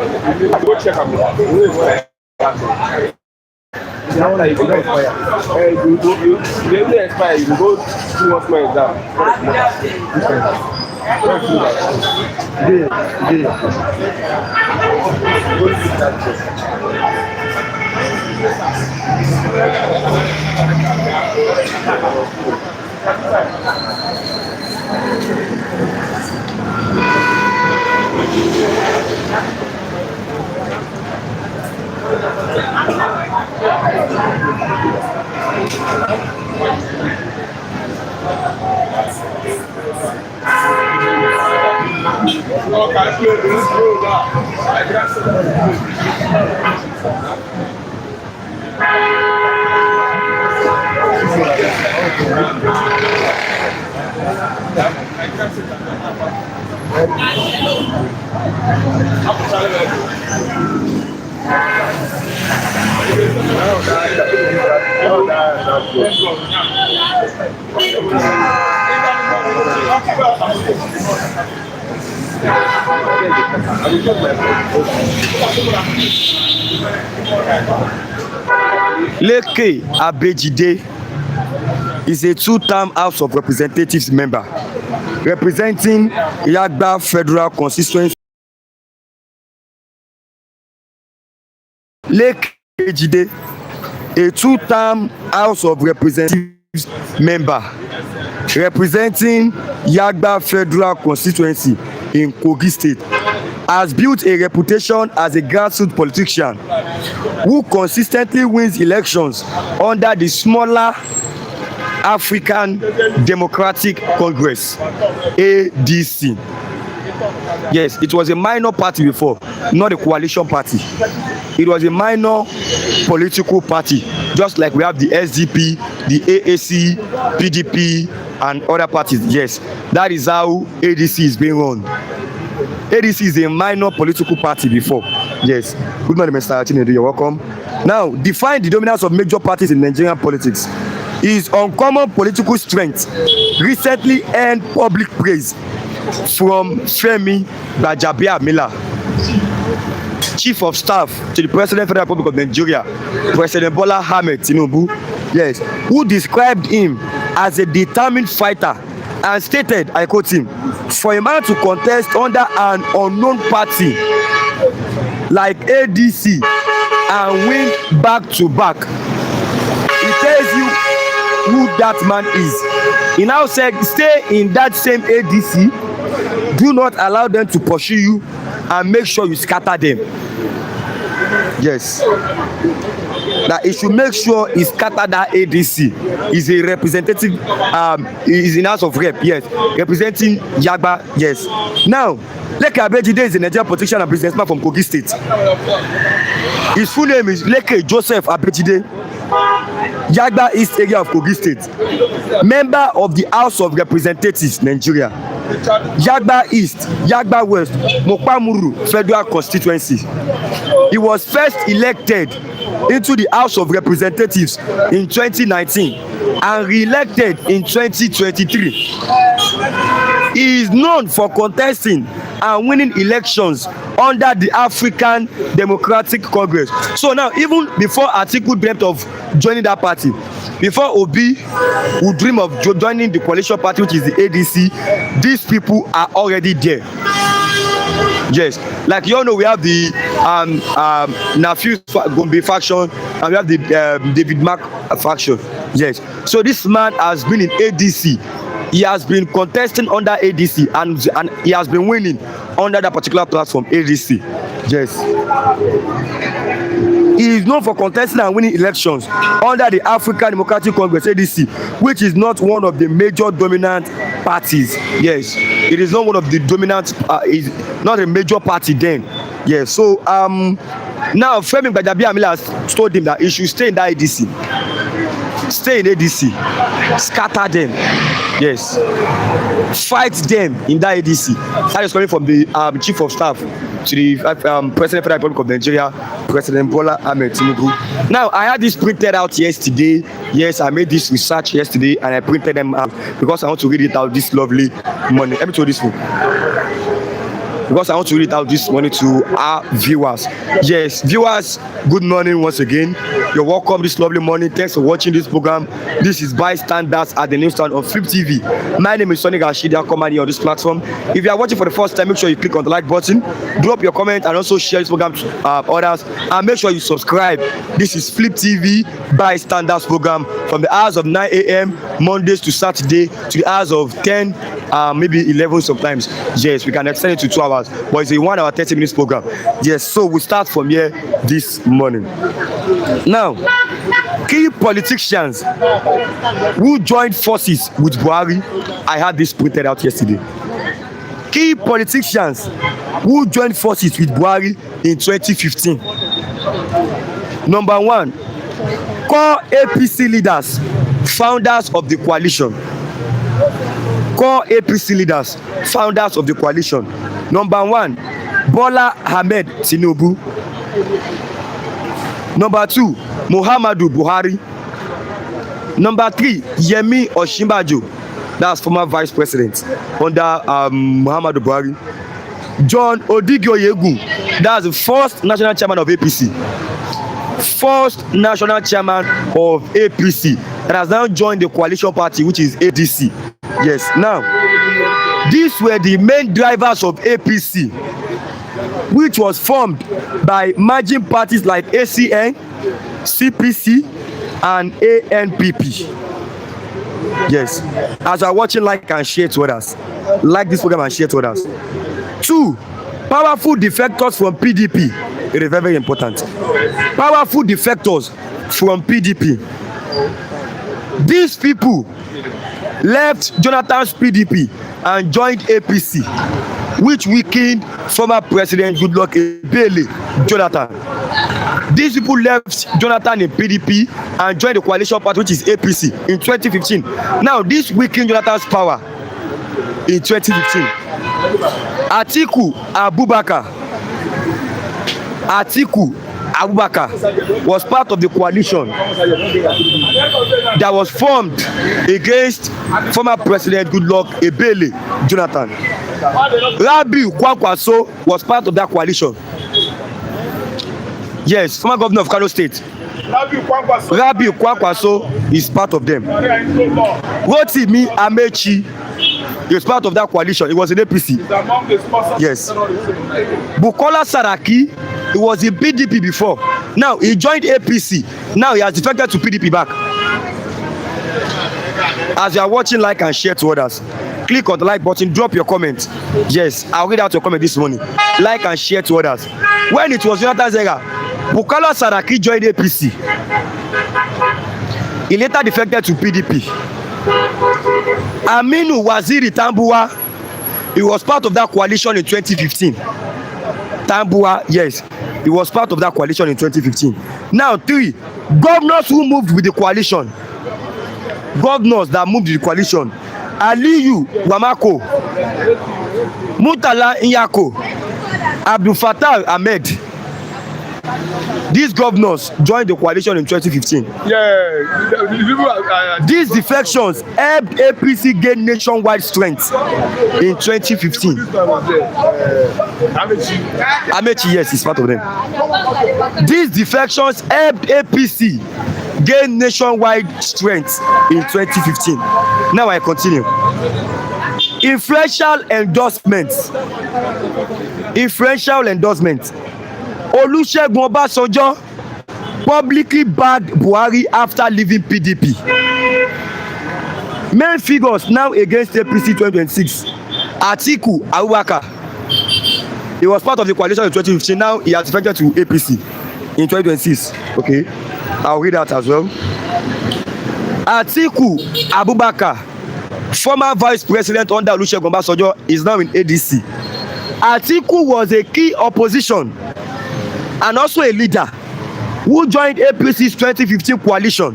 Go check am. Now that you go expire, you only expire. You go 2 months more exam. Leke Abejide is a 2-term House of Representatives member representing Gbaja Federal Constituency. Leke Abejide, a 2-term House of Representatives member representing Gbaja Federal Constituency in Kogi State, has built a reputation as a grassroots politician who consistently wins elections under the smaller African Democratic Congress, ADC. Yes, it was a minor party before, not a coalition party. It was a minor political party, just like we have the SDP, the AAC, PDP, and other parties. Yes, that is how ADC is being run. ADC is a minor political party before. Yes. Good morning, Mr. Chinedu. You're welcome. Now, define the dominance of major parties in Nigerian politics. His uncommon political strength recently earned public praise from Femi Gbajabiamila, Chief of Staff to the President of the Federal Republic of Nigeria, President Bola Ahmed Tinubu, yes, who described him as a determined fighter and stated, I quote him, for a man to contest under an unknown party like ADC and win back to back, it tells you who that man is. He now said, stay in that same ADC, do not allow them to pursue you, and make sure you scatter them. Yes, that he should make sure he scatter that ADC. Is a representative, is in House of Rep, yes, representing Gbaja, yes. Now, Leke Abejide is a Nigerian politician and businessman from Kogi State. His full name is Leke Joseph Abejide, Gbaja East area of Kogi State, member of the House of Representatives, Nigeria, Gbaja East, Gbaja West, Mokpamuru Federal Constituency. He was first elected into the House of Representatives in 2019 and re-elected in 2023. He is known for contesting and winning elections under the African Democratic Congress. So now, even before Atiku dreamt of joining that party, before Obi would dream of joining the coalition party, which is the ADC, these people are already there. Yes, like you all know, we have the Nafiu Gombe faction and we have the David Mark faction. Yes, so this man has been in ADC. He has been contesting under ADC and he has been winning under that particular platform, ADC. Yes. He is known for contesting and winning elections under the African Democratic Congress, ADC, which is not one of the major dominant parties. Yes, it is not one of the dominant, is not a major party then. Yes, so now Femi Gbajabiamila has told him that he should stay in that ADC. Stay in ADC, scatter them, yes, fight them in that ADC. That is coming from the Chief of Staff to the President of the Federal Republic of Nigeria, President Bola Ahmed Tinubu. Now, I had this printed out yesterday. Yes, I made this research yesterday and I printed them out because I want to read it out this lovely morning. Let me show this one. because I want to read it out this morning to our viewers. Yes, viewers, good morning once again. You're welcome this lovely morning. Thanks for watching this program. This is Bystanders at the Newsstand on Flip TV. My name is Sonny Rashidi. I'm coming on this platform. If you are watching for the first time, make sure you click on the like button, drop your comment, and also share this program to others. And make sure you subscribe. This is Flip TV Bystanders program from the hours of 9 a.m. Mondays to Saturday to the hours of 10, maybe 11 sometimes. Yes, we can extend it to 2 hours, but it's a 1 hour 30 minutes program. Yes, so we start from here this morning. Now, key politicians who joined forces with Buhari. I had this printed out yesterday. Key politicians who joined forces with Buhari in 2015. Number 1, core APC leaders, founders of the coalition. Core APC leaders, founders of the coalition. Number 1, Bola Ahmed Tinubu. Number 2, Muhammadu Buhari. Number 3, Yemi Osinbajo. That's former vice president under Muhammadu Buhari. John Odigioyegun. That's the first national chairman of APC. First national chairman of APC that has now joined the coalition party, which is ADC. Yes, now these were the main drivers of APC, which was formed by merging parties like ACN, CPC, and ANPP. Yes, as you are watching, like and share to others. Like this program and share to others. 2, powerful defectors from PDP. It is very, very important. Powerful defectors from PDP. These people left Jonathan's PDP and joined APC, which weakened former President Goodluck Ebele Jonathan. These people left Jonathan in PDP and joined the coalition party, which is APC, in 2015. Now, this weakened Jonathan's power in 2015. Atiku Abubakar was part of the coalition that was formed against former President Goodluck Ebele Jonathan. Rabiu Kwankwaso was part of that coalition. Yes, former governor of Kano State. Rabiu Kwankwaso is part of them. Rotimi Amechi is part of that coalition. He was in APC. Yes. Bukola Saraki, he was in PDP before. Now he joined APC. Now he has defected to PDP back. As you are watching, like and share to others. Click on the like button, drop your comment. Yes, I'll read out your comment this morning. Like and share to others. When it was Jonathan's era, Bukola Saraki joined APC. He later defected to PDP. Aminu Waziri Tambuwa, he was part of that coalition in 2015. Tambuwa, yes, he was part of that coalition in 2015. Now, 3, governors who moved with the coalition. Governors that moved with the coalition. Aliyu Wamako, Murtala Nyako, Abdul Fattah Ahmed. These governors joined the coalition in 2015. These defections helped APC gain nationwide strength in 2015. Amechi, yes, is part of them. These defections helped APC gain nationwide strength in 2015. Now I continue. Influential endorsements. Olusegun Obasanjo publicly backed Buhari after leaving PDP. Main figures now against APC 2026. Atiku Abubakar. He was part of the coalition in 2015. Now he has defected to APC in 2026. Okay, I'll read that as well. Atiku Abubakar, former vice president under Olusegun Obasanjo, is now in ADC. Atiku was a key opposition and also a leader who joined APC's 2015 coalition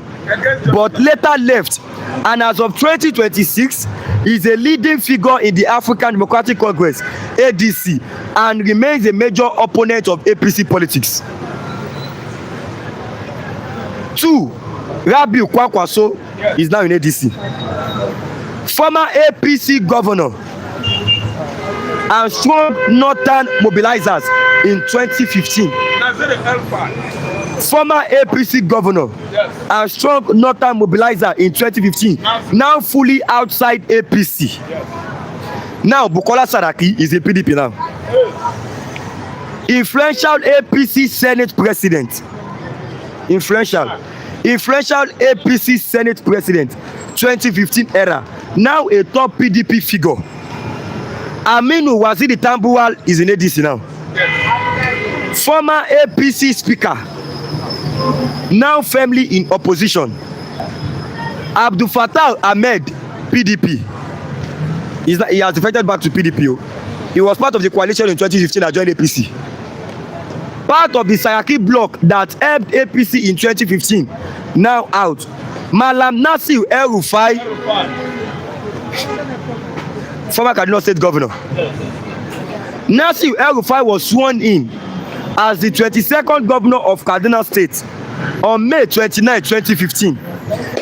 but later left, and as of 2026 is a leading figure in the African Democratic Congress ADC and remains a major opponent of APC politics. 2, Rabiu Kwankwaso is now in ADC. Former APC governor and strong northern mobilizers in 2015. Former APC governor and strong northern mobilizer in 2015, now fully outside APC. Now Bukola Saraki is a PDP now. Influential APC Senate president. Influential APC Senate president 2015 era, now a top PDP figure. Aminu Waziri Tambuwal is in ADC now. Former APC speaker, now firmly in opposition. Abdul Fattah Ahmed, PDP. He has defected back to PDP. He was part of the coalition in 2015 that joined APC. Part of the Saraki bloc that helped APC in 2015, now out. Malam Nasir El-Rufai, former Kaduna State Governor. Nasir El-Rufai was sworn in as the 22nd Governor of Kaduna State on May 29, 2015.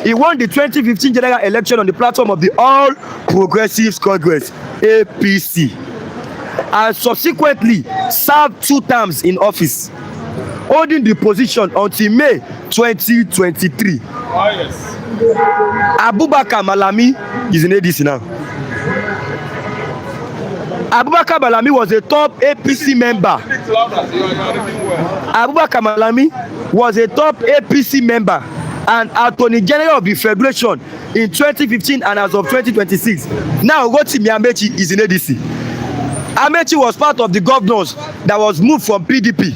He won the 2015 general election on the platform of the All Progressives Congress, APC, and subsequently served 2 terms in office, holding the position until May 2023. Oh, yes. Abubakar Malami is in ADC now. Abubakar Malami was a top APC member. Abubakar Malami was a top APC member and Attorney General of the Federation in 2015 and as of 2026. Now Rotimi Amechi is in ADC. Amechi was part of the governors that was moved from PDP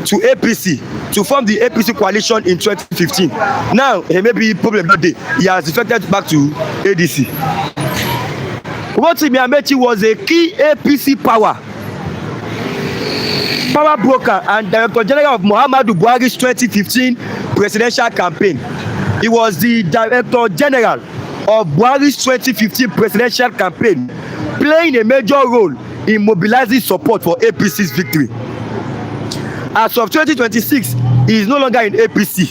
to APC to form the APC coalition in 2015. Now, maybe problem that day, he has defected back to ADC. Rotimi Amechi was a key APC power broker and Director General of Muhammadu Buhari's 2015 presidential campaign. He was the Director General of Buhari's 2015 presidential campaign, playing a major role in mobilizing support for APC's victory. As of 2026, he is no longer in APC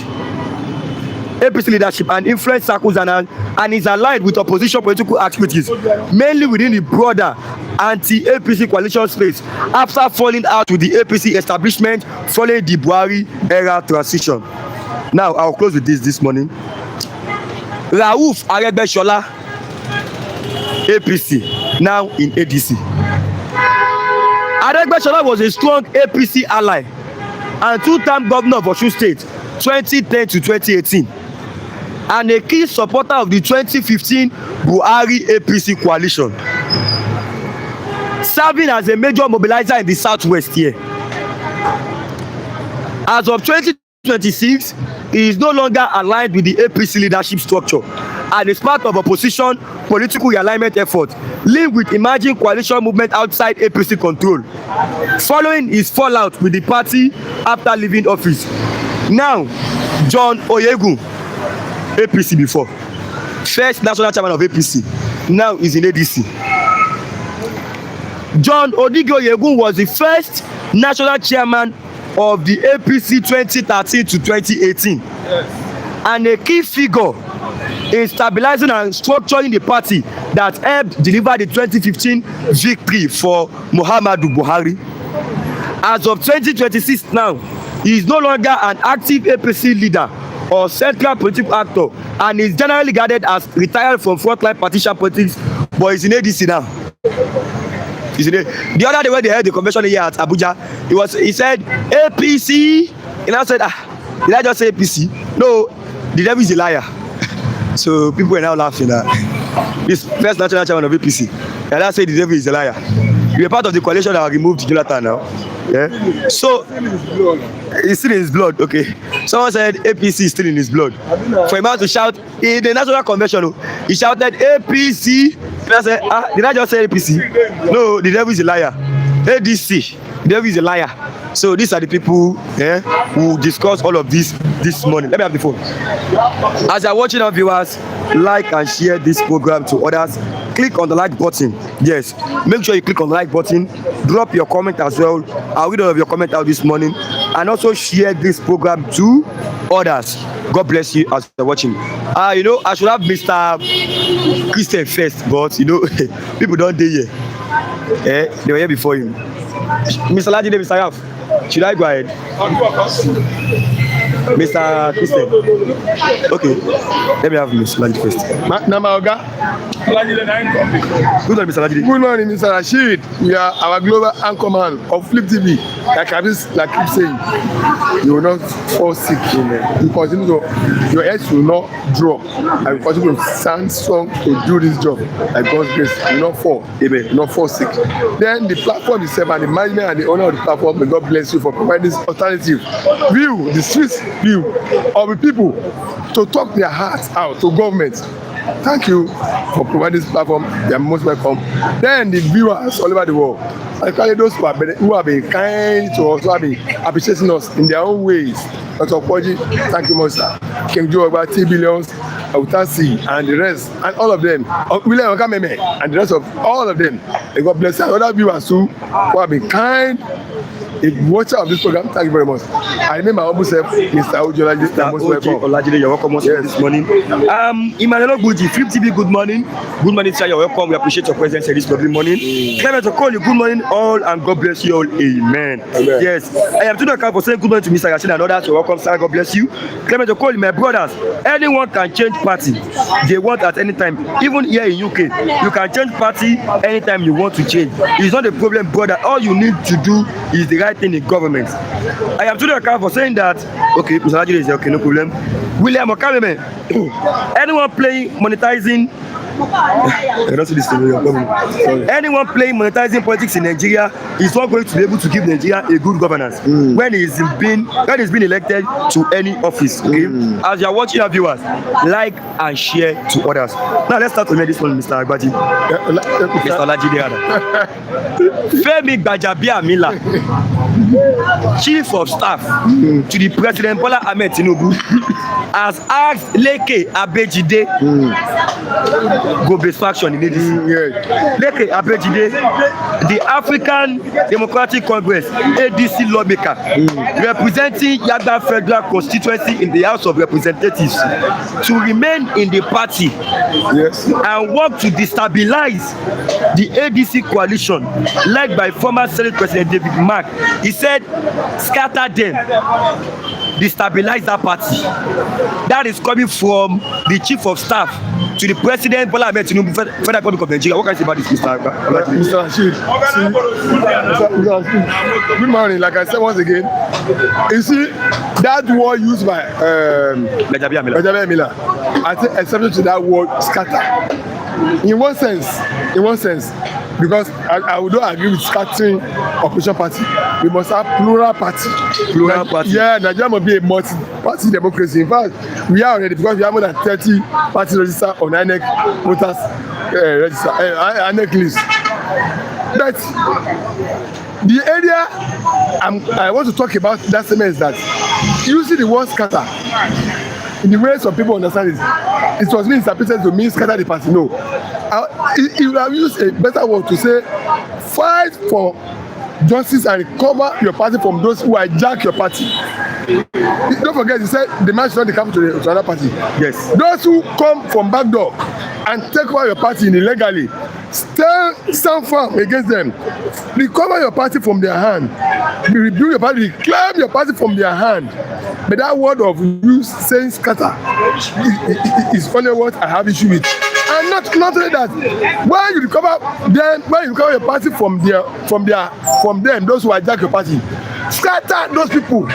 leadership and influence circles and is aligned with opposition political activities, mainly within the broader anti-APC coalition space after falling out with the APC establishment following the Buhari era transition. Now, I'll close with this morning. Rauf Aregbesola, APC, now in ADC. Aregbesola was a strong APC ally and 2-term governor of Osun State 2010 to 2018 and a key supporter of the 2015 Buhari APC coalition, serving as a major mobilizer in the southwest here. As of 2026, he is no longer aligned with the APC leadership structure and is part of opposition political realignment effort linked with emerging coalition movement outside APC control, following his fallout with the party after leaving office. Now, John Oyegun, APC before, first national chairman of APC, now is in ADC. John Odige Oyegun was the first national chairman of the APC 2013 to 2018, yes, and a key figure in stabilizing and structuring the party that helped deliver the 2015 victory for Muhammadu Buhari. As of 2026 now, he is no longer an active APC leader or central political actor and is generally regarded as retired from frontline partisan politics, but is in ADC now. The other day when they held the convention here at Abuja, he said APC, and I said, did I just say APC? No, the devil is a liar. So people were now laughing at this first national chairman of APC. And I said the devil is a liar. You were part of the coalition that removed Jonathan now. Yeah. So it's still in his blood. Okay. Someone said APC is still in his blood. For a man to shout in the national convention, he shouted APC. And I said, did I just say APC? No, the devil is a liar. ADC, the devil is a liar. So these are the people who discuss all of this morning. Let me have the phone. As you're watching our viewers, like and share this program to others. Click on the like button. Yes, make sure you click on the like button. Drop your comment as well. I'll read all of your comment out this morning. And also share this program to others. God bless you as you're watching. I should have Mr. Christian first, but people don't dare here. They were here before him. Mr. Lajide, Mr. Ralph, should I go ahead? Mr. Christian. Okay, let me have Mr. Lajide first. Namaoga. Good morning, Mr. Lajide. Good morning, Mr. Rashid. You are our global anchorman of Flip TV. Like I keep saying, you will not fall sick. You continue to, your head will not drop. I will continue to stand strong to do this job. Like God's grace, you will not fall. Amen. You will not fall sick. Then the platform itself and the management and the owner of the platform, may God bless you for providing this alternative view, the streets view of the people to talk their hearts out to government. Thank you for providing this platform. They are most welcome. Then the viewers all over the world, especially those who have been kind to us, who have been appreciating us in their own ways. Dr. Kwaji, thank you much, sir. King Joe about T Billions, Outasi, and the rest, and all of them. William Okameme, and the rest of all of them. May God bless you. And other viewers too, who have been kind. A watcher of this program, thank you very much. I remember my humble self, Mr. Olajide. You're welcome once again this morning. Emmanuel Oguji, Flip TV, good morning. Good morning, sir. You're welcome. We appreciate your presence this lovely morning. Clement Okoli, good morning, all, and God bless you all. Amen. Amen. Yes, I am to the account for saying good morning to Mr. Rashid and others. You're welcome, sir. God bless you. Clement Okoli, my brothers, anyone can change party they want at any time. Even here in UK, you can change party anytime you want to change. It's not a problem, brother. All you need to do is the right thing in government. I am to the account for saying that. Okay, Mr. Lajide is okay, no problem. William Okameme, anyone playing monetizing I don't see this thing. Anyone playing monetizing politics in Nigeria is not going to be able to give Nigeria a good governance when he's been elected to any office. Okay, as you are watching our viewers, like and share to others. Now let's start with this one, Mr. Gbaji. Mr. Lajide. Femi Gbajabiamila, Chief of Staff to the President Bola Ahmed Tinubu, has asked Leke Abejide go base faction in ADC. Leke Abejide, the African Democratic Congress ADC lawmaker, representing Gbaja Federal constituency in the House of Representatives, to remain in the party and work to destabilize the ADC coalition led by former Senate President David Mark. He said, scatter them, destabilize that party. That is coming from the Chief of Staff to the President Bola Ahmed Tinubu, Federal Republic of Nigeria. What can you say about this, Mr. Rashid? Good morning. Like I said once again, you see that word used by Gbajabiamila, I think exception to that word scatter. In one sense, because I would not agree with scattering opposition party. We must have plural party. Party. Yeah, Nigeria must be a multi-party democracy. In fact, we are already, because we have more than 30 parties registered on INEC voters register, INEC list. But the area I want to talk about that statement is that using the word scatter, in the way some people understand it was being interpreted to mean scatter the party. No, you have used a better word to say fight for justice and recover your party from those who hijack your party. Don't forget, he said the man should not come to another party. Yes. Those who come from back door and take over your party illegally, stand firm against them. Recover your party from their hand. Rebuild your party, reclaim your party from their hand. But that word of you saying scatter is only what I have issue with. And not only that, when you recover your party from them, those who hijack your party, scatter those people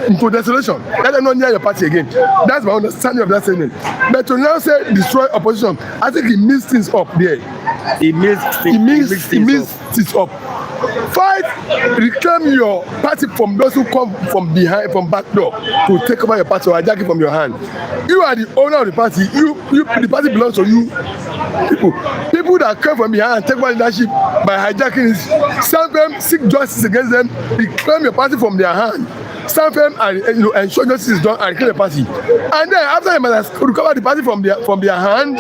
into desolation. Let them not near your party again. That's my understanding of that statement. But to now say destroy opposition, I think he mixed things up there. He mixed things up. Fight, reclaim your party from those who come from behind, from back door, to take over your party or hijack it from your hand. You are the owner of the party. The party belongs to you. People that come from behind and take over leadership by hijacking it, stand them, seek justice against them, reclaim your party from their hand. stand firm and ensure justice is done and kill the party. And then after they must recover the party from their hand,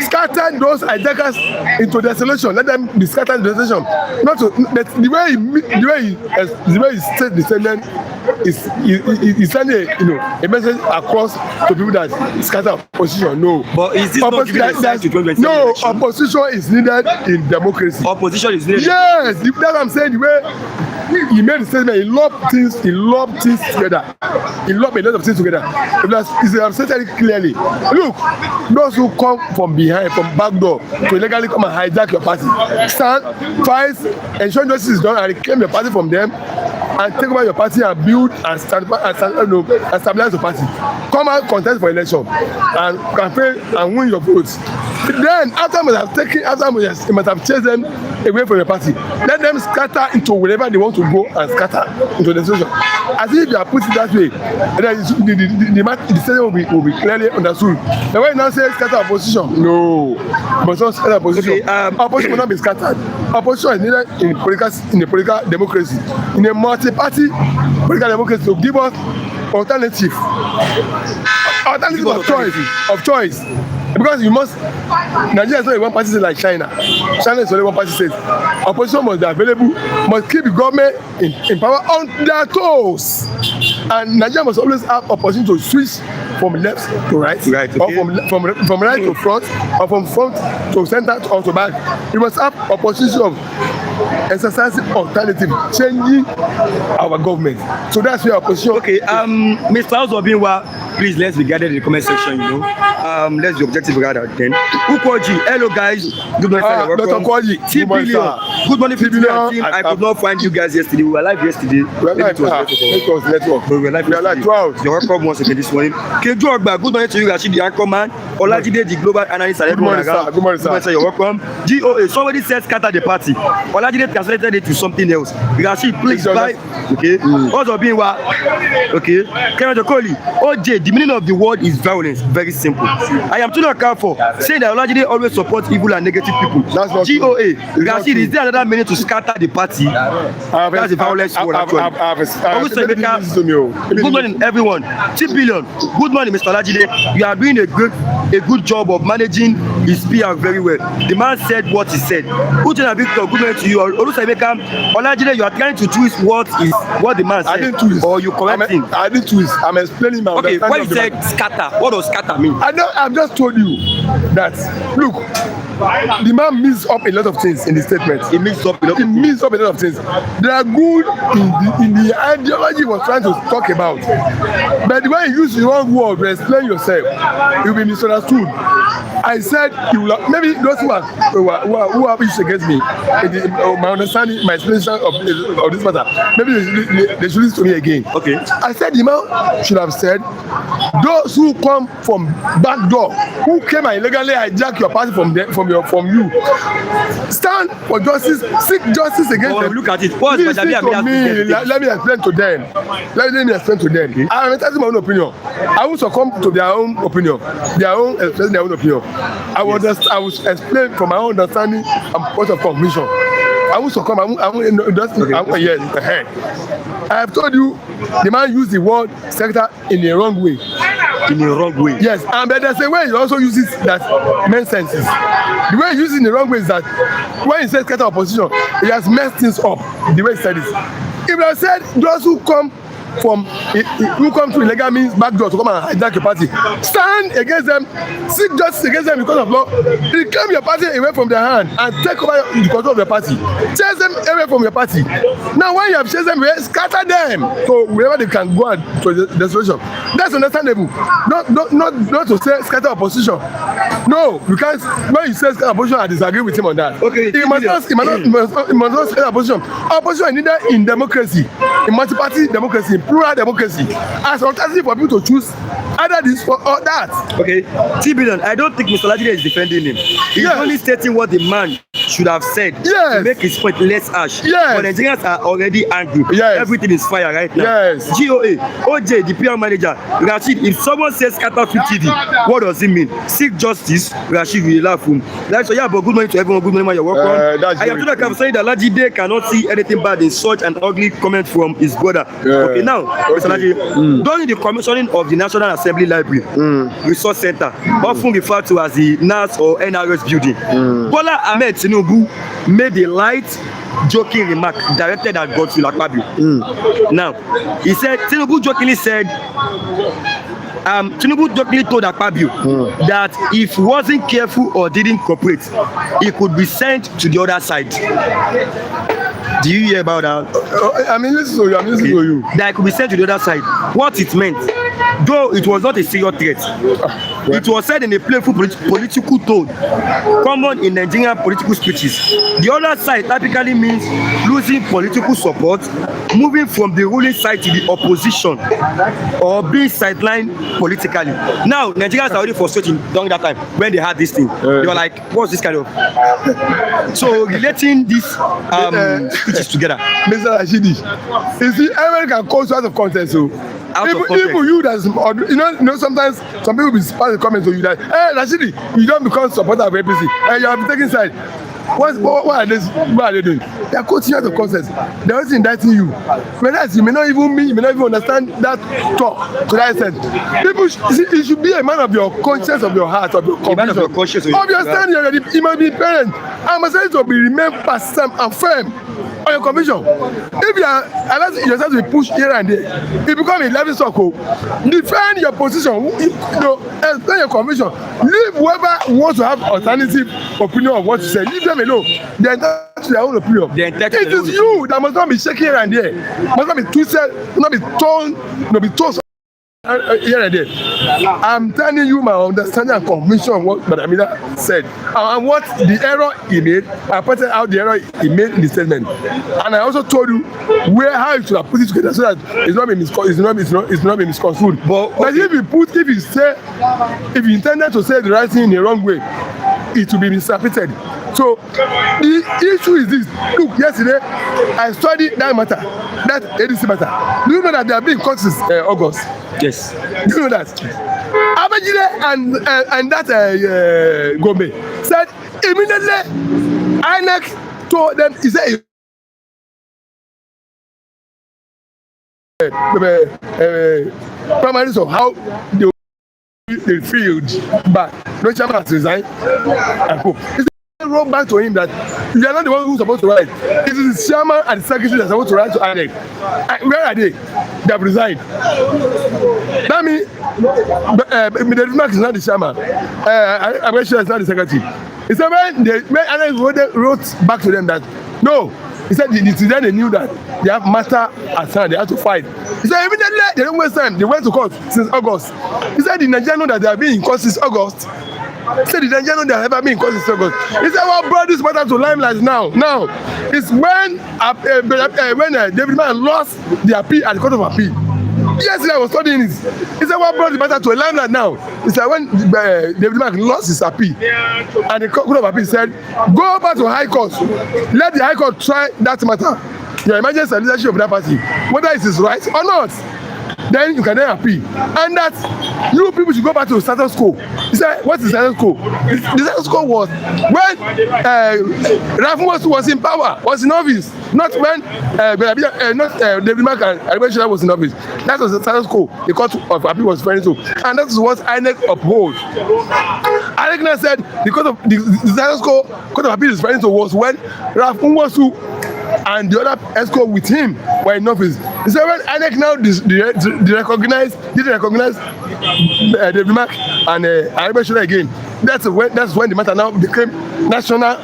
scatter those hijackers into desolation. Let them be scattered into desolation. Not to the way he said the statement is sending a message across to people that scatter opposition. No. But is this not giving a sign to 2027 No, election? opposition is needed in democracy. Opposition is needed. Yes, that's what I'm saying. The way he made the statement, he lumped things together. He lumped a lot of things together. He have said it clearly. Look, those who come from behind, from back door, to illegally come and hijack your party, stand, fight, ensure justice is done, and reclaim your party from them, and take over your party and build and stabilize your party. Come out, contest for election, and campaign and win your votes. Then after he must have chased them away from the party. Let them scatter into wherever they want to go and scatter into the situation. As if you are put it that way, then the statement will be clearly understood. The way you now say scatter opposition, no, but not scatter opposition. Okay, opposition will not be scattered. Opposition is needed in a political democracy, in a multi-party political democracy, to give us alternative of choice. Because you must, Nigeria is not a one party state like China. China is only one party state. Opposition must be available, must keep the government in power on their toes. And Nigeria must always have opportunity to switch from left to right, okay. Or from right to front, or from front to center or to back. You must have opportunity of exercising alternative, changing our government. So that's where opposition. Okay, Mr. Obinwa, please let's be gathered in the comment section. Let's be objective rather then. Ukoji, hello guys. Good morning, sir. Dr. Kwaji. Good morning, team. I could not find you guys yesterday. We were live yesterday. We were live. Network. We were live yesterday. You're welcome once again this morning. Keju Ogba, good morning to you, Rashid, the anchorman. Olajide, the global analyst. Good morning, sir. Good morning, sir. You're welcome. GOA, somebody said scatter the party. Olajide translated it to something else. Rashid, please buy. Okay. Also being what? Okay. Kenneth Okoli, OJ, the meaning of the word is violence. Very simple. I am too account for saying that Olajide always supports evil and negative people. That's not GOA, Rashid, is there another meaning to scatter the party? That's a violence word actually. Good morning, everyone. 2 billion. Good morning, Mr. Olajide. You are doing a good job of managing his PR very well. The man said what he said. Uchenna Victor, good morning to you. Olajide, you are trying to twist what the man said. I didn't twist. Or you correcting? I didn't twist. I'm explaining my understanding. Okay, when you said man. Scatter, what does scatter mean? I've just told you that, look, the man mixed up a lot of things in the statement. He mixed up a lot of things. They are good in the ideology he was trying to talk about. But the way you use the wrong word to explain yourself, you'll be misunderstood. I said, maybe those who have issues against me, my understanding, my explanation of this matter, maybe they should listen to me again. Okay. I said the man should have said, those who come from back door, who came and illegally hijack your party from you, stand for justice, seek justice against them. Look at it. Listen to me. Let me explain to them. Okay. I am entitled to my own opinion. I will succumb to their own opinion. Their own opinion. I will explain from my own understanding and point of conviction. I will succumb. Yes. I have told you, the man used the word sector in a wrong way. Yes, and but there's a way he also uses that makes sense. The way he uses it in the wrong way is that when he says scatter opposition, he has messed things up. The way he said it. If I said those who come to illegal means backdoor to come and hijack your party, stand against them, seek justice against them because of law, reclaim your party away from their hand and take over the control of your party, chase them away from your party. Now when you have chased them away, scatter them so wherever they can go and to the solution. That's understandable. Not to say scatter opposition. No, you can't. When you say scatter opposition, I disagree with him on that. Okay. He must not scatter opposition. Opposition is needed in democracy, in multi-party democracy, plural democracy, as alternative for people to choose either this or that. Okay, 2 billion. I don't think Mr. Olajide is defending him. He's only stating what the man should have said Yes. to make his point less harsh. Yes. But Nigerians are already angry. Yes. Everything is fire right now. Yes. GOA, OJ, the PR manager, Rashid, if someone says scatter free TV, what does it mean? Seek justice, Rashid will laugh him. That's yeah, but good morning to everyone. Good morning, man. You're welcome. I am told that saying that Lajide cannot see anything bad in such an ugly comment from his brother. Okay, now, Mr. Lajide, during the commissioning of the National Assembly Library Resource Center, often referred to as the NAS or NRS building, Bola Ahmed Tinubu made a light joking remark directed at Godswill Akpabio. Now, he said, Tinubu jokingly said, Tinubu jokingly told Akpabio that if he wasn't careful or didn't cooperate, he could be sent to the other side. Do you hear about that? I mean, listen to you. I'm listening to you. That it could be sent to the other side. What it meant, though it was not a serious threat, it was said in a playful political tone, common in Nigerian political speeches. The other side typically means losing political support, moving from the ruling side to the opposition, or being sidelined politically. Now, Nigerians are already frustrated during that time when they had this thing. They were like, what's this kind of? So, relating these speeches together. Mr. Rashidi, you see, everyone can cause out of context. So, even you that's, you know, sometimes some people will pass the comments to you that, hey, Rashidi, you don't become supporter of APC, and you have been taking side. What are they doing? They are quoting out of context. They are also indicting you. Whereas you may not even mean, you may not even understand that talk to that extent. People, you should be a man of your conscience, of your heart, of your conviction, of your conscience, of your standing already. You must be parent. I must say to be remain persistent and firm on your conviction. If you are allowed yourself to be pushed here and there, you become a living circle. Defend your position. You know, explain your conviction. Leave whoever wants to have alternative opinion of what you say. Leave them alone. They are entitled to their own opinion. It is you that must not be shaking here and there. Must not be twisted. Must not be torn. Not be tossed here and there. I'm telling you my understanding and conviction of what Gbajabiamila said and what the error he made. I pointed out the error he made in the statement, and I also told you how you should have put it together so that it's not be misconstrued. But if you intended to say the right thing in the wrong way, it will be misinterpreted. So the issue is this. Look, yesterday I studied that matter, that ADC matter. Do you know that they are being caught since August? Yes. Do you know that? Abejide and that Gombe said immediately INEC told them, he said primaries of how they failed, but no chairman has resigned and hope. Wrote back to him that you are not the one who's supposed to write. It is the chairman and the secretary that's supposed to write to INEC. Where are they? They have resigned. That means the remark is not the chairman. I'm sure it's not the secretary. He said when INEC wrote back to them that no, he said then they knew that they have matter at hand, they have to fight. He said immediately they don't waste time. They went to court since August. He said the Nigerians know that they have been in court since August. He said the Nigerians know they have never been in court since August. He said what brought this matter to limelight now is when David Man lost the appeal at the Court of Appeal. Yesterday I was studying it. He said what brought the matter to a limelight now is that when David Mark lost his appeal and the Court of Appeal said go back to High Court, let the High Court try that matter, your emergency leadership of that party, whether it is right or not, then you can then appeal, and that you people should go back to the status quo. He said what is the status quo? The status quo was when Rafu was in power, was in office, not when David Mark and Abuja was in office. That was the status quo the Court of Appeal was referring to, and that is what INEC upholds. INEC now said the status quo Court of Appeal is referring to was when Rafu and the other ESCO with him were in office. He said when INEC now didn't recognize David Mark and Abuja again, that's when the matter now became national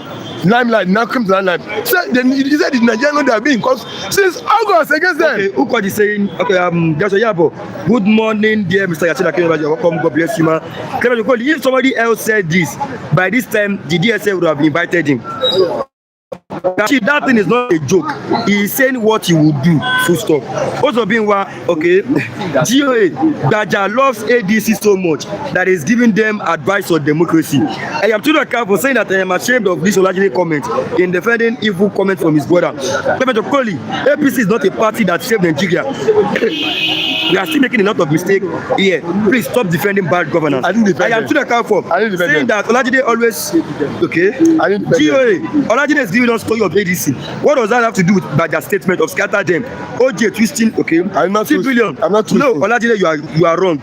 limelight, now comes to limelight. So then he said the Nigerians know they have been in court since August against them. Okay, Uko is saying, okay, Joshua Yabo, good morning, dear Mr. Yachida Kenya, welcome, God bless you, man. If somebody else said this, by this time, the DSA would have invited him. That thing is not a joke. He is saying what he will do. Full stop. Also being okay. GOA Gbaja loves ADC so much that is giving them advice on democracy. I am to the account for saying that I am ashamed of this Olajide comment in defending evil comment from his brother. APC is not a party that saved Nigeria. We are still making a lot of mistakes here. Please stop defending bad governance. I am to the account for saying that Olajide always GOA Olajide is giving us story of ADC. What does that have to do with Gbaja's statement of scatter them? OJ twisting, I'm not 2 billion. I'm not twisting. No, Olajide, you are wrong.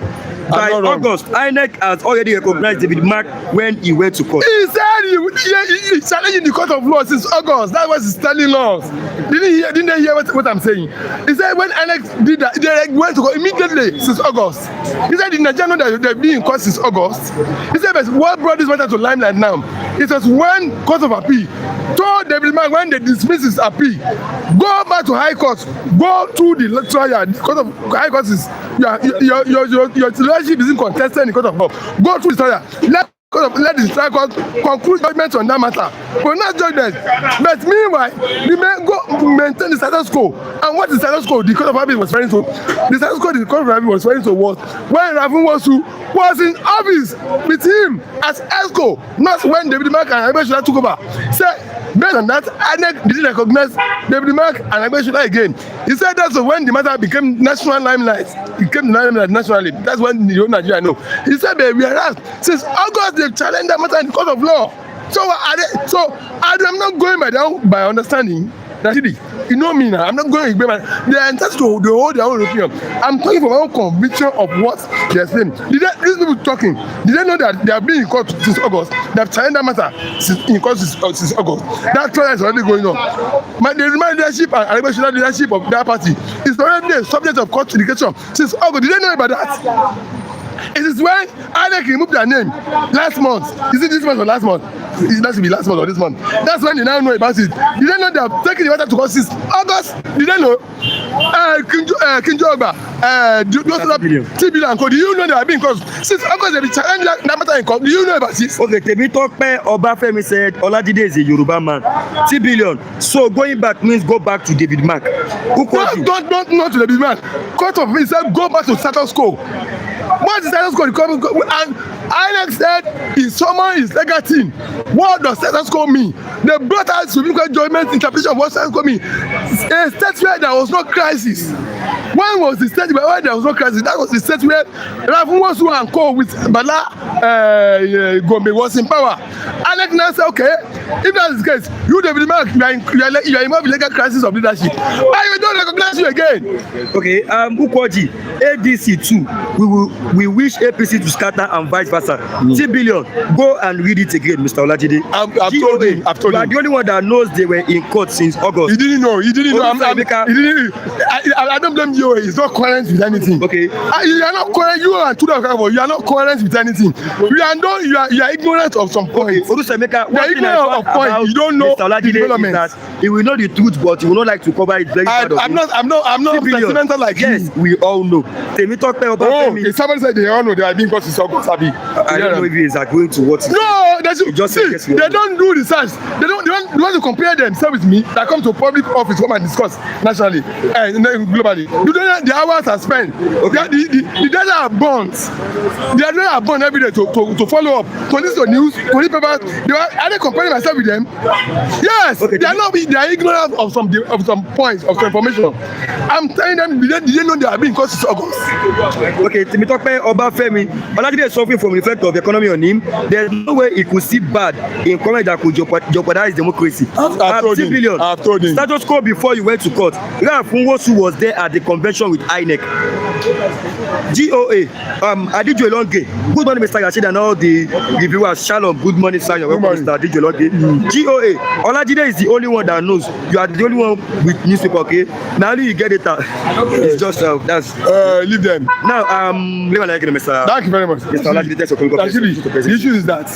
By August, INEC has already recognized David Mark when he went to court. He said he challenging the court of law since August. That's what he's telling us. Didn't they hear what I'm saying? He said when INEC did that, they went to court immediately since August. He said in Nigeria that they've been in court since August. He said, but what brought this matter to limelight now? It was when Court of Appeal told David Mark when they dismiss his appeal, go back to High Court, go to the trial. The Court of High Court is your leadership isn't contested in the Court of Law. Go through the trial. Let the trial court conclude judgment on that matter. But not judgment. But meanwhile, the men go maintain the status quo. And what the status quo the Court of Appeal was referring to? The status quo the Court of Appeal was referring to was when Ravin was in office with him as ESCO, not when David Mark and Abuja took over. Based on that, INEC didn't recognize David Mark and Abuja again. He said that's when the matter became national limelight. It came limelight nationally. That's when the whole Nigeria know. He said, but we are asked since August they've challenged that matter in the court of law. So I'm not going by understanding. You know me now. I'm not going to they are entitled to hold their own opinion. I'm talking from my own conviction of what they're saying. These people talking, did they know that they have been in court since August? They have challenged that matter in court since August. That trial is already going on. The leadership and election leadership of that party is already a subject of court litigation since August. Did they know about that? It is when INEC removed their name last month. Is it this month or last month? It has to be last month or this month. That's when they now know about it. Did they know they have taken the matter to court since August? Did they know? Kinjo Ogba, TBL and Co. Do you know they have been in court since August? They be challenged that matter in court. Do you know about this? Okay, Temitope Obafemi said Olajide is a Yoruba man. TBL. So going back means go back to David Mark. Not to David Mark. Court of Appeal said go back to status quo. What is status quo? And INEC said in summary his legal team. What does status quo mean? They brought out Supreme Court judgment interpretation of what status quo mean. A state where there was no crisis. When was the state where there was no crisis? That was the state where Rafunwosu and Co with Bala Gombe was in power. INEC now said, okay, if that is the case, you David Mark, you are involved in legal crisis of leadership. Why we don't recognize you again? Okay, Ukwoji, ADC too. We wish APC to scatter and vice versa. 3 billion. Go and read it again, Mr. Olajide. I've told him. You are the only one that knows they were in court since August. He didn't know. I don't blame you. He's not coherent with anything. Okay. You are not coherent. You are not coherent with anything. You are ignorant of some points. You are ignorant of points. You don't know the development. He will know the truth, but he will not like to cover it very hard. I'm not sentimental like you. Yes, we all know. Somebody said they all know they are being caught in August. I don't know if he is agreeing to what. No, they don't do research. They want to compare themselves with me that come to public office come and discuss nationally and globally. You don't know the hours are spent. Okay. The data are burned. The data are burned every day to follow up. To listen to news, to read papers. Are they comparing myself with them? Yes. Okay, they are ignorant of some points of some information. I'm telling them they know they are being caught since August. Okay, Temitope Obafemi, Olajide is suffering from the effect of the economy on him. There's no way he could see bad in comment that could jeopardize democracy. I've told him. Status quo before you went to court. Rafunwosu was there at the convention with INEC. GOA, Adijo Elonge. Good morning, Mr. Rashid, and all the reviewers. Shalom, good morning, sir. You're welcome, Mr. Adijo Elonge. GOA, Olajide is the only one that knows. You are the only one with newspaper, okay? Now you get it. It's just leave them. Now, Mr. Thank you very much. Mr. Olajide, the issue is that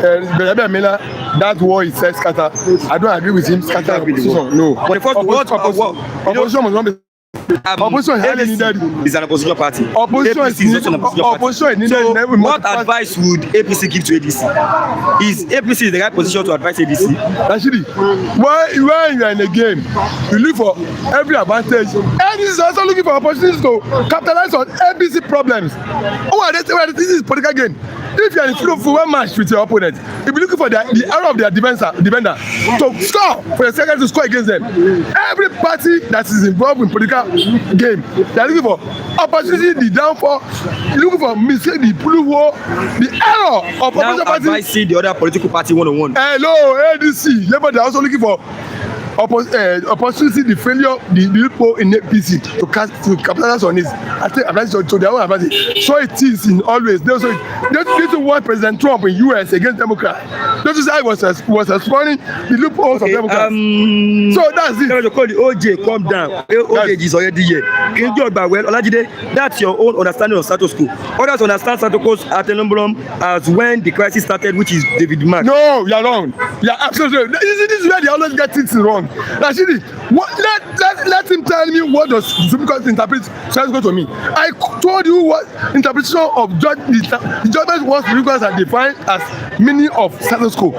Gbajabiamila, that war he says scatter. I don't agree with him. Scatter opposition. No. But the first opposition was not Opposition is highly needed. Is an opposition party. Opposition APC is also an opposition opposition is party. needed. So what advice would APC give to ADC? Is APC in the right position to advise ADC? Actually, when you are in a game, you look for every advantage. ADC is also looking for opportunities to capitalize on APC problems. This is political game. If you are in full match with your opponent, you'll be looking for the error of their defender to score for the second to score against them. Every party that is involved in political game, they are looking for opportunity, the downfall, looking for mistake, the loophole, the error of opposition party. Now advising the other political party one-on-one. Hello, ADC. Labour, they are also looking for opportunity, the failure, the loophole in APC to capitalize on this. I think advantage to their own advantage. So it is in always. They also to watch President Trump in US against Democrats. That is how he was exploring the loopholes of Democrats. So that's it. You call the OJ, calm down. OJ is already here. Can you well, Olajide, that's your own understanding of status quo. Others understand status quo at Enumbrum as when the crisis started, which is David Mark. No, you are wrong. You are absolutely wrong. This is where they always get things wrong. Actually, let him tell me what does Supreme Court interpret status quo to me. I told you what interpretation of the judgment was Supreme Court has defined as meaning of status quo.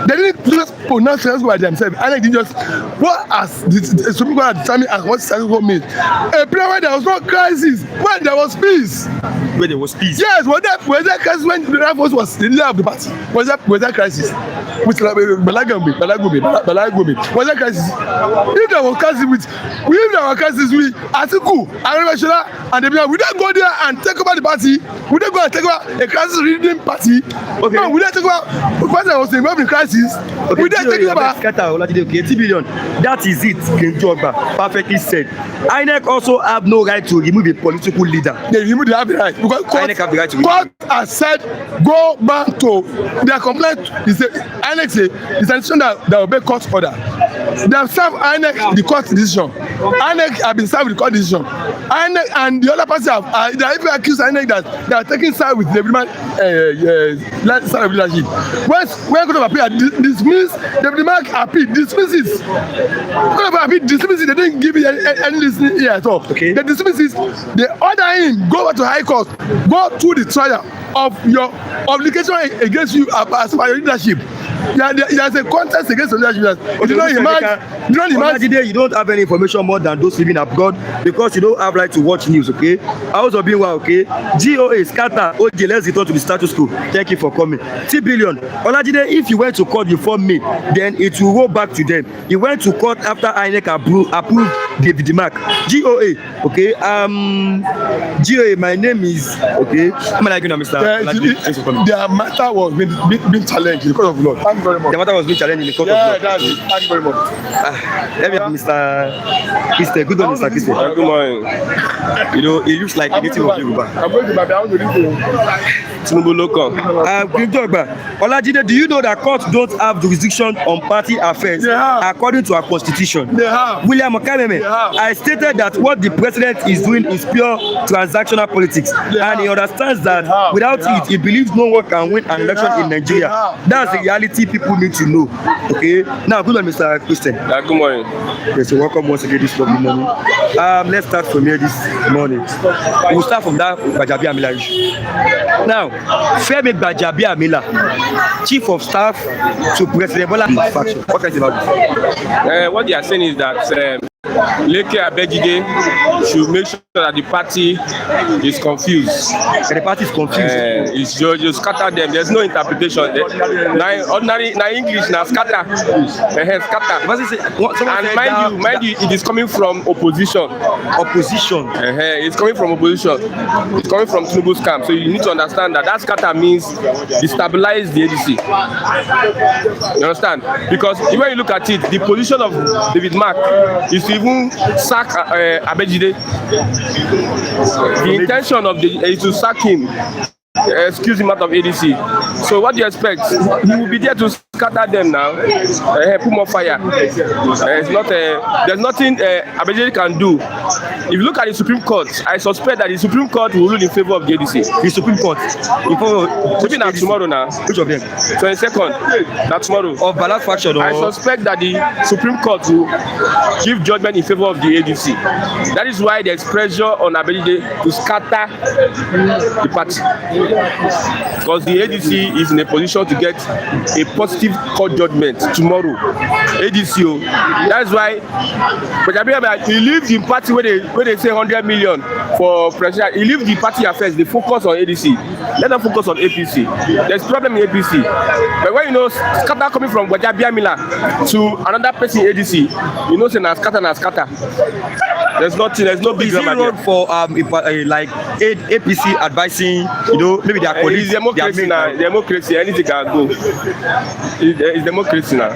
They didn't just pronounce status quo by themselves. And they didn't just what as the Supreme Court had determined as what status quo means. A period where there was no crisis, when there was peace. When there was peace. Yes, was that crisis when the Air Force was the leader of the party? Was that crisis? With Balagumi. Was that crisis? If there was crisis with Atiku, Arabashola, and Debia, we don't go there and take over the party. We don't go and take over a crisis-ridden party. Okay. No, we don't take over the party that was involved in crisis. Okay. We don't take over. Okay, 80 billion. That is it. Kenjogba perfectly said. INEC also have no right to remove a political leader. They remove the right because INEC have the right to court has said go back to their complaint. INEC say it's an decision that will obey court order. They have served INEC the court decision. INEC have been served with the court decision. INEC and the other parties have they have even accused INEC that they are taking side with the side of leadership. When Court of Appeal dismiss the appeal dismisses. Court of Appeal dismisses. They didn't give it any listening here at all. Okay. They dismisses. They order him go back to High Court, go through the trial of your obligation against you as per your leadership. There's a contest against the leadership. You don't imagine. You don't have any information more than those living abroad because you don't have right to watch news, okay? Also being well, okay? GOA, scatter, OJ, let's return to the status quo. Thank you for coming. 3 billion. Olajide, if you went to court before me, then it will go back to them. You went to court after INEC approved David Mark. GOA, okay? GOA, my name is, okay? How am I going to Mr. Their matter was being challenged because of law. Thank you very much. The matter was being challenged in the court of law. That's it. Thank you very much. Let me have Mr. Christian. Good morning, Mr. Christian. Good morning. You know, it looks like a native of Yoruba. I'm going to Babi. I want to leave you. Tinubu local. Olajide, do you know that courts don't have jurisdiction on party affairs according to our constitution? They have. William Okameme, I stated that what the president is doing is pure transactional politics, and he understands that without it, he believes no one can win an election in Nigeria. That's the reality people need to know. Okay. Now, good morning, Mr. Christian. Good morning. Yes, so welcome once again this lovely morning. Let's start from here this morning. We'll start from that Gbajabiamila issue. Now, Femi Gbajabiamila, Chief of Staff to President Bola faction. What can you say about this? What they are saying is that Leke Abejide should make sure that the party is confused. The party is confused. It's you scatter them. There's no interpretation. Ordinary English now scatter. Scatter. And mind you, it is coming from opposition. Opposition. It's coming from opposition. It's coming from Tinubu's camp. So you need to understand that scatter means destabilize the ADC. You understand? Because when you look at it, the position of David Mark is to even sack Abejide. The intention of is to sack him. Excuse him out of ADC. So what do you expect? He will be there to scatter them now, put more fire. There's nothing Abuja can do. If you look at the Supreme Court, I suspect that the Supreme Court will rule in favor of the ADC. The Supreme Court. Maybe now tomorrow now. Which of them? 22nd. Now tomorrow. Of ballot faction. Or... I suspect that the Supreme Court will give judgment in favor of the ADC. That is why there's pressure on Abuja to scatter the party. Because the ADC is in a position to get a positive court judgment tomorrow. ADC. That's why Gbajabiamila, he leaves the party where they say 100 million for president. He leaves the party affairs. They focus on ADC. Let them focus on APC. There's problem in APC. But when you know scatter coming from Gbajabiamila to another person in ADC, you know say na scatter. There's no big drama there. For like APC advising, you know, maybe their colleagues. It's democracy now. Democracy. Anything can go. It's democracy now.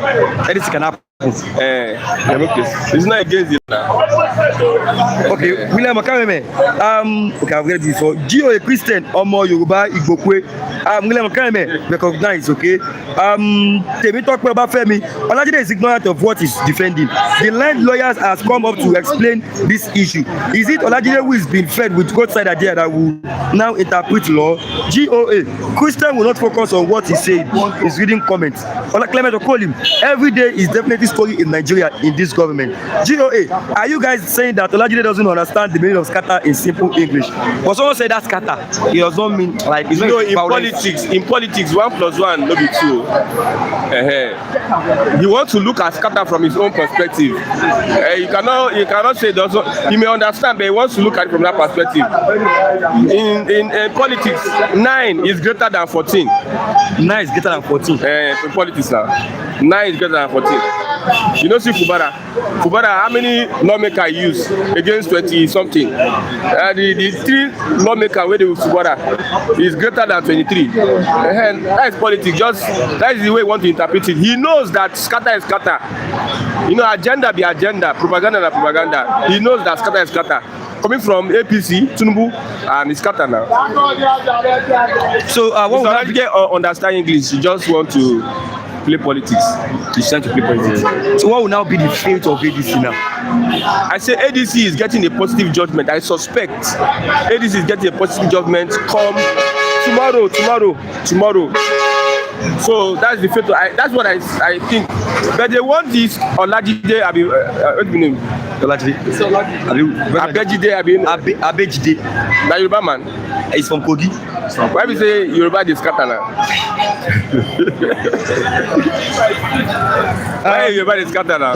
Anything can happen. Democracy. It's not against it now. Okay, William Akameme. Okay, I've read this before. Gio a Christian, Omo Yoruba Igbokwe. William Akameme recognize. Okay. Temi talk about Femi. Olajide is ignorant of what he's defending. The land lawyers has come up to explain this issue. Is it Olajide who is being fed with God side idea that will now interpret law? GOA. Christian will not focus on what he said. He's reading comments. Ola Clement call him. Every day is definitely story in Nigeria in this government. GOA. Are you guys saying that Olajide doesn't understand the meaning of scatter in simple English? But someone said that scatter. It does not mean like it's no, in politics 1 + 1 no be 2. He wants to look at scatter from his own perspective. You cannot say doesn't. He may understand, but he wants to look at it from that perspective. In politics, 9 is greater than 14. 9 is greater than 14. In politics now, 9 is greater than 14. You know, see Fubara, how many lawmaker use against 20 something? The 3 lawmaker where they with Fubara is greater than 23. That is politics. That is the way we want to interpret it. He knows that scatter is scatter. You know, agenda be agenda, propaganda na propaganda. He knows that scatter is scatter. Coming from APC, Tinubu, and it's scatter now. So, what would I get understand English? You just want to play politics. He's trying to play politics. So what will now be the fate of ADC now? I say ADC is getting a positive judgment. I suspect ADC is getting a positive judgment come tomorrow. So that's the fate. That's what I think. But they want this Olajide what's the name? Olajide. Abejide. Na Yoruba man. He's from Kogi. Why we say Yoruba dey scatter now? Why Yoruba dey scatter now?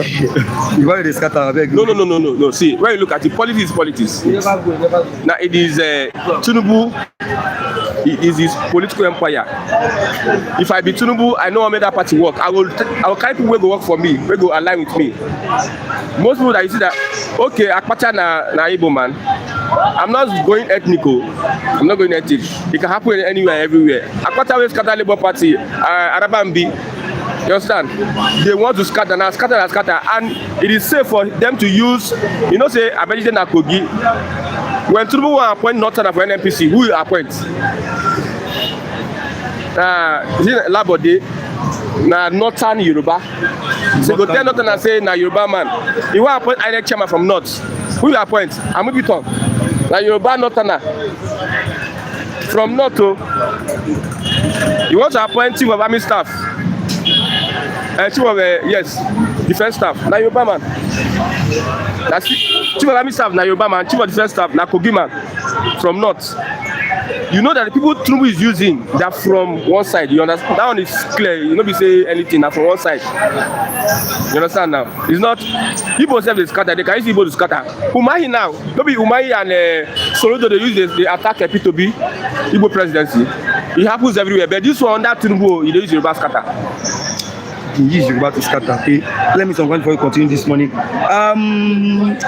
Yoruba dey scatter, abeg. No. See, when you look at it, politics is politics. Now it is Tinubu. It is his political empire. If I be Tinubu, I know how make that party work. I will carry people wey go work for me, wey go align with me. Most people that you see that, okay, Akpacha na Igbo man. I'm not going ethnical. I'm not going ethnic. It can happen anywhere, everywhere. Akpacha wey scatter Labour Party, Arabambi. You understand? They want to scatter, and it is safe for them to use. You know, say Abuja na Kogi. When Tinubu will appoint Northern for NNPC, who will appoint? Is it Labode? Na Northern Yoruba. So go tell Northern and say na Yoruba man. He will appoint INEC chairman from North. Who will appoint? Amubiton. Na Yoruba Northerner. From North, you want to appoint chief of army staff. Chief of defense staff. Na Yoruba man. That's chief of army staff. Na Yoruba man. Chief of defense staff. Na Kogi man. From North. You know that the people Tinubu is using, they're from one side. You understand? That one is clear. You know, be say anything. They're from one side. You understand now? It's not Igbo self is scatter. They can use Igbo to scatter. Umahi now. Maybe Umahi and Soludo they use this. They attack P2B Igbo presidency. It happens everywhere. But this one under Tinubu, you use Yoruba scatter. Okay, use Yoruba to scatter. Okay, let me some point before you continue this morning. Clement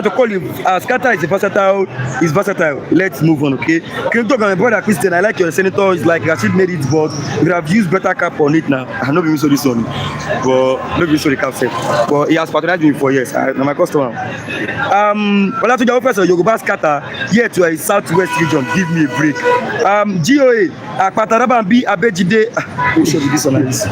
to call you. Scatter is versatile. Is versatile. Let's move on. Okay. Can you talk about my brother Christian? I like your senator. It's like Rashid made it, but we have used better cap on it now. I know we saw this one, but maybe we saw the cap set. But he has patronized me for years. I'm my customer. Well, after your first Yoruba scatter here to a southwest region. Give me a break. GOA. Akpatarabambi Abejide. We'll show you this one like this.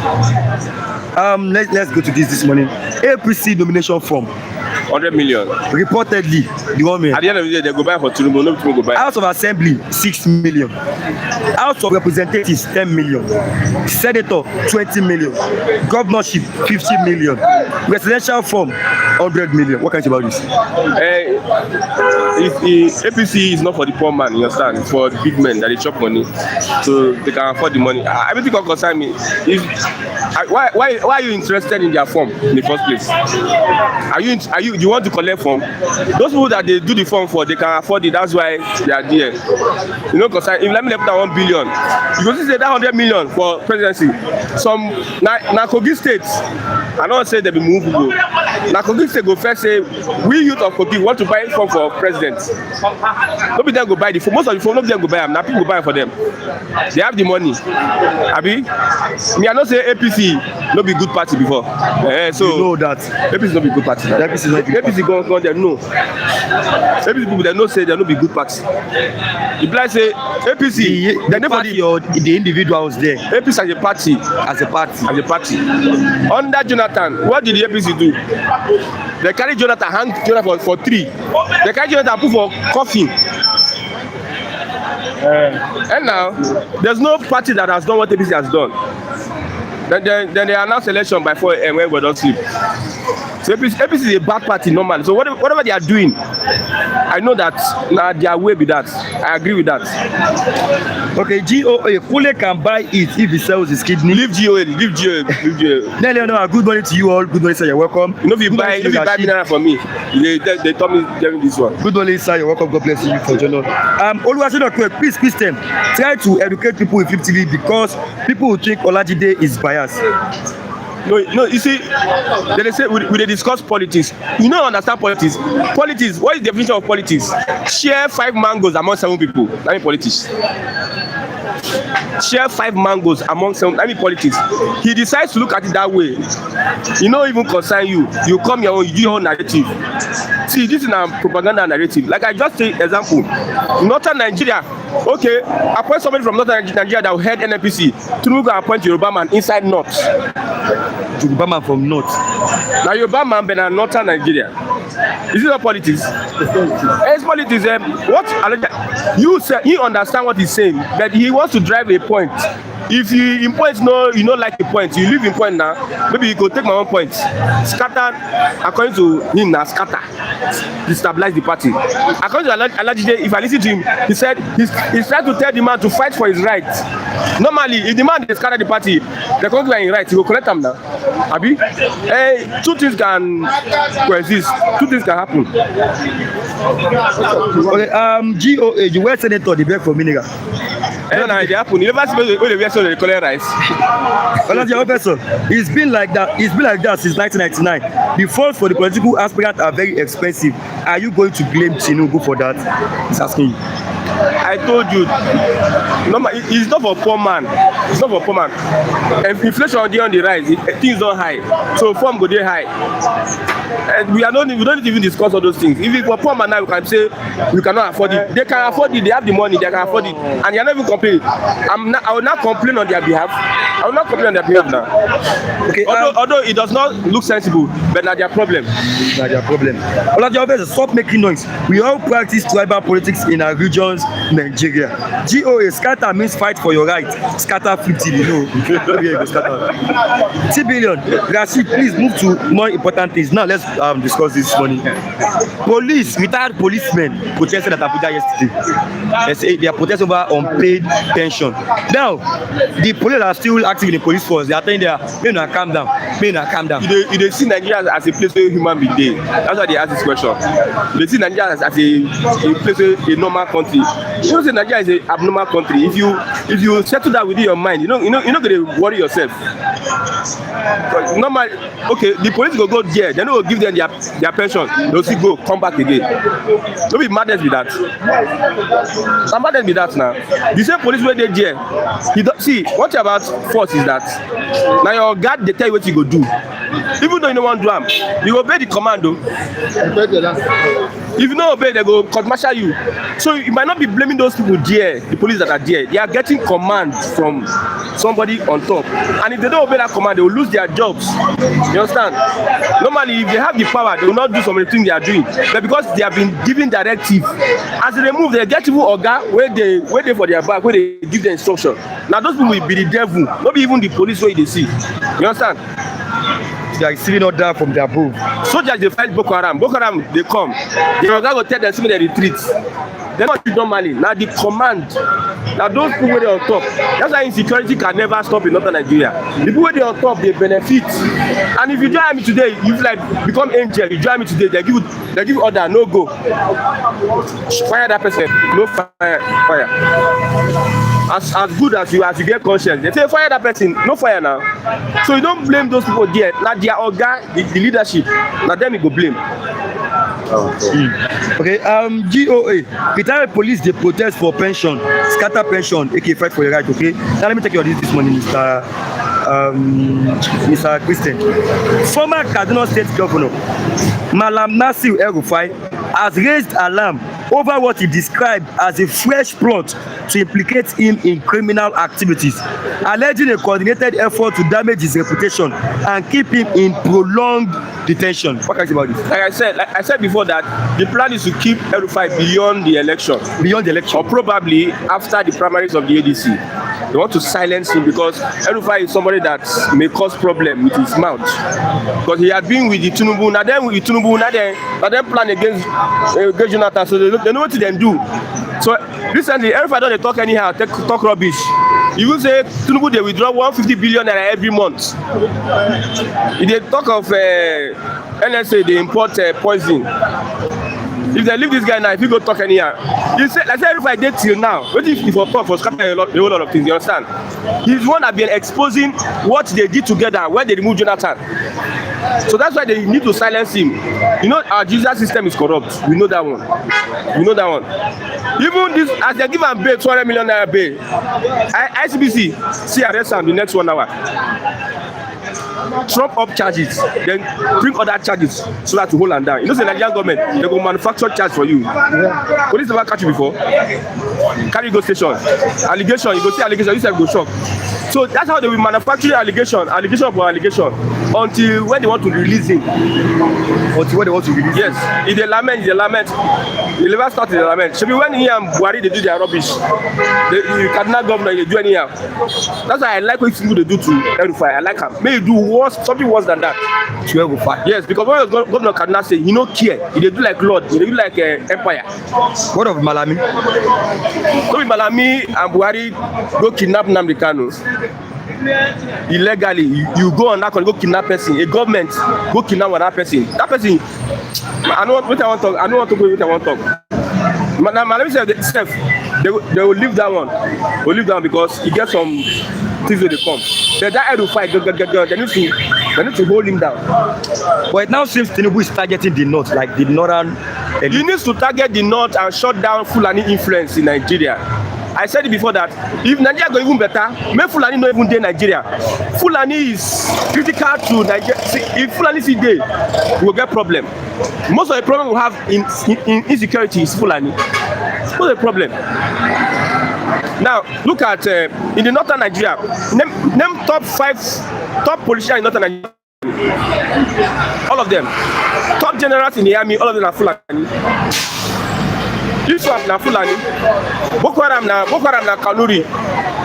Let's go to this morning. APC nomination form. 100 million. Reportedly, the one man. At the end of the day, they go buy for Tinubu. No Tinubu go buy. House of Assembly 6 million. House of Representatives 10 million. Senator 20 million. Governorship 50 million. Residential form 100 million. What can you say about this? APC is not for the poor man, you understand? It's for the big men that they chop money, so they can afford the money. Everything can concern me. Why are you interested in their form in the first place? Do you want to collect form? Those people that they do the form for, they can afford it. That's why they are there. You know, concern. If let me put that 1 billion, you go see that 100 million for presidency. Some Kogi states, I don't say they be movable. Kogi state go first say we youth of Kogi want to buy form for president. Nobody them go buy the form. Most of the form nobody them go buy them. Now people go buy for them. They have the money. Abi, me I not say APC no be good party before. So you know that APC no be good party. APC go there no. APC people they no say they no be good party. The blind say APC the party or the individuals there. APC as a party. As a party. Under Jonathan, what did the APC do? They carry Jonathan, hang Jonathan for 3. They carry Jonathan put for coffin. And now, there's no party that has done what APC has done. Then they announce election by 4 AM when we don't sleep. So APC is a bad party normally. So whatever they are doing, I know that their way be that. I agree with that. Okay, GOA, Kule can buy it if he sells his kidney. Leave GOA. No, good morning to you all. Good morning, sir. You're welcome. You know, if you buy banana for me, they told me giving this one. Good morning, sir. You're welcome. God bless you for joining us. Oluwaseun, please, Christian, try to educate people with 50 because people will think Olajide is biased. No, you see, they say we discuss politics. You don't understand politics. Politics, what is the definition of politics? Share 5 mangoes among 7 people. That means politics. Share 5 mangoes among 7. That means politics. He decides to look at it that way. You don't even concern you. You come your own, you do your own narrative. See, this is a propaganda narrative. Like I just say example. Northern Nigeria. Okay, appoint somebody from Northern Nigeria that will head NNPC. Tinubu go appoint Yoruba man inside North. Yoruba man from North. Now Yoruba man been in Northern Nigeria. Is it not politics? It's politics. You say you understand what he's saying, but he wants to drive a point. If you in points you don't like a point, you leave in point now. Maybe you could take my own point. Scatter, according to him now, scatter, destabilize the party. According to Alajide, if I listen to him, he said he's trying to tell the man to fight for his rights. Normally, if the man they scatter the party, they're going to be in right. He will collect them now. Abi, two things can coexist. Two things can happen. Okay, GOA, you were senator, the beg for mineral. They happen. You never see when they wear so they collect rice. It's been like that. It's been like that since 1999. The funds for the political aspirants are very expensive. Are you going to blame Tinubu for that? He's asking you. I told you, it's not for poor man. It's not for poor man. And inflation on the rise, things don't high. So form go dey high. And we don't even discuss all those things. If it's for poor man now, we can say we cannot afford it. They can afford it. They have the money. They can afford it. And you're not even complaining. I will not complain on their behalf. I will not complain on their behalf now. Okay. Although it does not look sensible, but not their problem. Not their problem. Stop making noise. We all practice tribal politics in our regions, Nigeria. GOA, scatter means fight for your right. Scatter 50, you know. 10 billion. Rashid, please move to more important things. Now let's discuss this morning. Retired policemen protested at Abuja yesterday. They say they are protesting over unpaid pension. Now, the police are still active in the police force. They are telling them, "May not calm down, may not calm down." You see Nigeria as a place where human being dey. That's why they ask this question. They see Nigeria as a place where a normal country. You know, say Nigeria is an abnormal country. If you settle that within your mind, you're not gonna worry yourself. Normal, okay, the police go there, they no go give them their pension, they'll still go come back again. Don't be madness with that. Some madness with that now. The same police wey dey there, see, what about force is that now your guard they tell you what you go do. Even though you don't want to do am, you obey the commando. If you don't obey, they go court martial you. So you might not be blaming those people there, the police that are there. They are getting command from somebody on top. And if they don't obey that command, they will lose their jobs. You understand? Normally, if they have the power, they will not do some of the things they are doing. But because they have been given directive, as they move, they get people oga where they for their back, where they give the instruction. Now those people will be the devil, not even the police where they see. You understand? They are receiving order from their above. Soldiers they fight Boko Haram. Boko Haram they come. The oga go tell them see they retreat. They not do normally. Now the command. Now those people where they on top. That's why insecurity can never stop in northern Nigeria. The people where they on top they benefit. And if you join me today, you like become angel. You join me today, they give order, no go. Fire that person. No fire. As good as you get conscience, they say fire that person, no fire now. So you don't blame those people there. Now their organ, the leadership, now them you go blame. Okay, GOA, retired police they protest for pension, scatter pension, aka fight for your right. Okay, now let me take you on this morning, Mr. Christian. Former Kaduna State Governor Malam Nasir El-Rufai has raised alarm over what he described as a fresh plot to implicate him in criminal activities, alleging a coordinated effort to damage his reputation and keep him in prolonged detention. What can you say about this? Like I said before that the plan is to keep El-Rufai beyond the election. Beyond the election. Or probably after the primaries of the ADC. They want to silence him because El-Rufai is somebody that may cause problem with his mouth. Because he had been with the Tinubu, now then with the Tinubu, now then plan against Jonathan, so they know what to then do. So recently, El-Rufai don't talk anyhow, talk rubbish. You will say Tinubu they withdraw 150 billion naira every month. If they talk of NSA, they import poison. If they leave this guy now, if you go talk anyhow, you say, like if I did till now, what if for talk for scattering a whole lot of things, you understand? He's one that been exposing what they did together when they removed Jonathan. So that's why they need to silence him. You know, our judicial system is corrupt. We know that one. Even this, as they give him bail, 200 million naira bail, ICBC, see arrest him the next 1 hour. Trump up charges, then bring other charges so that to hold them down. You know, the Nigerian government, they go manufacture charge for you. Police never catch you before. Carry go station. Allegation, you go see allegation, you say go shock. So that's how they will manufacture allegation upon allegation until when they want to release him. Until when they want to release him? Yes. If they lament, they never start in the lament. Should be when he and Buhari they do their rubbish. The Kaduna governor they do anyhow. That's why I like what they do to El-Rufai. I like him. May you do worse, something worse than that. To El-Rufai? Yes, because when the governor Kaduna say he no care, he dey do like Lord, he dey do like empire. What of Malami? So if Malami and Buhari go kidnap Nnamdi Kanu illegally, you go on that country, go kidnap person, a government go kidnap another person. That person, I know what I want to talk. I don't want to go with what I want to talk. Malami said they will leave that one. Will leave that one because he gets some things when they come. They die to fight. They need to hold him down. But it now seems Tinubu is targeting the north, like the northern. He needs to target the north and shut down Fulani influence in Nigeria. I said it before that if Nigeria go even better, make Fulani not even dey Nigeria. Fulani is critical to Nigeria. See, if Fulani is there, we will get problem. Most of the problem we have in insecurity is Fulani. What's the problem? Now look at in the northern Nigeria. Name top 5 top politicians in northern Nigeria. All of them. Top generals in the army. All of them are Fulani. Iswap na Fulani, Boko Haram na Kanuri,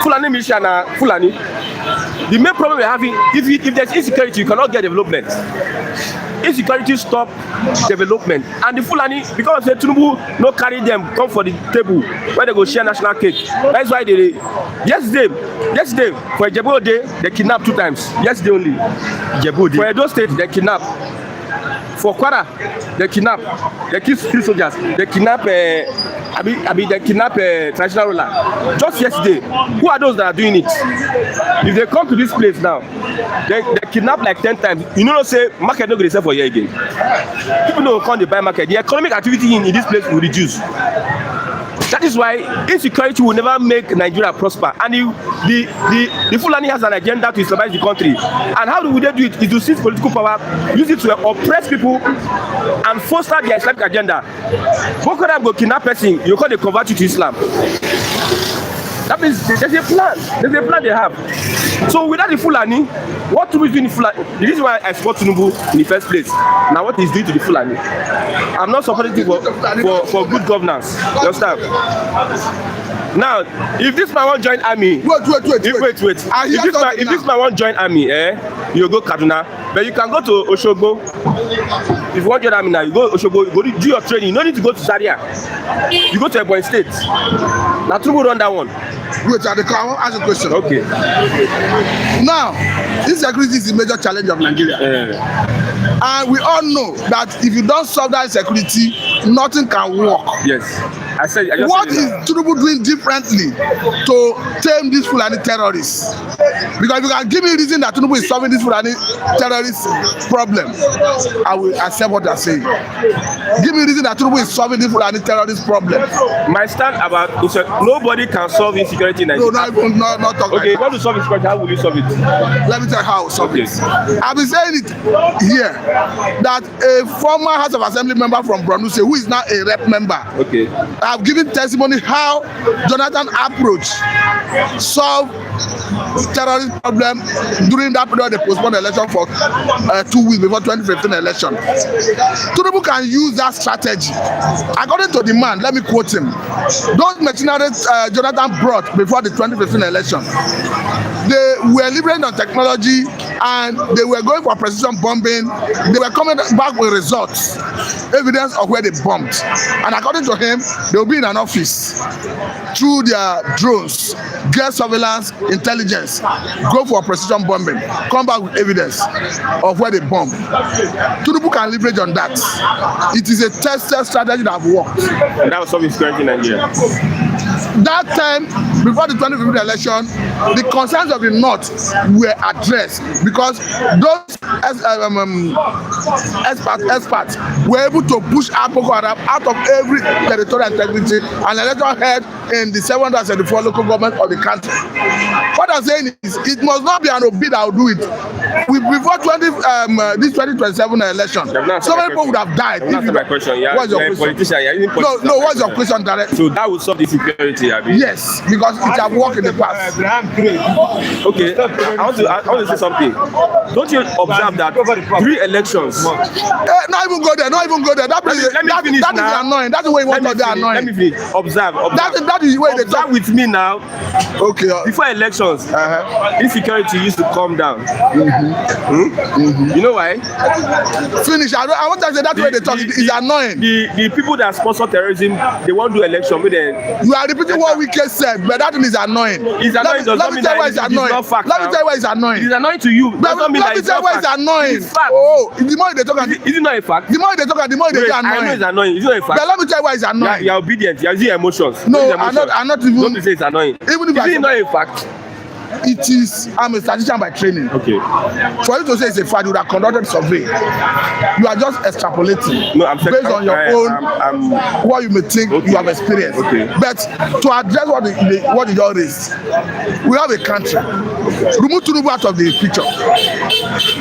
Fulani militia na Fulani. The main problem we're having, if there's insecurity, you cannot get development. insecurity stop development, and the Fulani, because say Tinubu no carry them come for the table where they go share national cake. That's why they yesterday for Ijebu-Ode they kidnap 2 times. Yesterday only. Ijebu-Ode. For Edo State they kidnap. For Kwara they kidnap. They kill 3 soldiers. They kidnap they kidnap traditional ruler. Just yesterday, who are those that are doing it? If they come to this place now, they kidnap like 10 times. You know, say market no go dey sell for here again. People no come dey buy market. The economic activity in this place will reduce. That is why insecurity will never make Nigeria prosper. And the Fulani has an agenda to Islamize the country. And how do they do it? Is to seize political power, use it to oppress people, and foster their Islamic agenda. Boko Haram go kidnap person, you call they convert you to Islam. That means there's a plan. There's a plan they have. So without the Fulani, what Tinubu is doing in Fulani? The reason why I support Tinubu in the first place. Now what he's doing to the Fulani. I'm not supporting it for good governance. You understand? Now, if this man won't join army, wait. If this man won't join army, you go Kaduna, but you can go to Oshogbo. If you want to join army now, you go Oshogbo, you go do your training. You don't need to go to Zaria. You go to Ebonyi State. Now, Tinubu run that one. Wait, I want to ask a question. Okay. Now, insecurity is the major challenge of Nigeria. And we all know that if you don't solve that insecurity, nothing can work. Yes. What is Tinubu doing differently to tame these Fulani terrorists? Because if you can give me a reason that Tinubu is solving this Fulani terrorist problem, I will accept what you are saying. Give me a reason that Tinubu is solving this Fulani terrorist problem. My stand about nobody can solve insecurity in Nigeria. No, not talk. Okay, if you want to solve insecurity, how will you solve it? Let me tell you how I will solve it. I've been saying it here that a former House of Assembly member from Borno, who is now a rep member, I've given testimony how Jonathan approach solve terrorist problem during that period they postponed the election for 2 weeks before 2015 election. Tinubu can use that strategy. According to the man, let me quote him. Those mercenaries Jonathan brought before the 2015 election, they were liberating on technology and they were going for precision bombing. They were coming back with results, evidence of where they bombed. And according to him, they will be in an office through their drones, get surveillance, intelligence, go for precision bombing, come back with evidence of where they bombed. Tinubu can leverage on that. It is a tested strategy that worked. And that was something security in Nigeria. That time, before the 2015 election, the concerns of the North were addressed because those experts were able to push Boko Haram out of every territorial integrity and election held in the 774 local government of the country. What I'm saying is, it must not be an Obi that will do it. Before this 2027 election, so many people would have died. That's my question. What's your question? No, what's your question, direct? So that would solve the security, I mean. Yes, because it has worked in the past. Okay, I want to say something. Don't you observe that 3 elections? Not even go there. That is annoying. That's the way you want to be annoying. Let me finish. Observe. That is the way they talk with me now. Okay. Before elections, insecurity used to come down. You know why? Finish. I want to say that way they talk is annoying. The people that sponsor terrorism, they won't do election with them. You are repeating what Wike said, but that thing is annoying. It's annoying. Let me tell you why it's annoying. Let me tell you why it's annoying. It's annoying to you. Let me tell you why it's annoying. It's fact. Oh, the more they talk, is it not a fact? The more they talk, the more they get annoying. I know it's annoying. It's not a fact. But let me tell you why it's annoying. You're obedient. You're using emotions. No, I'm not even. Don't say it's annoying. Even if it's not a fact. It is. I'm a statistician by training. Okay. For you to say it's a fact, you would have conducted survey. You are just extrapolating. No, I'm based on your own what you may think you have experienced. Okay. But to address what you just raised, we have a country. Remove Tinubu out of the picture.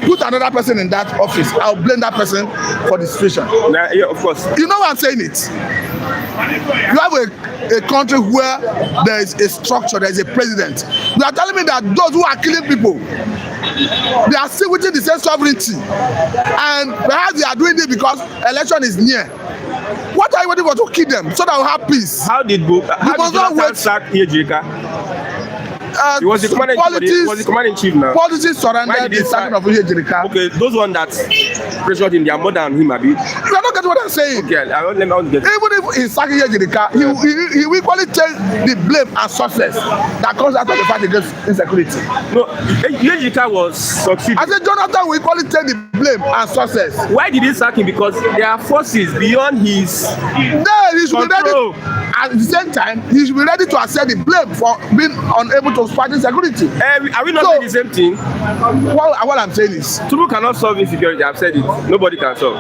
Put another person in that office. I'll blame that person for the situation. Yeah, of course. You know why I'm saying it? You have a country where there is a structure, there is a president. You are telling me that those who are killing people, they are still within the same sovereignty, and perhaps they are doing it because election is near. What are you waiting for to kill them so that we have peace? How did Jonathan sack Ejeka? He was the commander in chief now. Politics surrounded the sacking of Ejirika. Okay, those one that pressured him, they are more than him, Abi. You are not getting what I'm saying. Okay, I don't get it. Even if he's sacking Ejirika, he will equally take the blame and success that comes out of the fight against insecurity. No, Ejirika was succeeding. I said Jonathan will equally take the blame and success. Why did he sack him? Because there are forces beyond his He should control. be ready. At the same time, he should be ready to accept the blame for being unable to fight insecurity. Are we not saying the same thing? What I'm saying is, Tinubu cannot solve insecurity. I've said it. Nobody can solve.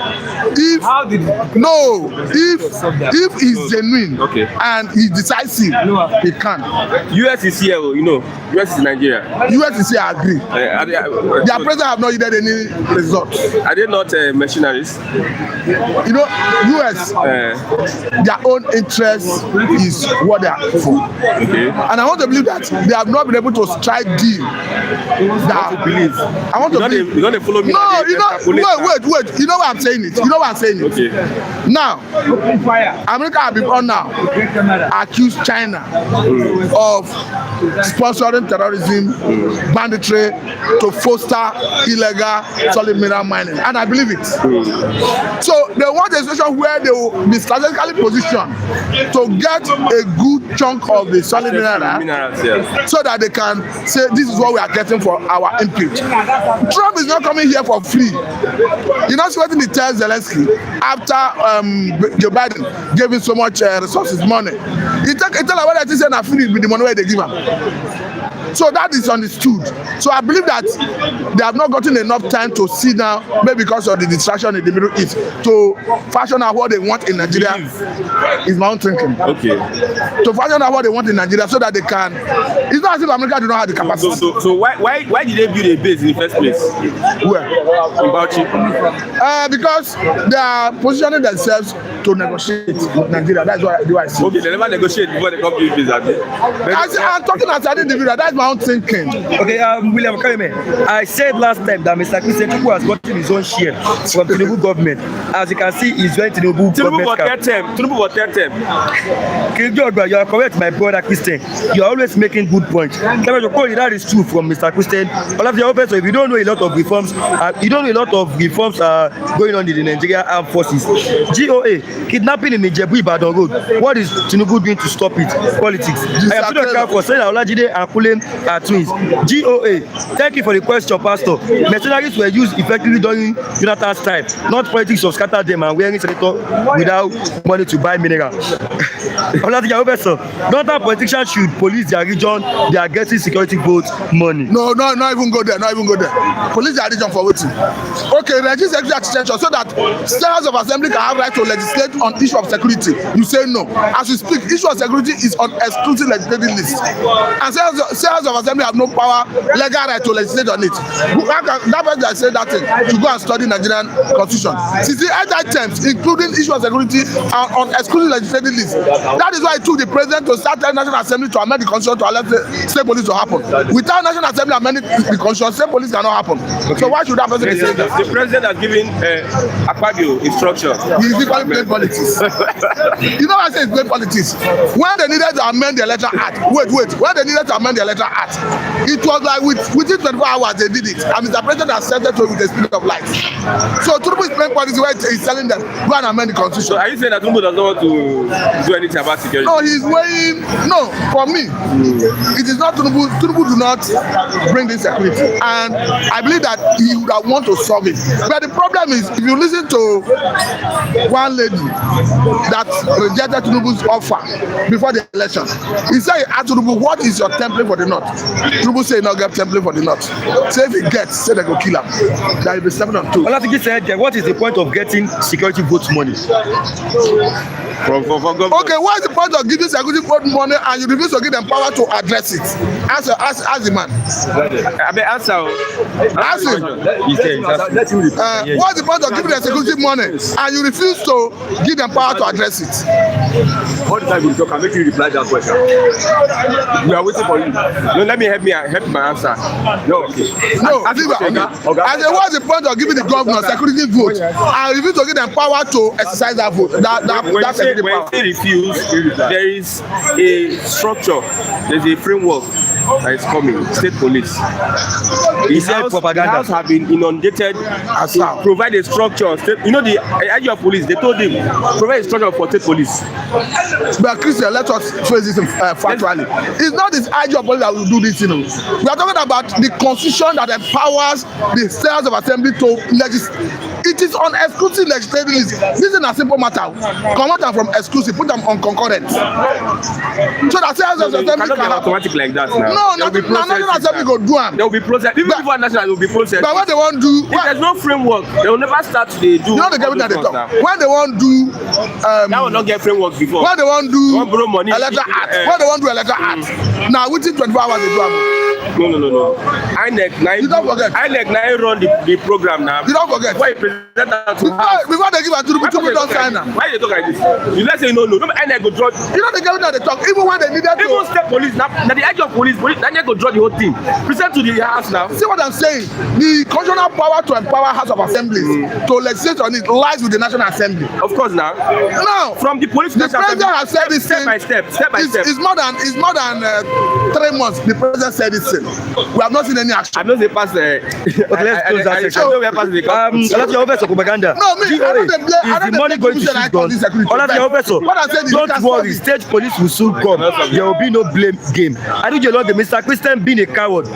If he's genuine and he's decisive, he can. US is here, you know. US is Nigeria. US is here, I agree. Their president have not needed any result. Are they not mercenaries? You know, US, their own interest is what they are for. Okay. And I want to believe that they have not been able to strike deal. I want to believe. You're gonna follow me. No, you know, wait. You know why I'm saying it? Okay. Now, America have begun now accuse China of sponsoring terrorism, banditry to foster illegal solid mineral mining, and I believe it. So they want a situation where they will be strategically positioned to get a good chunk of the solid mineral, so that they can say this is what we are getting for our input. Trump is not coming here for free. You know what he tells Zelensky after Joe Biden gave him so much resources, money. He tell her what they say na free with the money where they give him. So that is understood. So I believe that they have not gotten enough time to sit down, maybe because of the distraction in the Middle East, to fashion out what they want in Nigeria. Is my own thinking. Okay. To fashion out what they want in Nigeria so that they can. It's not as if America do not have the capacity. So why did they build a base in the first place? Where? In Bauchi. Because they are positioning themselves to negotiate with Nigeria. That's what I see. Okay, they never negotiate before they come build base. I'm talking as an individual. That's my own thinking. Okay, William Karime, I said last time that Mr. Christian Tinubu has gotten his own share from Tinubu government. As you can see, he's joined Tinubu government. Tinubu for third term. You are correct, my brother Christian. You are always making good points. That is true from Mr. Christian. So if you don't know a lot of reforms, are going on in the Nigerian armed forces. GOA, kidnapping in the Ijebu-Ibadan road. What is Tinubu doing to stop it? Politics. I am still account for saying Olajide and Kule are twins. GOA, thank you for the question, Pastor. Mercenaries were used effectively during Jonathan's time, not politics of scatter them and wearing senator without money to buy mineral. Not politicians should police their region, they are getting security votes money. No, not even go there, Police their region for waiting. Okay, register extension so that Senators of Assembly can have right to legislate on issue of security. You say no. As we speak, issue of security is on exclusive legislative list. And Senators of Assembly have no power, legal right to legislate on it. That person that said that thing to go and study Nigerian constitution. Since the items, including issue of security, are on exclusive legislative list. That is why it took the president to start the National Assembly to amend the constitution to allow the state police to happen. Without National Assembly amending the constitution, state police cannot happen. So why should that person be saying that? The president has given Akpabio instruction. He is equally playing politics. You know what I say it's playing politics. When they needed to amend the Electoral Act, when they needed to amend the Electoral Act, it was like within 24 hours they did it. And Mr. President accepted to it with the spirit of light. So Tinubu is playing politics where he's telling them, go and amend the constitution. So are you saying that Tinubu does not want to do anything about security? No, he's weighing. No, for me, it is not Tinubu. Tinubu do not bring this security. And I believe that he would have want to solve it. But the problem is, if you listen to one lady that rejected Tinubu's offer before the election, he said, ask Tinubu, what is your template for the North? Tinubu say, no get template for the North. Say if he gets, say they go kill him. That will be 7 on 2. Olatiki said, what is the point of getting security votes money? From government. Okay, what is the point of giving security vote money and you refuse to give them power to address it? Ask the man. I mean, answer. Ask him. What's the point of giving them security money and you refuse to give them power to address it? All the time you talk, I'm making you reply that question. We are waiting for you. No, let me help my answer. No, okay. No, I said, what's the point of giving the governor security vote and refuse to give them power to exercise that vote? When they refuse, there is a structure, there's a framework that is coming, state police. He said propaganda. The house have been inundated to provide a structure. You know, the IG of police, they told him, provide a structure for state police. But Christian, let us phrase this factually. It's not this IG of police that will do this, you know. We are talking about the constitution that empowers the House of Assembly to legislate. It is on exclusive legislative list. This is a simple matter. Convert them from exclusive, put them on concurrent. So that House of Assembly cannot be automatic like that now. No, National Assembly go do them. There will be process. Even before national, there will be process. But what they want to do, if there's no framework, they will never start to do. You know the government they talk. When they want to do, that will not get framework before. When they want to do borrow money, electoral act. When they want to do electoral act. Now within 24 hours they do them. No. INEC don't forget. INEC now run the program now. You don't forget. Why you present that to before they give it to the people don't sign now. Why you talk like this? You let's say no. INEC go draw. You know the government they talk. Even when they needed to. Even state police now the edge of police, INEC go draw the whole thing. Present to the house now. See what I'm saying? The constitutional power to empower House of Assemblies to legislate on it lies with the National Assembly. Of course now. Now from the police. The president has said this step by step. It's more than 3 months. The president said this thing. We have not seen any action. I know they pass the. Okay, let's close that section. I know we are passing the. Let your officer propaganda. No, me. I don't blame. Is the money going to shoot guns? Let your officer. Don't worry, state police will soon come. There will be no blame game. I do you love Mr. Christian being a coward.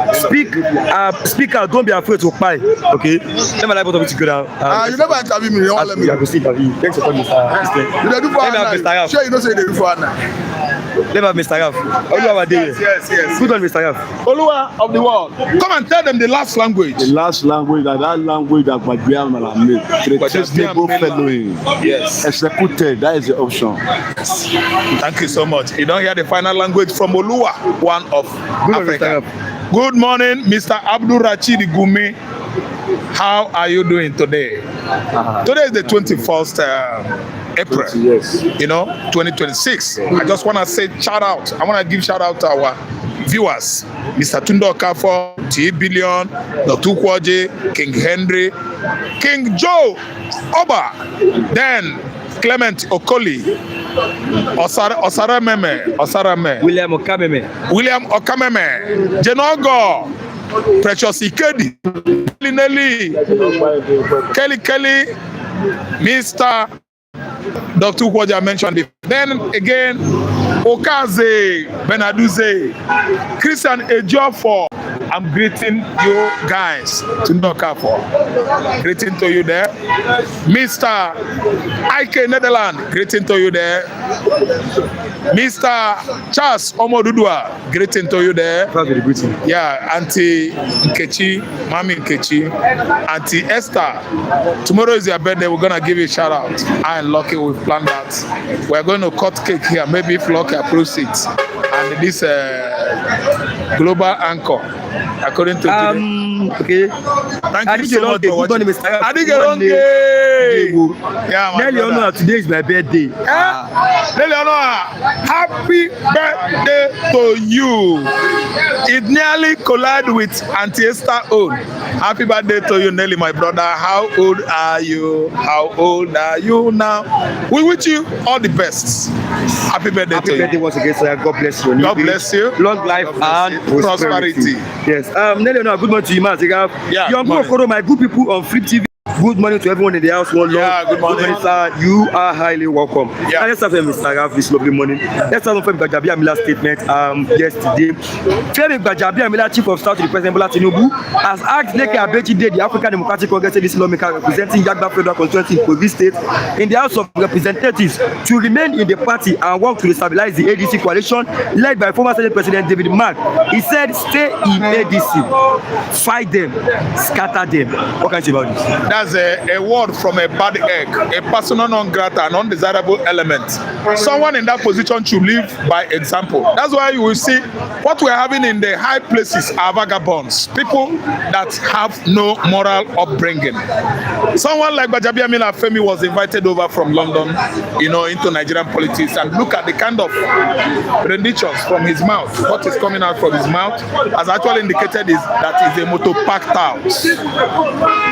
Speak out. Don't be afraid to buy. Okay. Never like to go down. You never interview me. You don't let me. I go see interview. Thanks for coming, Mr. Christian. You do for now. Sure, you don't say they do for now. Let me have Mr. Raf. Oluwa Wadeye. Yes. Good on Mr. Raf. Oluwa of the world. Come and tell them the last language. The last language, that language that Gbajabiamila made. Detestable following. Yes. Executed. That is the option. Thank you so much. You don't hear the final language from Oluwa, one of Africa. Good morning, Mr. Abdul Rachid Gumi. How are you doing today? Today is the 21st April, yes. 2026. I just want to say shout out. I want to give shout out to our viewers, Mr. Tundo Okafo, T. Billion, Dr. Ukwaje, King Henry, King Joe Oba, then Clement Okoli, Osarame, William Okameme, Jenogo, Precious Ikedi, Kelly, Mr. Dr. Ukwaja mentioned it. Then again, Okaze, Benaduze, Christian Ejiofor. I'm greeting you guys to Nokafo. Greeting to you there. Mr. Ike Netherlands, greeting to you there. Mr. Charles Omodudua, greeting to you there. Yeah, Auntie Nkechi, Mami Nkechi, Auntie Esther. Tomorrow is your birthday. We're gonna give you a shout out. I and Lucky we planned that. We're going to cut cake here. Maybe if Lucky approves it. And this global anchor, according to okay. Thank you so much for watching. Yeah, Nelly, today is my birthday. Nelly, happy birthday to you. It nearly collided with Auntie Esther own. Happy birthday to you, Nelly, my brother. How old are you? How old are you now? We wish you all the best. Happy birthday to you. Happy birthday once again, sir. God bless you. God bless you. Long life and prosperity. Yes. Nelly, good morning to you, man. Yeah, you are going to follow my good people on Flip TV. Good morning to everyone in the house. Yeah, good morning. Sir. You are highly welcome. Yeah. Let's have Mr. Raf this lovely morning. Let's have Femi Gbajabiamila statement yesterday. Femi Gbajabiamila, Chief of Staff to the President Bola Tinubu, has asked Leke Abejide, the African Democratic Congress ADC lawmaker representing Yagba Federal Constituency in Kogi State, in the House of Representatives, to remain in the party and work to stabilize the ADC coalition led by former Senate President David Mark. He said, stay in ADC, fight them, scatter them. What can you say about this? That's a word from a bad egg, a persona non grata, an undesirable element. Someone in that position should live by example. That's why you will see what we're having in the high places are vagabonds, people that have no moral upbringing. Someone like Gbajabiamila Femi was invited over from London, into Nigerian politics, and look at the kind of renditions from his mouth. What is coming out from his mouth has actually indicated is that is a motor packed house.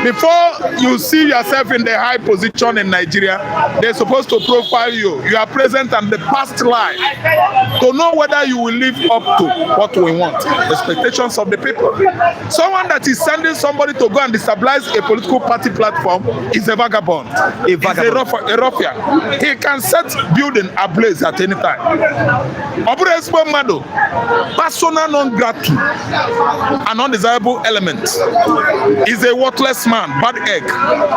Before you see yourself in the high position in Nigeria, they're supposed to profile you. You are present and the past life to know whether you will live up to what we want, expectations of the people. Someone that is sending somebody to go and destabilize a political party platform is a vagabond. A ruffian. He can set building ablaze at any time. Persona non grata, an undesirable element, is a worthless man, bad egg.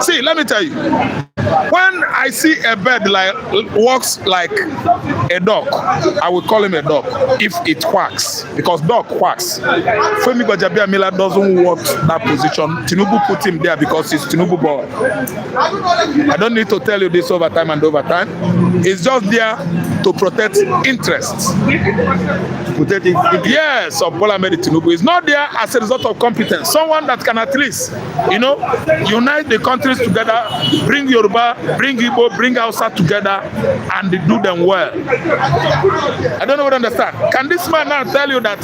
See, let me tell you, when I see a bird like walks like a dog, I would call him a dog if it quacks, because dog quacks. Femi Gbajabiamila doesn't want that position. Tinubu put him there because he's Tinubu boy. I don't need to tell you this over time and over time. It's just there to protect interests. Yes, of Bola Ahmed Tinubu. Is not there as a result of competence. Someone that can at least, unite the countries together, bring Yoruba, bring Igbo, bring Hausa together, and do them well. I don't know what I understand. Can this man now tell you that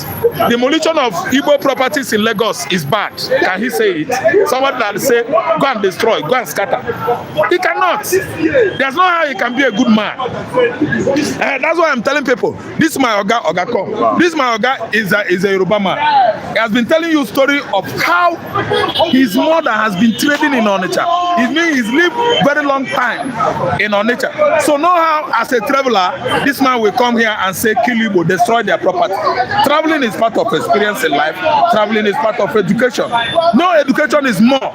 demolition of Igbo properties in Lagos is bad? Can he say it? Someone that say, go and destroy, go and scatter. He cannot. There's no how he can be a good man. That's why I'm telling people, this my Oga come. This my Oga is a Yoruba man. He has been telling you a story of how his mother has been trading in Onitsha. It means he's lived very long time in Onitsha. So know how, as a traveler, this man will come here and say, kill Igbo, destroy their property. Traveling is part of experience in life. Traveling is part of education. No, education is more.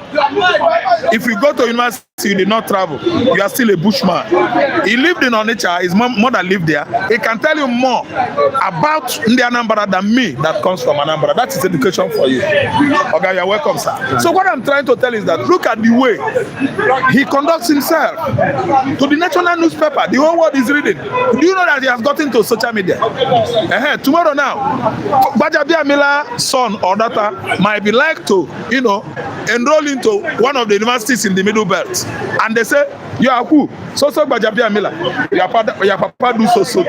If you go to university, you did not travel, you are still a bushman. He lived in Onitsha, his mother lived there. He can tell you more about the Anambra than me that comes from Anambra. That is education for you. Okay, you're welcome, sir. So what I'm trying to tell is that look at the way he conducts himself to the national newspaper. The whole world is reading. Do you know that he has gotten to social media? Tomorrow now, Gbajabiamila's son or daughter might be like to, enroll into one of the universities in the Middle Belt. And they say, you are who? So Gbajabiamila. Your papa do so thing.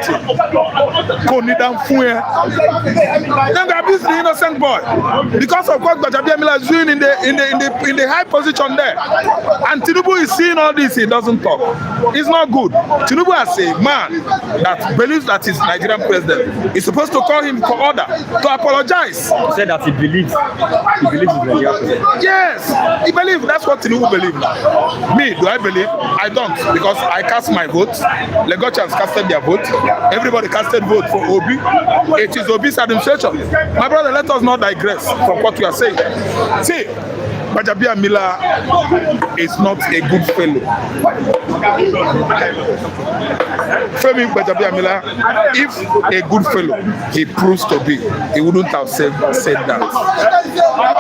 Then they abuse the innocent boy because of what Gbajabiamila is doing in the high position there. And Tinubu is seeing all this. He doesn't talk. It's not good. Tinubu as a man that believes that he's Nigerian president is supposed to call him for order, to apologize. He said that he believes he's Nigerian president. Yes, he believes. That's what Tinubu believes. Me, do I believe? I don't, because I cast my vote. Lagosians casted their vote. Everybody casted vote for Obi. It is Obi's administration. My brother, let us not digress from what we are saying. See, Gbajabiamila is not a good fellow. Femi Gbajabiamila, if a good fellow he proves to be, he wouldn't have said that.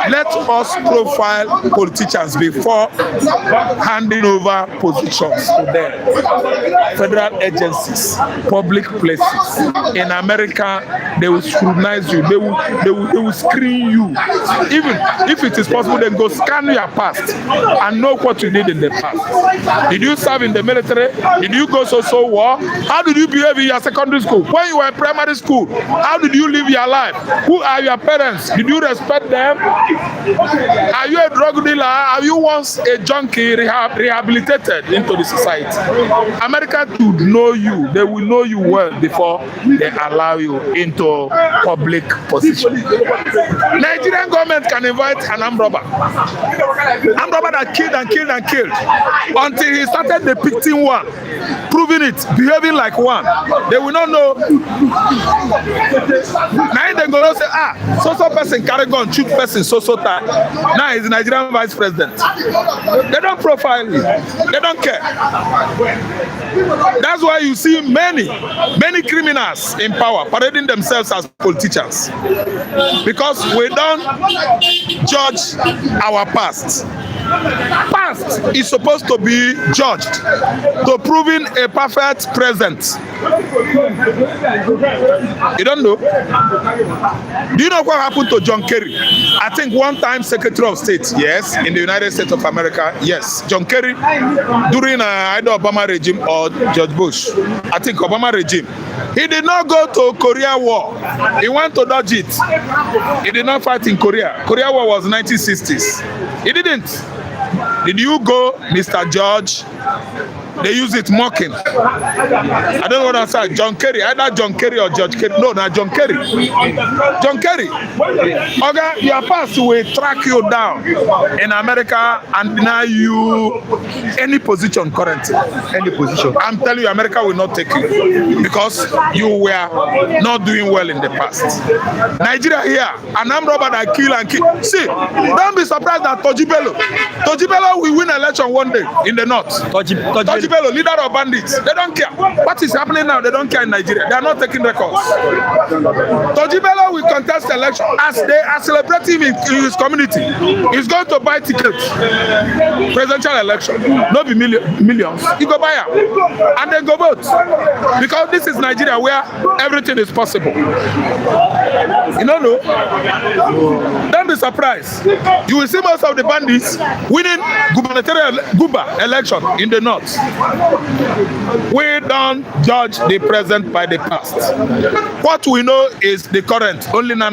Let us profile politicians before handing over positions to them. Federal agencies, public places. In America, they will scrutinize you. They will screen you. Even if it is possible, then go scan your past and know what you did in the past. Did you serve in the military? Did you go so war? How did you behave in your secondary school? When you were in primary school, how did you live your life? Who are your parents? Did you respect them? Are you a drug dealer? Are you once a junkie rehabilitated into the society? America would know you. They will know you well before they allow you into public position. Nigerian government can invite an armed robber. Armed robber that killed until he started depicting one, proving it, behaving like one. They will not know. Now they go say, so person carry gun, shoot person so time. Now he's the Nigerian vice president. They don't profile him. They don't care. That's why you see many criminals in power parading themselves as politicians, because we don't judge our past. Past is supposed to be judged to proving a perfect present. You don't know? Do you know what happened to John Kerry? I think one time Secretary of State, yes, in the United States of America, yes. John Kerry, during either Obama regime or George Bush, I think Obama regime, he did not go to Korea War. He went to dodge it. He did not fight in Korea. Korea War was 1960s. He didn't. Did you go, Mr. George? They use it mocking. I don't know what I said. John Kerry, either John Kerry or George Kerry. No, not John Kerry. John Kerry. Okay, your past will track you down in America and deny you any position currently. Any position. I'm telling you, America will not take you because you were not doing well in the past. Nigeria here, an armed robber that kill and kill. See, don't be surprised that Toji Bello will win election one day in the north. Toji Bello, leader of bandits, they don't care. What is happening now? They don't care in Nigeria. They are not taking records. Toji Bello will contest election as they are celebrating in his community. He's going to buy tickets. Presidential election, not be millions. He go buy them and then go vote. Because this is Nigeria where everything is possible. You don't know? Don't be surprised. You will see most of the bandits winning gubernatorial election in the north. We don't judge the present by the past. What we know is the current, only now.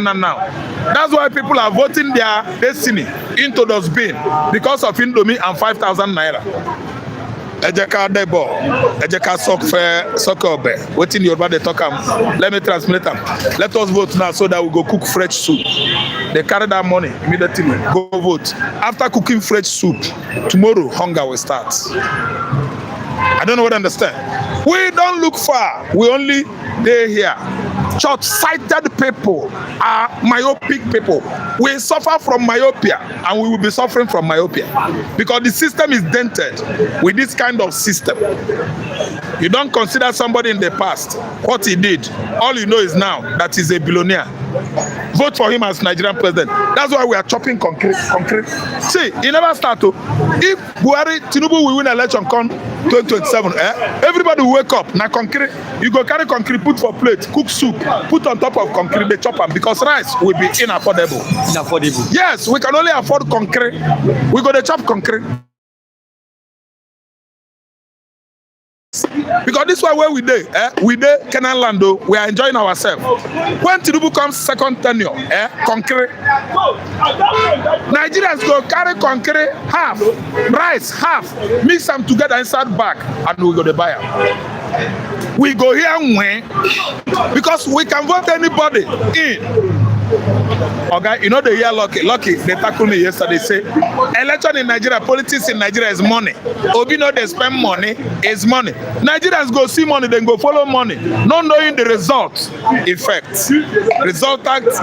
That's why people are voting their destiny into those bin because of Indomie and 5,000 naira. Ejeka debo, Ejeka soccer. Waiting your body talk am. Let me translate them. Let us vote now so that we go cook fresh soup. They carry that money immediately. Go vote. After cooking fresh soup, tomorrow hunger will start. I don't know what I understand. We don't look far. We only stay here. Short-sighted people are myopic people. We suffer from myopia and we will be suffering from myopia because the system is dented with this kind of system. You don't consider somebody in the past, what he did. All you know is now that he's a billionaire. Vote for him as Nigerian president. That's why we are chopping concrete. See, he never started. If Buhari, Tinubu will win election come 2027, everybody will wake up. Now concrete, you go carry concrete, put for plate, cook soup, put on top of concrete, they chop them because rice will be inaffordable. Yes, we can only afford concrete. We go to chop concrete. Because this is where we dey, Canaan land, we are enjoying ourselves. When Tinubu comes second tenure, concrete. Nigerians go carry concrete half, rice half, mix them together inside bag, and we go to buy them. We go here and win because we can vote anybody in. Okay, you know they hear Lucky, they tackled me yesterday, say, election in Nigeria, politics in Nigeria is money. Obi know they spend money, is money. Nigerians go see money, then go follow money, not knowing the resultant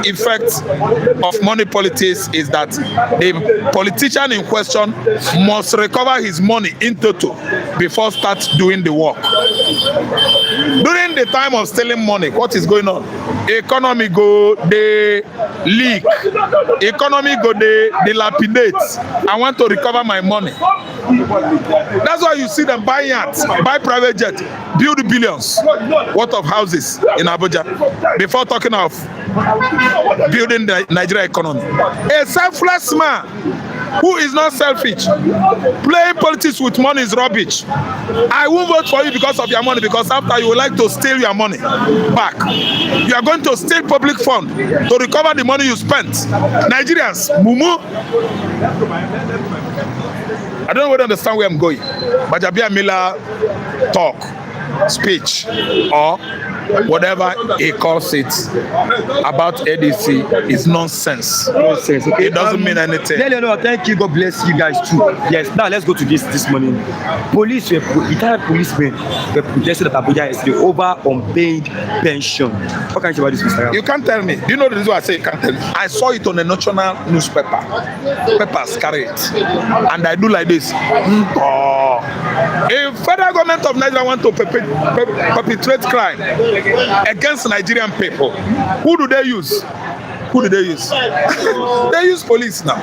effect of money politics is that the politician in question must recover his money in total before start doing the work. During the time of stealing money, what is going on? Economy go, they leak. Economy go, they dilapidate. I want to recover my money. That's why you see them buy yachts, buy private jet, build billions worth of houses in Abuja before talking of building the Nigeria economy. A selfless man who is not selfish, playing politics with money is rubbish. I won't vote for you because of your money, because after you would like to steal your money back. You are going to steal public fund to recover the money you spent. Nigerians, mumu. I don't really understand where I'm going. Gbajabiamila talk, speech, or whatever he calls it about ADC is nonsense. Okay. It doesn't mean anything. Thank you. God bless you guys too. Yes. Now let's go to this morning. Italian policemen were protesting at Abuja yesterday over unpaid pension. What can you say about this, Mr. You can't tell me. Do you know the reason why I say you can't tell me? I saw it on a national newspaper. Papers carry it, and I do like this. If federal government of Nigeria want to perpetrate crime against Nigerian people, who do they use? They use police now.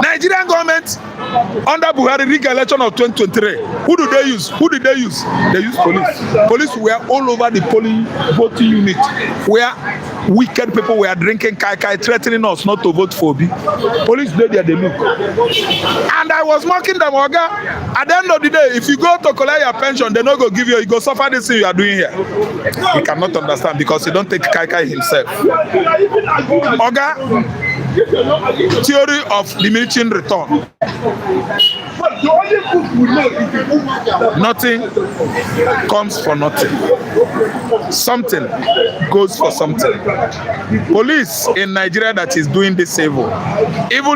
Nigerian government under Buhari rig election of 2023. Who do they use? They use police. Police were all over the polling voting unit where wicked people were drinking kai threatening us not to vote for Obi. Police did there, they look. And I was mocking them, Oga. At the end of the day, if you go to collect your pension, they not go give you go suffer this thing you are doing here. He cannot understand because he don't take kai himself. Oga, theory of diminishing return. Nothing comes for nothing. Something goes for something. Police in Nigeria that is doing this evil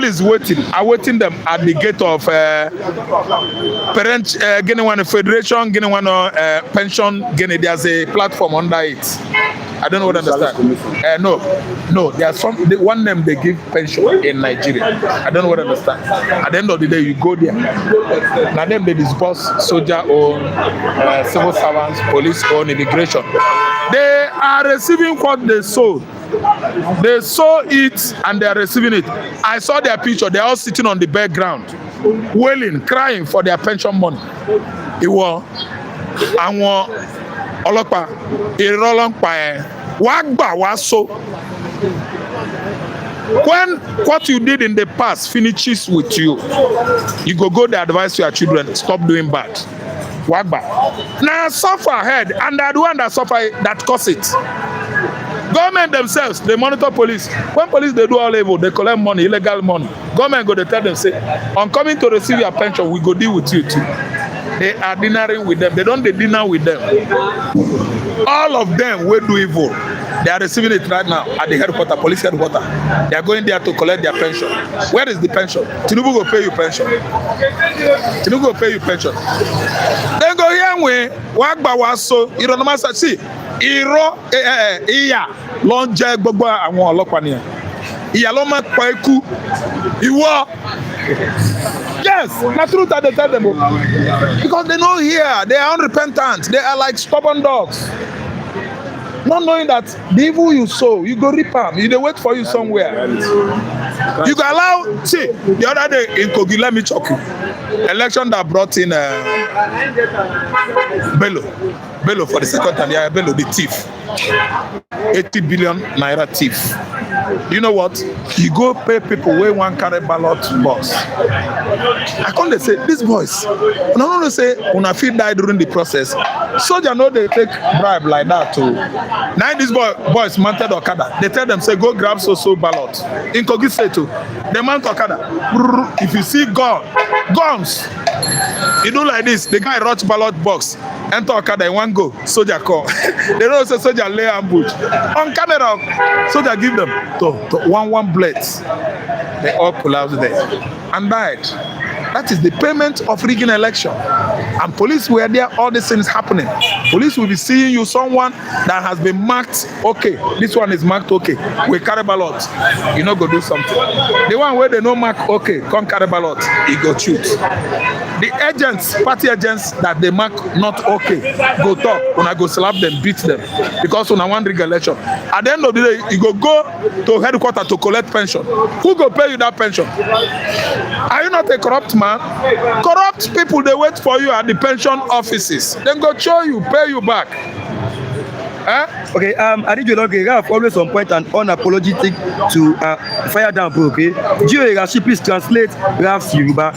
is awaiting them at the gate of parent getting one federation, getting one pension, getting there's a platform under it. I don't know what I understand. No, there's one name they give pension in Nigeria. I don't know what I understand. At the end of the day, you go there. Now them they disburse soldier or civil servants, police or immigration. They are receiving what they sow. They sow it and they are receiving it. I saw their picture. They are all sitting on the background, wailing, crying for their pension money. It was àwọn ọlọ́pàá ìrọlọ́pàá ẹ̀ wá gbà wá so. When what you did in the past finishes with you, you go to advise your children, stop doing bad. Wagba. Now suffer ahead, and the one that suffer that cause it. Government themselves, they monitor police. When police they do all evil, they collect money, illegal money. Government go to tell them, say, on coming to receive your pension, we go deal with you too. They are dinnering with them. They don't dinner with them. All of them will do evil. They are receiving it right now at the headquarters, police headquarters. They are going there to collect their pension. Where is the pension? Tinubu will pay you pension. Tinubu will pay you pension. Then go here way. Wagba waso. Ironomasa see. Iro iya lonje gbogbo àwọn ọlọ́pàá ni. Ìyà ló máa pa ikú. Ìwọ. Yes, the truth that they tell them. Because they know here, they are unrepentant. They are like stubborn dogs. Not knowing that the evil you sow, you go reap them. You dey wait for you somewhere. You go allow. See, the other day in Kogi, let me choke you. Election that brought in Bello for the second time. Yeah, Bello, the thief. 80 billion naira thief. You know what? You go pay people wey wan carry ballot box. I can't say this boys. Una no say una fit die during the process. Soldier no dey take bribe like that too. Now these boys mounted Okada. They tell them say go grab so ballot. In Kogi State too. They mount Okada. If you see guns, you do like this. The guy rush ballot box. Enter Okada in one go. Soldier call. They don't say soldier lay ambush. On camera, soldier give them to one blades. They all collapsed there and died. That is the payment of rigging election. And police were there, all these things happening. Police will be seeing you, someone that has been marked, okay, this one is marked, okay, we carry ballot. You know, go do something. The one where they no mark, okay, come carry ballot, he go shoot. The agents, party agents that they mark not okay, go talk, when I go slap them, beat them, because when I want rig election. At the end of the day, you go to headquarters to collect pension. Who go pay you that pension? Are you not a corrupt man? Corrupt people, they wait for you at the pension offices. Then go show you, pay you back. Okay, I need you to have always on point and unapologetic to fire down, bro, okay? Gio, Rashi, please translate Raf's Yoruba.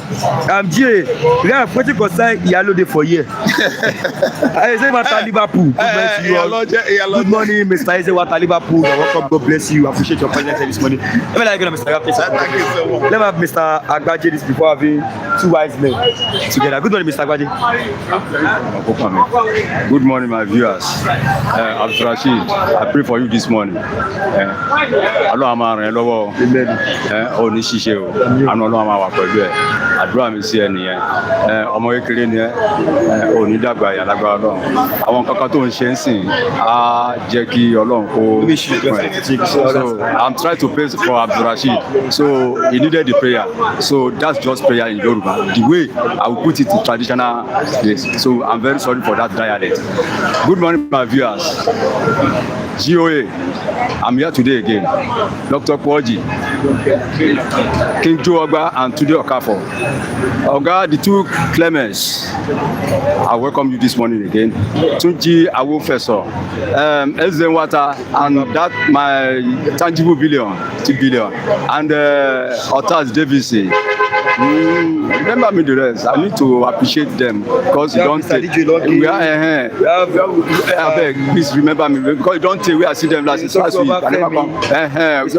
Gio, Raf, what you consider yellow day for year? I say what Liverpool. Good morning, Mr. Isewata Liverpool. Welcome, God bless you. I appreciate your presence this morning. Let me like Mr. Raf. Let me have Mr. Agbaje this before having two wise men together. Good morning, Mr. Agbaje. Good morning, my viewers. Abdul Rashid, I pray for you this morning. Ọlọ́run a máa ràn ẹ́ lọ́wọ́ ò ní ṣiṣẹ́ o, àánú Ọlọ́run a máa wà pẹ̀lú ẹ̀. Àdúrà mi sí ẹ nìyẹn. Ọmọ kékeré ni ẹ, ò ní dàgbà ìyá lágbára Ọlọ́run. Àwọn kankan tó ń ṣe ń sìn á jẹ́ kí Ọlọ́run kó fún ẹ. So I'm trying to pray for Abdul Rashid. So he needed the prayer. So that's just prayer in Yoruba. The way I will put it in traditional place. So I'm very sorry for that dialect. Good morning, my viewers. GOA, I'm here today again. Dr. Kwoji, King Joe Ogba, and Tunde Okafo. Oga, the two Clemens, I welcome you this morning again. Tunji Awofeso, Ezenwata, and that my tangible billion, 2 billion, and Outrage Davison. Remember me the rest. I need to appreciate them because you don't take. We are please remember me because you don't take. We are see them last week. I never come. That's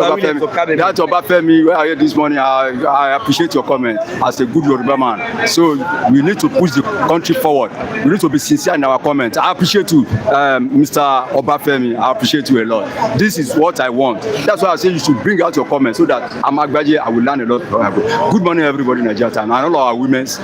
Obafemi. We are here this morning. I appreciate your comment as a good Yoruba man. So we need to push the country forward. We need to be sincere in our comments. I appreciate you, Mr. Obafemi. I appreciate you a lot. This is what I want. That's why I say you should bring out your comments so that I'm Gbaja. I will learn a lot from you. Good morning, everybody in Nigeria and all our women's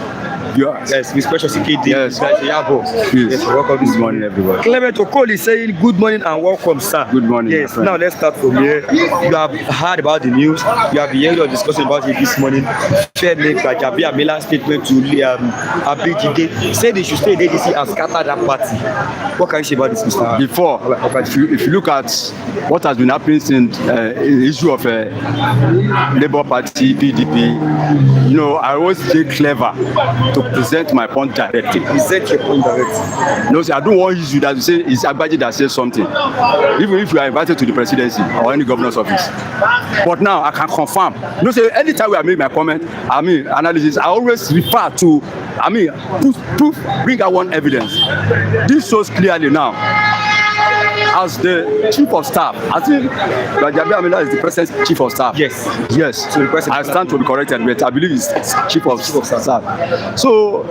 viewers. Yes, with special security. Yes, yes, welcome this morning, everybody. Clement Okoli is saying good morning and welcome, sir. Good morning. Yes, now let's start from here. You have heard about the news. You have been hearing or discussing about it this morning. Femi Gbajabiamila statement to Abuja said they should stay in ADC and scatter that party. What can you say about this, Mr. Before, if you look at what has been happening since the issue of Labour Party, PDP, you know, I always stay clever to present my point directly. Present your point directly. No, I don't want you that say it's Gbaja that says something, even if you are invited to the presidency or any governor's office. But now I can confirm. You know, say anytime we are making my comment, analysis, I always refer to, proof, bring out one evidence. This shows clearly now. As the chief of staff, I think Gbajabiamila is the president's chief of staff. Yes. Yes. So the president, I stand to be corrected, but I believe it's chief of staff. So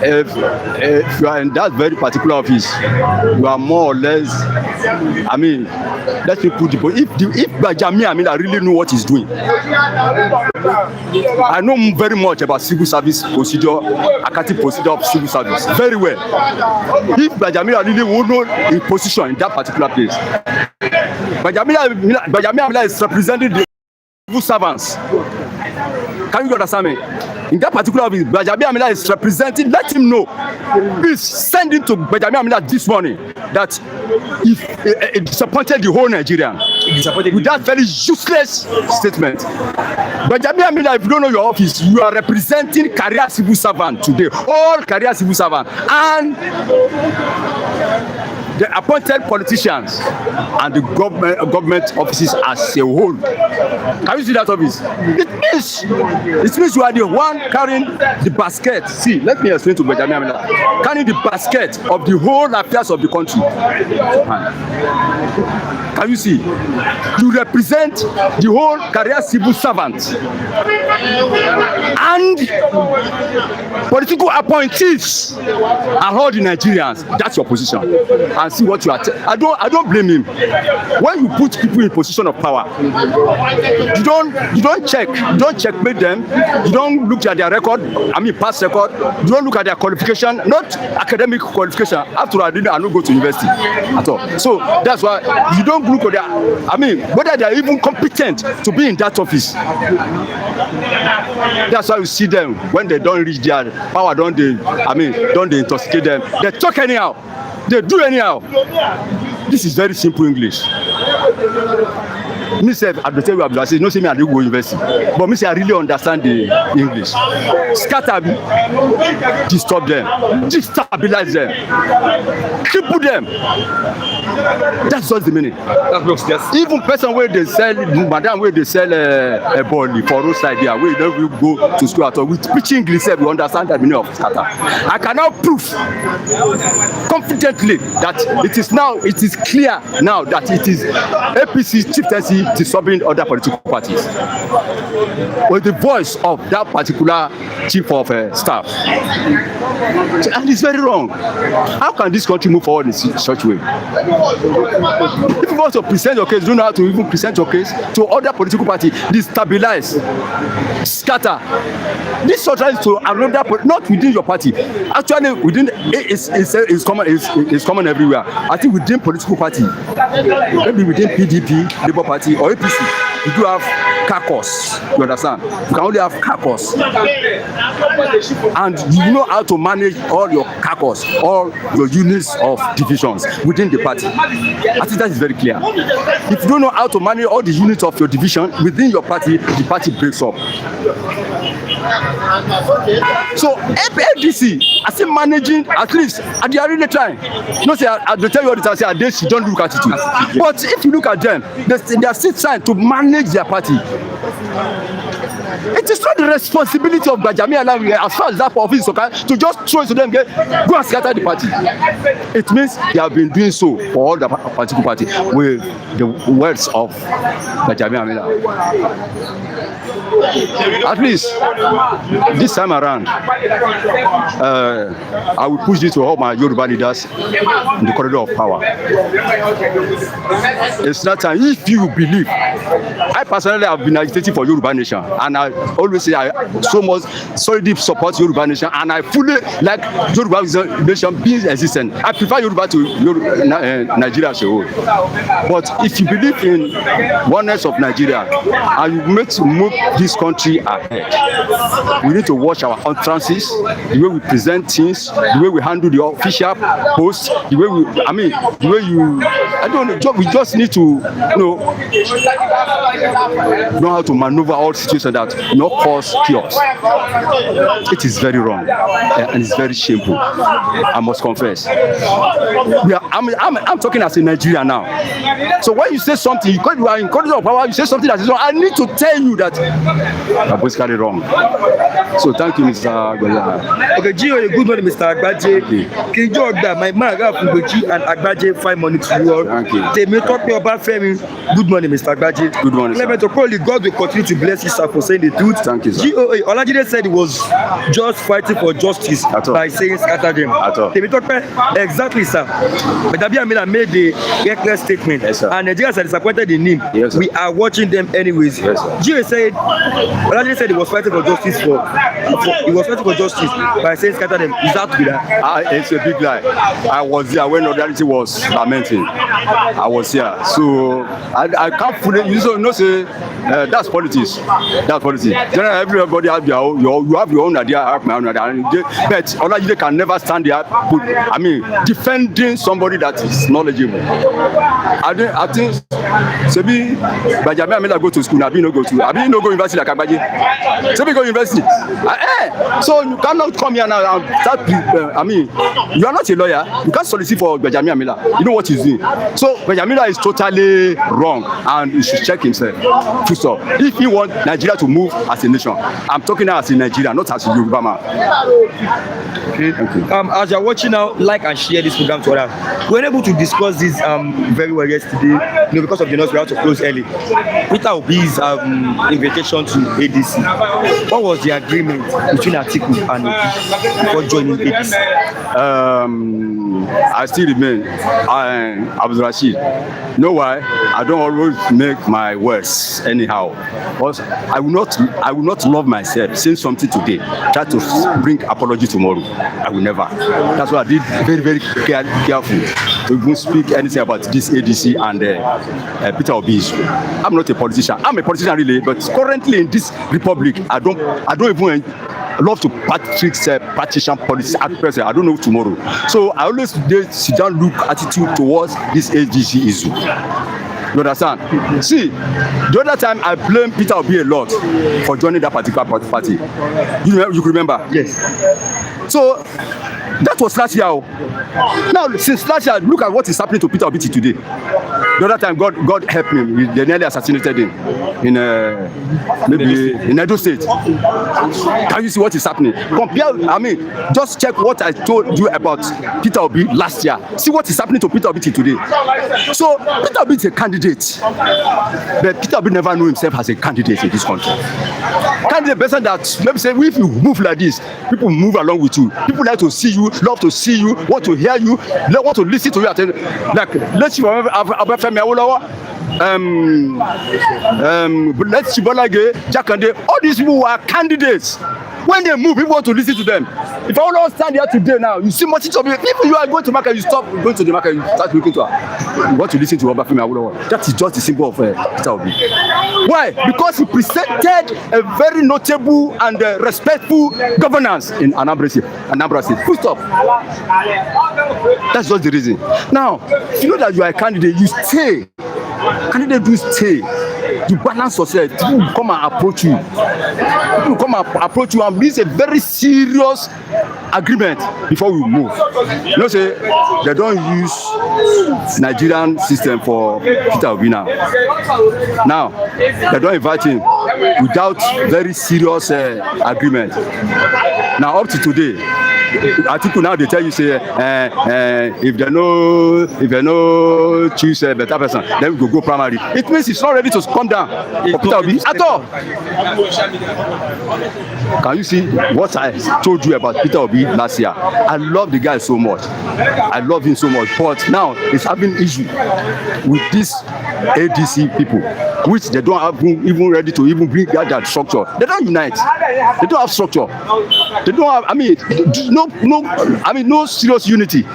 if you are in that very particular office, you are more or less, let me put the point. If Gbajabiamila really knew what he's doing, I know very much about civil service procedure, accounting procedure of civil service, very well. If Gbajabiamila really would know in position in that particular place, Gbajabiamila is representing the civil servants. Can you understand me? In that particular office, Gbajabiamila is representing. Let him know. Please send it to Gbajabiamila this morning that it disappointed the whole Nigerian with that very useless statement. Gbajabiamila, if you don't know your office, you are representing career civil servant today, all career civil servant, and the appointed politicians and the government offices as a whole. Can you see that office? It means you are the one carrying the basket. See, let me explain to Gbajabiamila. Carrying the basket of the whole affairs of the country. Can you see? You represent the whole career civil servant and political appointees and all the Nigerians. That's your position. And see what you are. I don't blame him. When you put people in position of power, you don't checkmate them. You don't look at their record. Past record. You don't look at their qualification, not academic qualification. After all, I don't go to university at all. So that's why you don't look at their. Whether they are even competent to be in that office. That's why you see them when they don't reach their power. Don't they intoxicate them? They talk anyhow. They do anyhow. This is very simple English. Me say I tell you Abuja say no say me I dey go university, but me say I really understand the English. Scatter, disturb them, destabilize them, cripple them. That's just the meaning. Even person where they sell, madam where they sell a ball for roadside there, where you don't go to school at all. With preaching English, we understand the meaning of scatter. I cannot prove confidently that it is clear now that it is APC chieftaincy disturbing other political parties with the voice of that particular chief of staff, and it's very wrong. How can this country move forward in such a way? If you want to present your case, you don't know how to even present your case to other political party, destabilize, scatter. This outrage to another, not within your party. Actually, within it's common everywhere. I think within political party, maybe within PDP, Labour Party, or APC, you do have caucus. You understand? You can only have caucus, and you know how to manage all your caucus, all your units of divisions within the party. I think that is very clear. If you don't know how to manage all the units of your division within your party, the party breaks up. So APC, I say managing at least at the arena time. No, say I tell you all the time, say she don't look at it. But if you look at them, they are still trying to manage their party. It is not the responsibility of Gbajabiamila as far as that office is concerned to just throw it to them, go and scatter the party. It means they have been doing so for all the political party with the words of Gbajabiamila. At least this time around, I will push this to all my Yoruba leaders in the corridor of power. It's not time. If you believe, I personally have been agitating for Yoruba nation, and I always say I so much solidly support Yoruba nation, and I fully like Yoruba nation being existent. I prefer Yoruba to Nigeria as a whole. But if you believe in oneness of Nigeria and you make to move this country ahead, we need to watch our utterances, the way we present things, the way we handle the official posts, the way we, the way you, I don't know, we just need to, know how to maneuver all situations that not cause chaos. It is very wrong and it's very shameful. I must confess. I'm talking as a Nigerian now. So when you say something, you are in corridor of power, you say something that is wrong, I need to tell you that you are basically wrong. So thank you, Mr. Gbaja. Okay, Gio, good morning, Mr. Agbaje. Can you my man from Gbaji and Agbaje, fine morning to you all. Thank you. They may talk about Femi. Good morning, Mr. Agbaje. Good morning, sir. Clement Okoli, God will continue to bless you, sir, for saying the truth. Thank you, sir. GOA, Olajide said he was just fighting for justice by saying scatter them. They may talk exactly, sir. Gbajabiamila made the reckless statement, yes, sir. and Nigerians are disappointed in him. Yes, sir. We are watching them anyways. Yes, sir. GOA said, Olajide said he was fighting for justice by saying scatter them. Is that to be that? It's a big lie. I was there when Odality was lamenting. I was here. So I can't fully, say that's politics. That's politics. Generally, everybody have their own, you have your own idea, I have my own idea. But Olajide can never stand there, defending somebody that is knowledgeable. I think Sebi Gbajabiamila go to school, Abi no go university like Agbaje. Sebi go university. So you cannot come here now and start. You are not a lawyer. You can't solicit for Gbajabiamila. You know what he's doing. So Gbajabiamila is totally wrong, and he should check himself. So if he wants Nigeria to move as a nation, I'm talking now as a Nigerian, not as a Yoruba man. Okay. Thank you. As you're watching now, like and share this program to others. We were able to discuss this very well yesterday. Because of the noise, we had to close early. Peter Obi's invitation to ADC. What was the agreement between Atiku and Obi before joining ADC? I still remain Abdul Rashid. Know why? I don't always make my words anyhow. Because I will not love myself saying something today, try to bring apology tomorrow. I will never. That's why I did very, very careful to even speak anything about this ADC and Peter Obi. I'm not a politician. I'm a politician really, but currently in this republic, I don't even love to partition politics at present. I don't know tomorrow. So I always sit down, look attitude towards this ADC issue. You understand? See, the other time I blame Peter Obi a lot for joining that particular party. You remember? Yes. So that was last year. Now, since last year, look at what is happening to Peter Obi today. The other time, God helped him. They nearly assassinated him in in Edo State. Can you see what is happening? Just check what I told you about Peter Obi last year. See what is happening to Peter Obi today. So Peter Obi is a candidate, but Peter Obi never knew himself as a candidate in this country. Candidate person that maybe say if you move like this, people move along with you. People like to see you, love to see you, want to hear you, want to listen to you. Like let's see Femi let's see Jakande. All these people are candidates. When they move, people want to listen to them. If I want to stand here today now, you see much of it. If you are going to market, you stop going to the market, you start looking to her. You want to listen to Femi Awolowo. That is just the symbol of Peter Obi. Why? Because he presented a very notable and respectful governance in Anambra State. Full stop. That's just the reason. Now, if you know that you are a candidate, you stay. Candidates do stay. You balance yourself. People will come and approach you. People will come and approach you, and this is a very serious agreement before we move. You know, say they don't use Nigerian system for Peter Obi now. Now they don't invite him without very serious agreement. Now up to today, I think now they tell you say if they no choose a better person, then we go primary. It means it's not ready to come down for Peter Obi at all. Can you see what I told you about Peter Obi last year? I love the guy so much. I love him so much. But now he's having issue with these ADC people, which they don't have even ready to even bring that structure. They don't unite. They don't have structure. They don't have. I mean, no serious unity.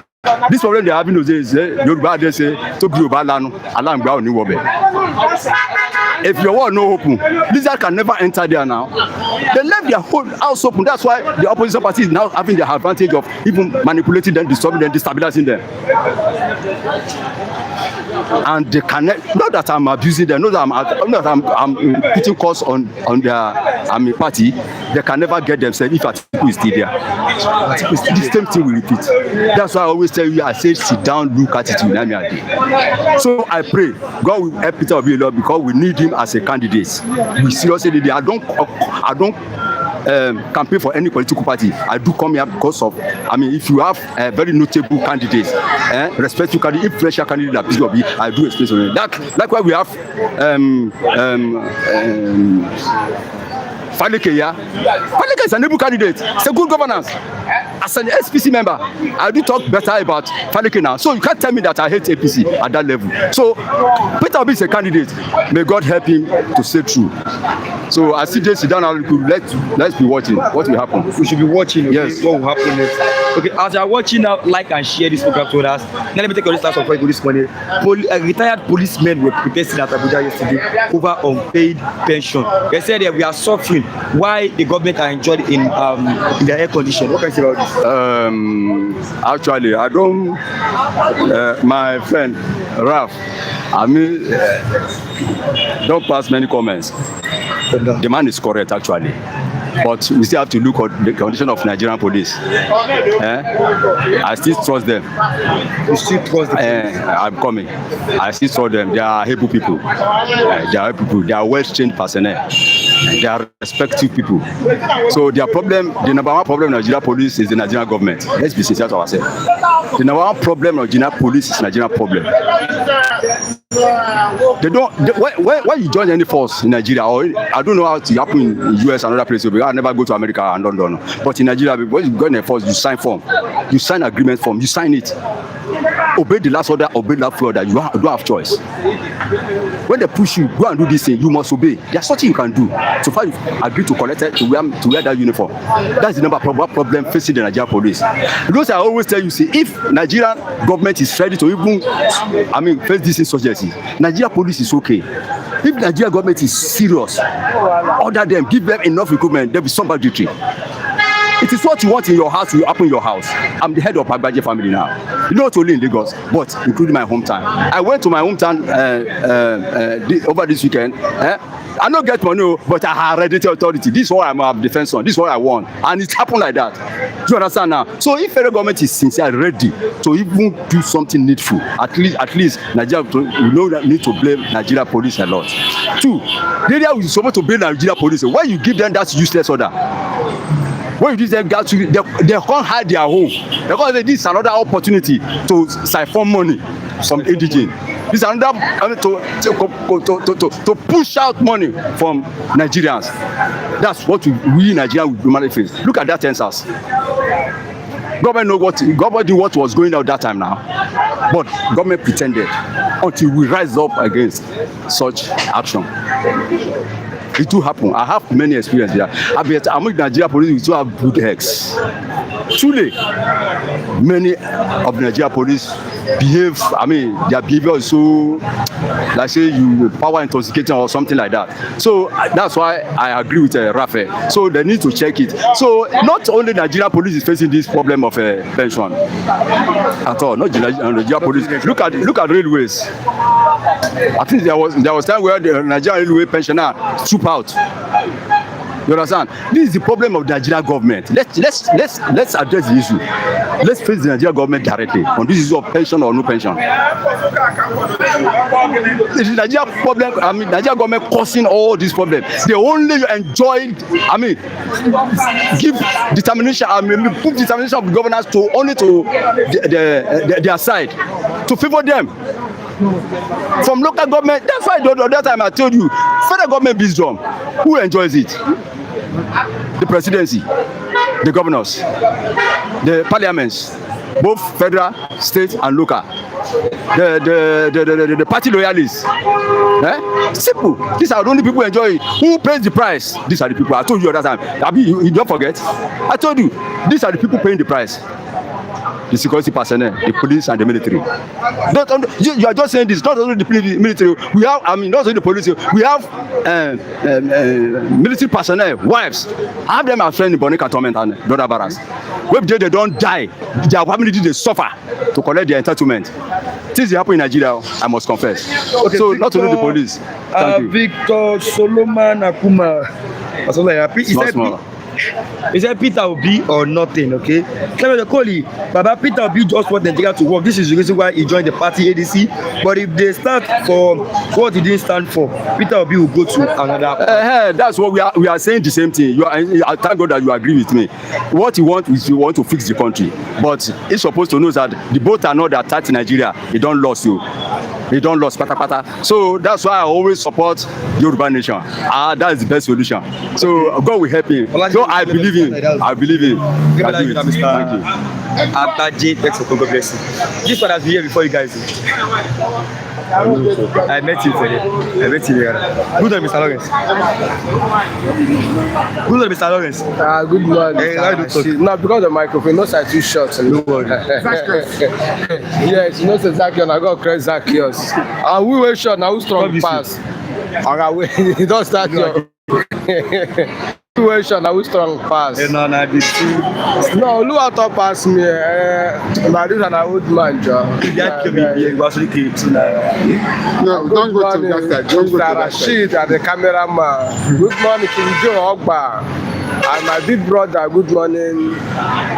This problem they're having those days, Yoruba they say, to Yoruba land, alarm ground new wobe. If your wall no open, lizard can never enter there now. They left their whole house open. That's why the opposition party is now having the advantage of even manipulating them, disturbing them, destabilizing them. And they connect. Not that I'm abusing them. Not that I'm putting costs on their party. They can never get themselves if Atiku is still there. The same thing will repeat. That's why I always tell you. I say sit down, look at it. So I pray God will help Peter Obi a lot because we need him as a candidate. We seriously need him. I don't campaign for any political party. I do come here because of, if you have a very notable candidate, respectful candidate, influential candidate like Peter Obi, I do explain to them. That's why we have Faleke here. Faleke is an able candidate. It's a good governance. As an SPC member, I do talk better about Faleke now. So you can't tell me that I hate APC at that level. So Peter Obi is a candidate. May God help him to stay true. So I see this sit down now. Let's be watching what will happen. We should be watching. Okay? Yes. What will happen next? Okay, as you are watching now, like and share this program to us. Now let me take your list of this morning. Retired policemen were protesting at Abuja yesterday over unpaid pension. They said that we are suffering. Why the government are enjoyed in their air condition? What can you say about this? Actually, I don't. My friend Raf, don't pass many comments. The man is correct actually, but we still have to look at the condition of Nigerian police. I still trust them. You still trust them? I'm coming. I still trust them. They are able people. They are able people. They are well-trained personnel. They are respective people. So their problem, the number one problem in Nigerian police is the Nigerian government. Let's be sincere to ourselves. The number one problem in Nigerian police is Nigerian problem. They don't. When you join any force in Nigeria, or I don't know how it happen in US and other places. Because I never go to America and London. But in Nigeria, when you go in a force, you sign form, you sign agreement form, you sign it. Obey the last order, obey that order. You don't have choice. When they push you, go and do this thing, you must obey. There's nothing you can do. So far, you agree to collect it, to wear that uniform. That's the number one problem facing the Nigerian police. Because I always tell you, see, if Nigerian government is ready to even, face this insurgency, Nigerian police is okay. If Nigerian government is serious, order them, give them enough equipment, there will be some victory. It is what you want in your house will happen in your house. I'm the head of Gbaja family now. Not only in Lagos, but including my hometown. I went to my hometown over this weekend. I don't get money, but I have hereditary authority. This is what I'm a defense on. This is what I want. And it happened like that. Do you understand now? So if federal government is sincere, ready to even do something needful, at least Nigeria, we don't need to blame Nigeria police a lot. Two, the area we supposed to blame Nigeria police. Why you give them that useless order? When you do them, they can't hide their home. Because this is another opportunity to siphon money from indigent. This is another to push out money from Nigerians. That's what we Nigerians will normally face. Look at that census. Government knew what was going on that time now, but government pretended until we rise up against such action. It do happen. I have many experiences there. Among Nigeria police, we still have good heads. Truly, many of the Nigeria police behave, their behavior is so, like say you power intoxicating or something like that. So that's why I agree with Rafael. So they need to check it. So not only Nigeria police is facing this problem of pension at all. Not Nigeria police. Look at railways. I think there was time where the Nigerian railway pensioner troop out. You understand? This is the problem of the Nigerian government. Let's address the issue. Let's face the Nigerian government directly on this issue of pension or no pension. It is Nigerian problem. I mean, Nigerian government causing all these problems. They only enjoy. I mean, give determination. I mean, put determination of the governors to only to their side to favor them. From local government, that's why the other time I told you, federal government wisdom, who enjoys it? The presidency, the governors, the parliaments, both federal, state, and local. The party loyalists. Simple. These are the only people who enjoy it. Who pays the price? These are the people. I told you other time. You don't forget. I told you, these are the people paying the price. The security personnel, the police and the military. You are just saying this, not only the military. We have, I mean, not only the police. We have military personnel, wives. I have them as friends in Bonica Torment and Doda Barras. When they don't die, their family they suffer to collect their entitlement. Things happen in Nigeria, I must confess. Okay, so Victor, not only the police. Thank you. Victor Solomon Akuma. He said Peter Obi or nothing, okay? Clement Okoli, Baba Peter Obi just want Nigeria to work. This is the reason why he joined the party ADC. But if they start for what he didn't stand for, Peter Obi will go to another. That's what we are saying the same thing. I thank God that you agree with me. What you want is you want to fix the country. But it's supposed to know that the boat are not that tight in Nigeria. They don't lose you. They don't lose pata. So that's why I always support Yoruba nation. That is the best solution. So God will help him. So I believe in. I believe in. Thank you. Abuja, thanks for God bless you. This one has been here before you guys. I met you today. Good morning, Mr. Lawrence. Good morning, Mr. Lawrence. Good morning. No, because the microphone, no side too short. No worry. Yes, you know Zacchaeus. I got crazy Zacchaeus. And we were short. Now we strong pass. Okay, we don't start your. Situation, I will strong pass. No, Oluwato pass me. But this is an old man, Joe. No, don't go to that side. Don't go to that side. And the cameraman. Good morning, King Joe Ogba. And my big brother, good morning,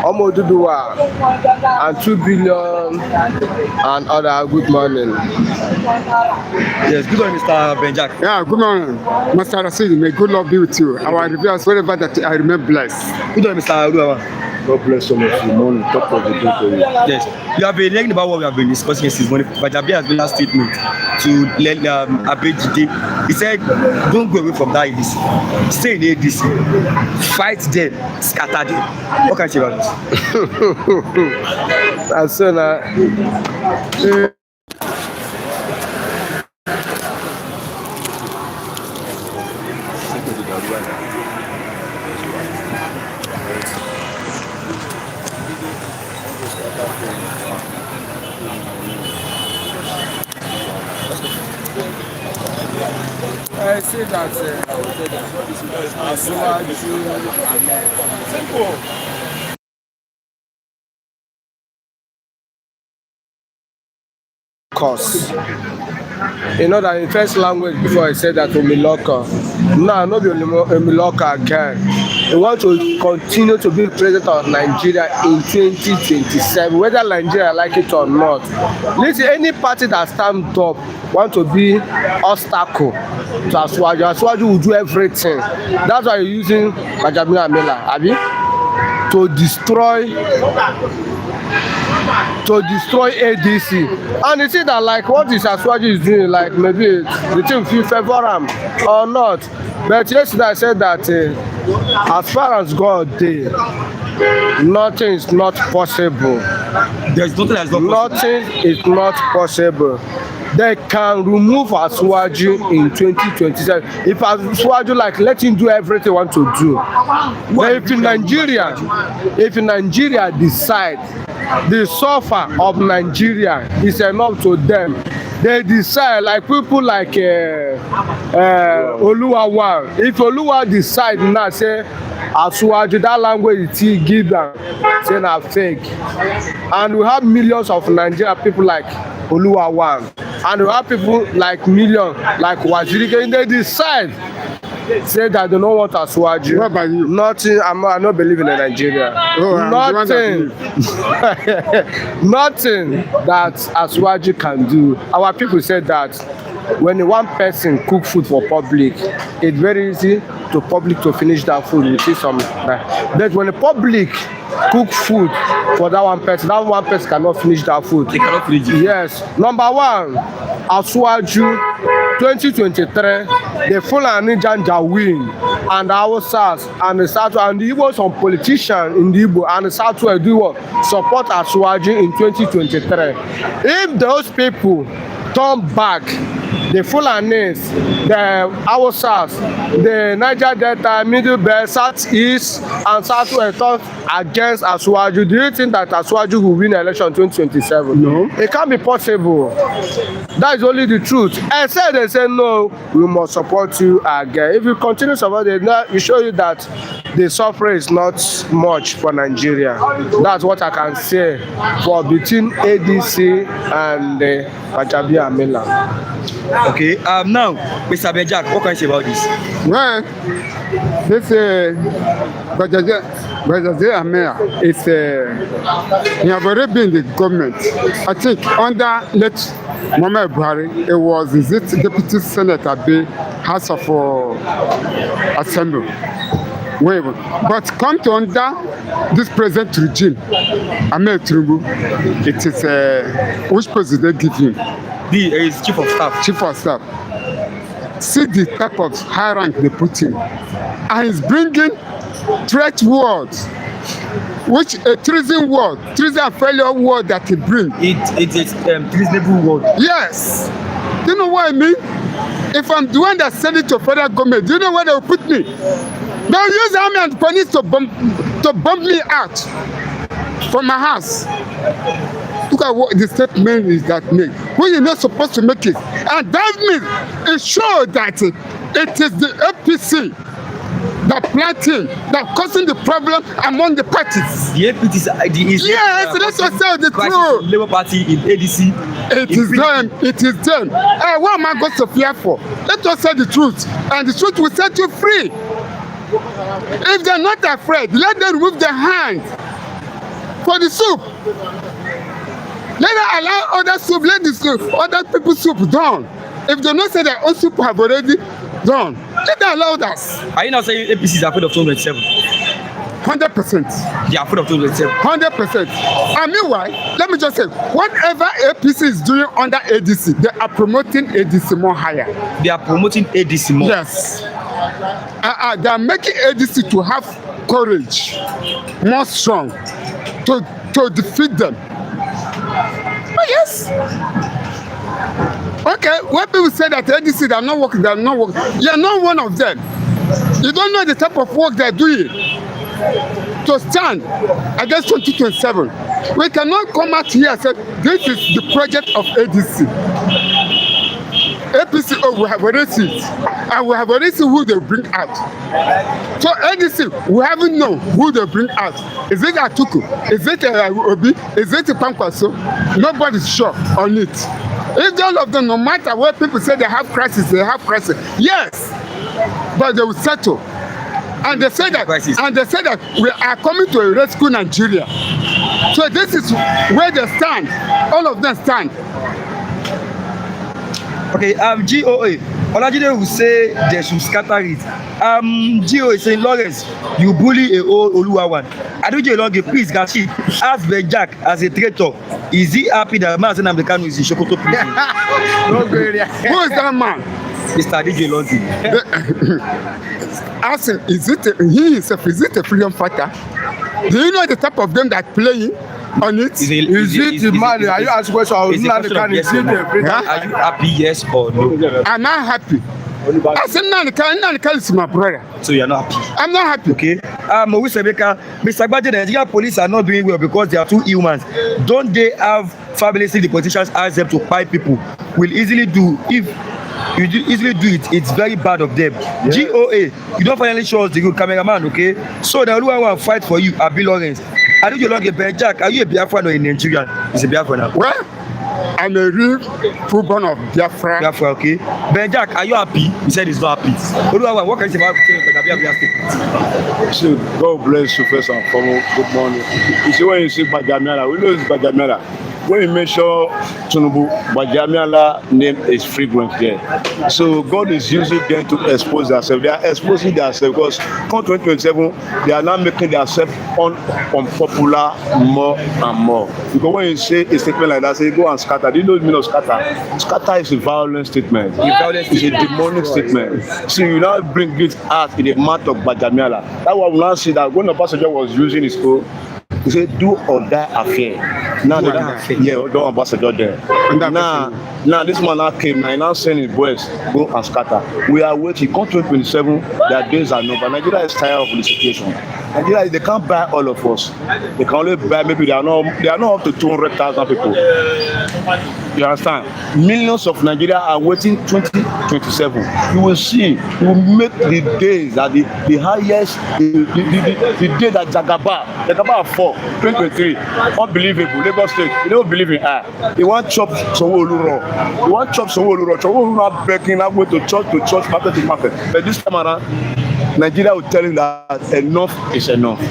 Omoduduwa, and 2 billion, and other good morning. Yes, good morning, Mr. Benjak. Yeah, good morning, Master Rasid. May good Lord be with you. Our reviewers, wherever that I remain blessed. Good morning, Mr. Uduawa. God bless all of you. Morning, top of the day to you. Yes, you have been learning about what we have been discussing since morning. Gbajabiamila has made a statement to Abuja. He said, don't go away from that ADC. Stay in ADC. Fight them, scatter them. What can you say about this? And so now, I say that simple. Course. You know that in first language before I said that Omiloka. Now not be Omiloka again. They want to continue to be president of Nigeria in 2027, whether Nigeria like it or not. Listen, any party that stands up want to be obstacle to Asuwaju. Asuwaju will do everything. That's why you're using Gbajabiamila, abi, to destroy ADC. And you see that like what is Asuwaju is doing, like maybe the team feel favor him or not. But yesterday I said that as far as God did, nothing is not possible. There's nothing that's not possible. Nothing is not possible. They can remove Asuwaju in 2027. If Asuwaju like let him do everything he want to do. But if Nigeria decide the suffer of Nigeria is enough to them, they decide, like people like Oluwa. If Oluwa decide now, say Asuwaju, that language he give them, say na fake. And we have millions of Nigerian people like Oluwa, and we have people like millions like Waziri. They decide, say that they don't want Asuwaju. What about you? Nothing. I don't believe in Nigeria. Nothing. Nothing that Asuwaju can do. Our people said that when one person cook food for public, it's very easy to public to finish that food. You see some, but when the public cook food for that one person cannot finish that food. They cannot finish it. Yes. Number one, Asuwaju 2023, the Fulani Janja win, and our SARS and the South and the Igbo, some politicians in the Igbo and the Southwest do what support Asuwaju in 2023. If those people turn back, the Fulanis, the Awusas, the Niger Delta, Middle Belt, Southeast, and Southwest turn against Asuwaju, do you think that Asuwaju will win the election 2027? No. It can't be possible. That is only the truth. And they say no, we must support you again. If you continue supporting, it show you that the suffering is not much for Nigeria. That's what I can say for between ADC and Gbajabiamila. Okay. Now, Mr. Benjack, what can you say about this? Well, this Gbajabiamila is he have already been in the government. I think under late Muhammad Buhari, it was Deputy Senator Bay, House of Assembly. Whatever. But come to under this present regime, Ahmed Tinubu, it is which post they give him? Is Chief of Staff. Chief of Staff. See the type of high rank they put him, and he's bringing threat words, which a treason word, treason and failure word that he brings. It is treasonable word. Yes. Do you know what I mean? If I'm the one that send it to federal government, do you know where they will put me? They'll use army and police to bomb me out from my house. Look at what the statement is that made. When you're not supposed to make it. And that means it shows that it is the APC that planting, that causing the problem among the parties. The APC is yes, let's just say the truth. Labour Party in ADC. It is them. It is them. What am I going to fear for? Let us say the truth, and the truth will set you free. If they're not afraid, let them remove their hands for the soup. Let them allow other soup, let the soup, other people's soup done. If they not say their own soup have already done, let them allow us. Are you not saying APC is afraid of 2027? 100%. They are afraid of 2027. 100%. And meanwhile, let me just say, whatever APC is doing under ADC, they are promoting ADC more higher. They are promoting ADC more. Yes. They are making ADC to have courage, more strong, to defeat them. Oh, yes. Okay, when people say that ADC they are not working, you are not one of them. You don't know the type of work they are doing to stand against 2027. We cannot come out here and say this is the project of ADC. APC, we have already seen it, and we have already seen who they bring out. So ADC, we haven't known who they bring out. Is it Atuku? Is it Obi? Is it Pankwaso? Nobody's sure on it. If all of them, no matter what people say they have crisis, yes, but they will settle. And they say that, we are coming to rescue Nigeria. So this is where they stand. All of them stand. Okay, GOA. Olajide will say they should scatter it. GOA is saying, Lawrence, you bully a old Oluwawan. Aduji Elonge, please, Gashi, ask Benjack as a traitor. Is he happy that Mazen Amdekanu is in Sokoto prison? Who is that man? Mr. Aduji Elonge. Ask him, is it a freedom fighter? Do you know the type of game that playing on it? Is it the man? Are you asking question? Are you happy, yes or no? I'm not happy. I said, Nani is my brother. So you're not happy? I'm not happy. Okay. Mr. Gbaja, the Nigerian police are not doing well because they are too humans. Don't they have families if the politicians ask them to buy people will easily do if you easily do it. It's very bad of them. Yeah. GOA, you don't finally show us the good cameraman, okay? So the only one will fight for you, Abi Lawrence. I think you're not a Jack. Are you a Biafran or a Nigerian? He's a Biafran now. Well, I'm a real full-born of Biafra. Biafra, okay. Jack, are you happy? He said he's not happy. What can you say about Gbajabiamila? So God bless you first and foremost. Good morning. You see when you see Gbajabiamila, we know it's Gbajabiamila. When you mention Tinubu, Gbajabiamila name is frequent there. So God is using them to expose themselves. They are exposing themselves because come 2027, they are now making themselves unpopular more and more. Because when you say a statement like that, say go and scatter. Do you know the meaning of scatter? Scatter is a violent statement. It's a demonic statement. So you now bring it out in the mouth of Gbajabiamila. That's why we now see that when the passenger was using his own, he said, do or die affair. Now, don't ambassador there. Now, this man now came, and now send his boys, go and scatter. We are waiting. Come 2027, their days are numbered. Nigeria is tired of the situation. Nigeria, they can't buy all of us. They can only buy, maybe they are not up to 200,000 people. You understand? Millions of Nigeria are waiting 2027. You will see, you will make the days that the highest, the day that Jagaba 4, 2023, unbelievable. Lagos State, they don't believe in her. They want chop Sanwo-Olu raw. They want chop Sanwo-Olu. Sanwo-Olu now begging, now going to church, market to market. But this time around, Nigeria will tell him that enough is enough.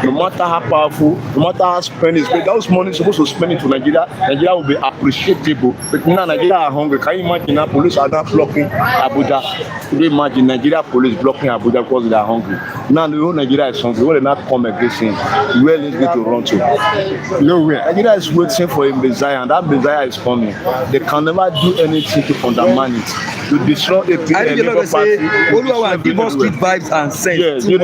No matter how powerful, no matter how spending, those money supposed to spend it to Nigeria, Nigeria will be appreciable. But now Nigeria are hungry. Can you imagine now police are now blocking Abuja? Can you imagine Nigeria police blocking Abuja because they are hungry? Now the whole Nigeria is hungry. When they not come against him, where is going to run to? Nowhere. Nigeria is waiting for a Messiah, and that Messiah is coming. They can never do anything to undermine it. To destroy a people. I think you're going to say, give us street vibes and sense. Yes, the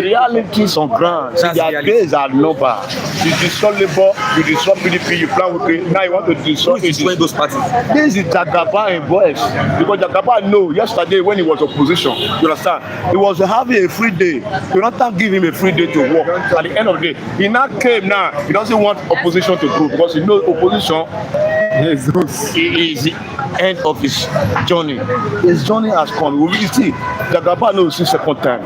reality is on ground. Their days are numbered. You destroy Labour, you destroy PDP, you plan with it. Now you want to destroy those parties. This is Jagaba and boys. Because Jagaba know yesterday when he was opposition, you understand, he was having a free day. You not give him a free day to work. At the end of the day, he now came now. He doesn't want opposition to go because he knows opposition is the end of his journey. His journey has come. We will see. Jagaba knows the second time.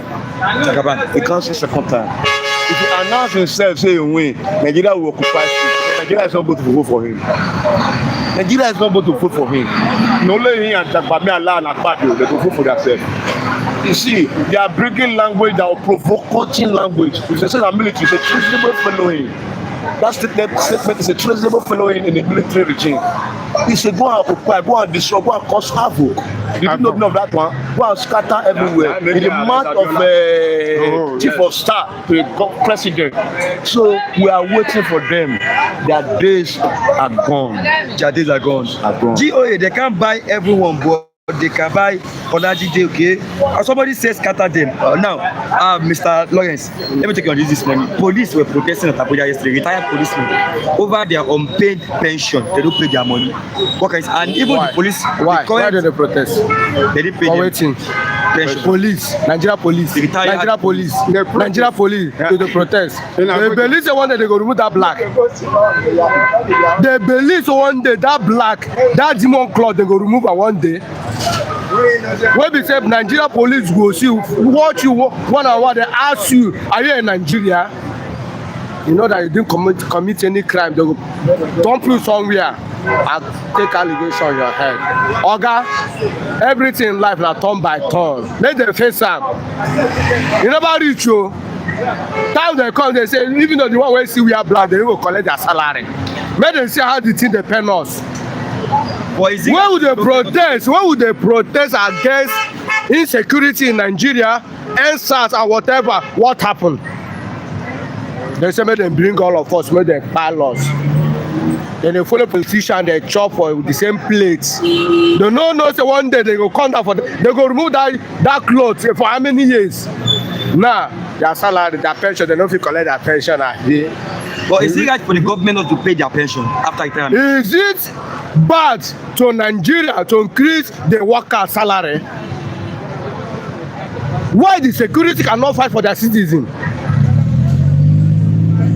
Jagaba, he can't see second time. If he announce himself, say he win, Nigeria will occupy it. Nigeria is not going to vote for him. Nigeria is not going to vote for him. No only he and Gbajabiamila and Akpabio, they will vote for themselves. You see, they are bringing language that will provoking language. If they say that military is a treasonable following. That statement is a treasonable following in the military regime. He said, go and occupy, go and destroy, go and cause havoc. Did you not know that one? Go and scatter everywhere. In the mouth of chief of staff to the president. So we are waiting for them. Their days are gone. Their days are gone. GOA, they can't buy everyone, but they can buy Olajide, okay? Somebody says scatter them. Now, Mr. Lawrence, let me take you on this morning. Police were protesting at Abuja yesterday, retired policemen, over their unpaid pension. They don't pay their money. Okay, and even the police. Why do they protest? They didn't pay them. Waiting. Police, Nigeria police, they protest. They believe one day they go remove that black. They believe one day that black, that demon cloth, they go remove it one day. When we say Nigeria police go see, watch you 1 hour, they ask you, are you in Nigeria? You know that you didn't commit any crime. They go dump you somewhere and take allegation on your head. Oga, everything in life is turn by turn. Make them face am. You never reach you. Time they come, they say, even though the one wey see we are black, they will collect their salary. Make them see how the thing they pay us. Where would they protest? Where would they protest against insecurity in Nigeria, NSAS and whatever? What happened? They say make them bring all of us, make them pile us. Then they follow politician, they chop for the same plates. They know say one day they go come down for they go remove that clothes for how many years? Now their salary, their pension, they don't fit collect their pension here. But is it right for the government not to pay their pension after retirement? Is it bad to Nigeria to increase the worker salary? Why the security cannot fight for their citizens?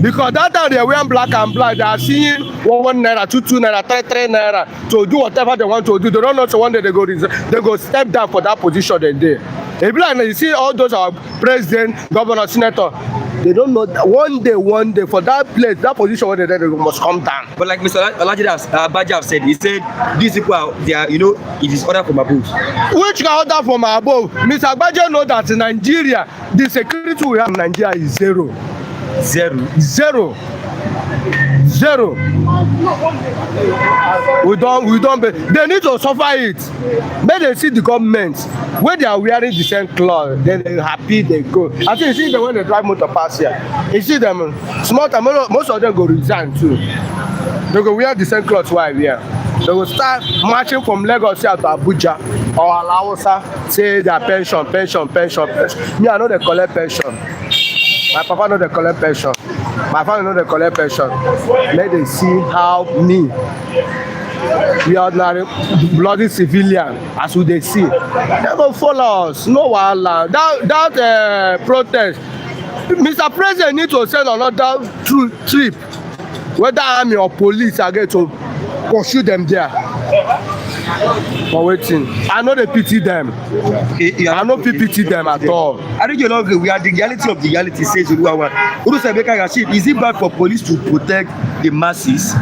Because that time they wear black and black, they are seeing 1 naira, 2 naira, 3 naira to do whatever they want to do. They don't know so one day they go step down for that position they did. If like you see all those our president, governor, senator, they don't know that one day for that place, that position where they must come down. But like Mr. Gbaja have said, he said these people are, they are, it is order from above. Which order from above? Mr. Gbaja know that in Nigeria, the security we have in Nigeria is zero. We don't they need to suffer it. When they see the government when they are wearing the same cloth, then they happy they go. I think you see them when they drive motor pass here. You see them small time, most of them go resign too. They go wear the same cloth while we are. They will start marching from Lagos here to Abuja or Alausa, say their pension. Me, I know they collect pension. My papa know they collect pension. My family know they collect pension. Let them see how me, the ordinary bloody civilian, as we they see, they go follow us. No wahala. That protest, Mr. President need to send another trip, whether army or police again to pursue them there. For waiting, I know they pity them. I know pity them at all. I think we are the reality of the reality, says Rashid. Is it bad for police to protect the masses?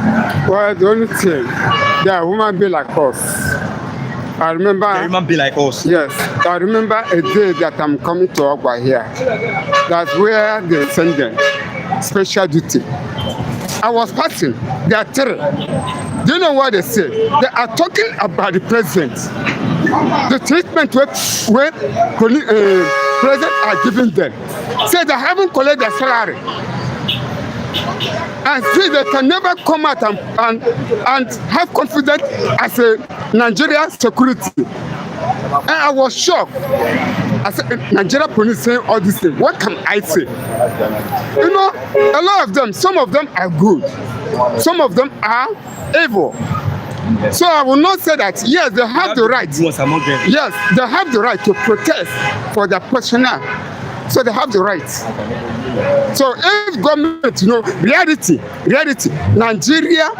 Well, the only thing, they are human being like us. I remember. They human being like us. Yes, I remember a day that I'm coming to Ogba here. That's where they send them special duty. I was passing. They are three. Do you know what they say? They are talking about the president. The treatment where president are giving them. Say they haven't collected their salary. And see they can never come out and have confidence as a Nigerian security. And I was shocked. I said, Nigeria police saying all these things. What can I say? You know, a lot of them, some of them are good. Some of them are evil. So I will not say that, yes, they have the right. Yes, they have the right to protest for their personnel. So they have the right. So if government, reality, Nigeria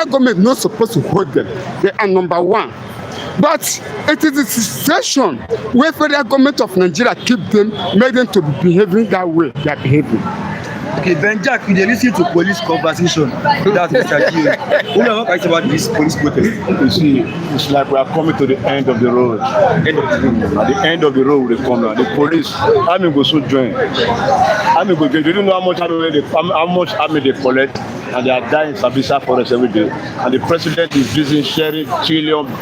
government not supposed to hold them. They are number one. But it is a situation where federal government of Nigeria keep them, make them to be behaving that way they are behaving. Okay, Ben Jack, you listen to police conversation. That's Mr. Gio. What do you think about this police protest? You see, it's like we are coming to the end of the road. At the end of the road, they come now. The police, army go so join. Army go join. You don't know how much army they collect, and they are dying in Sabisa forest every day. And the president is busy sharing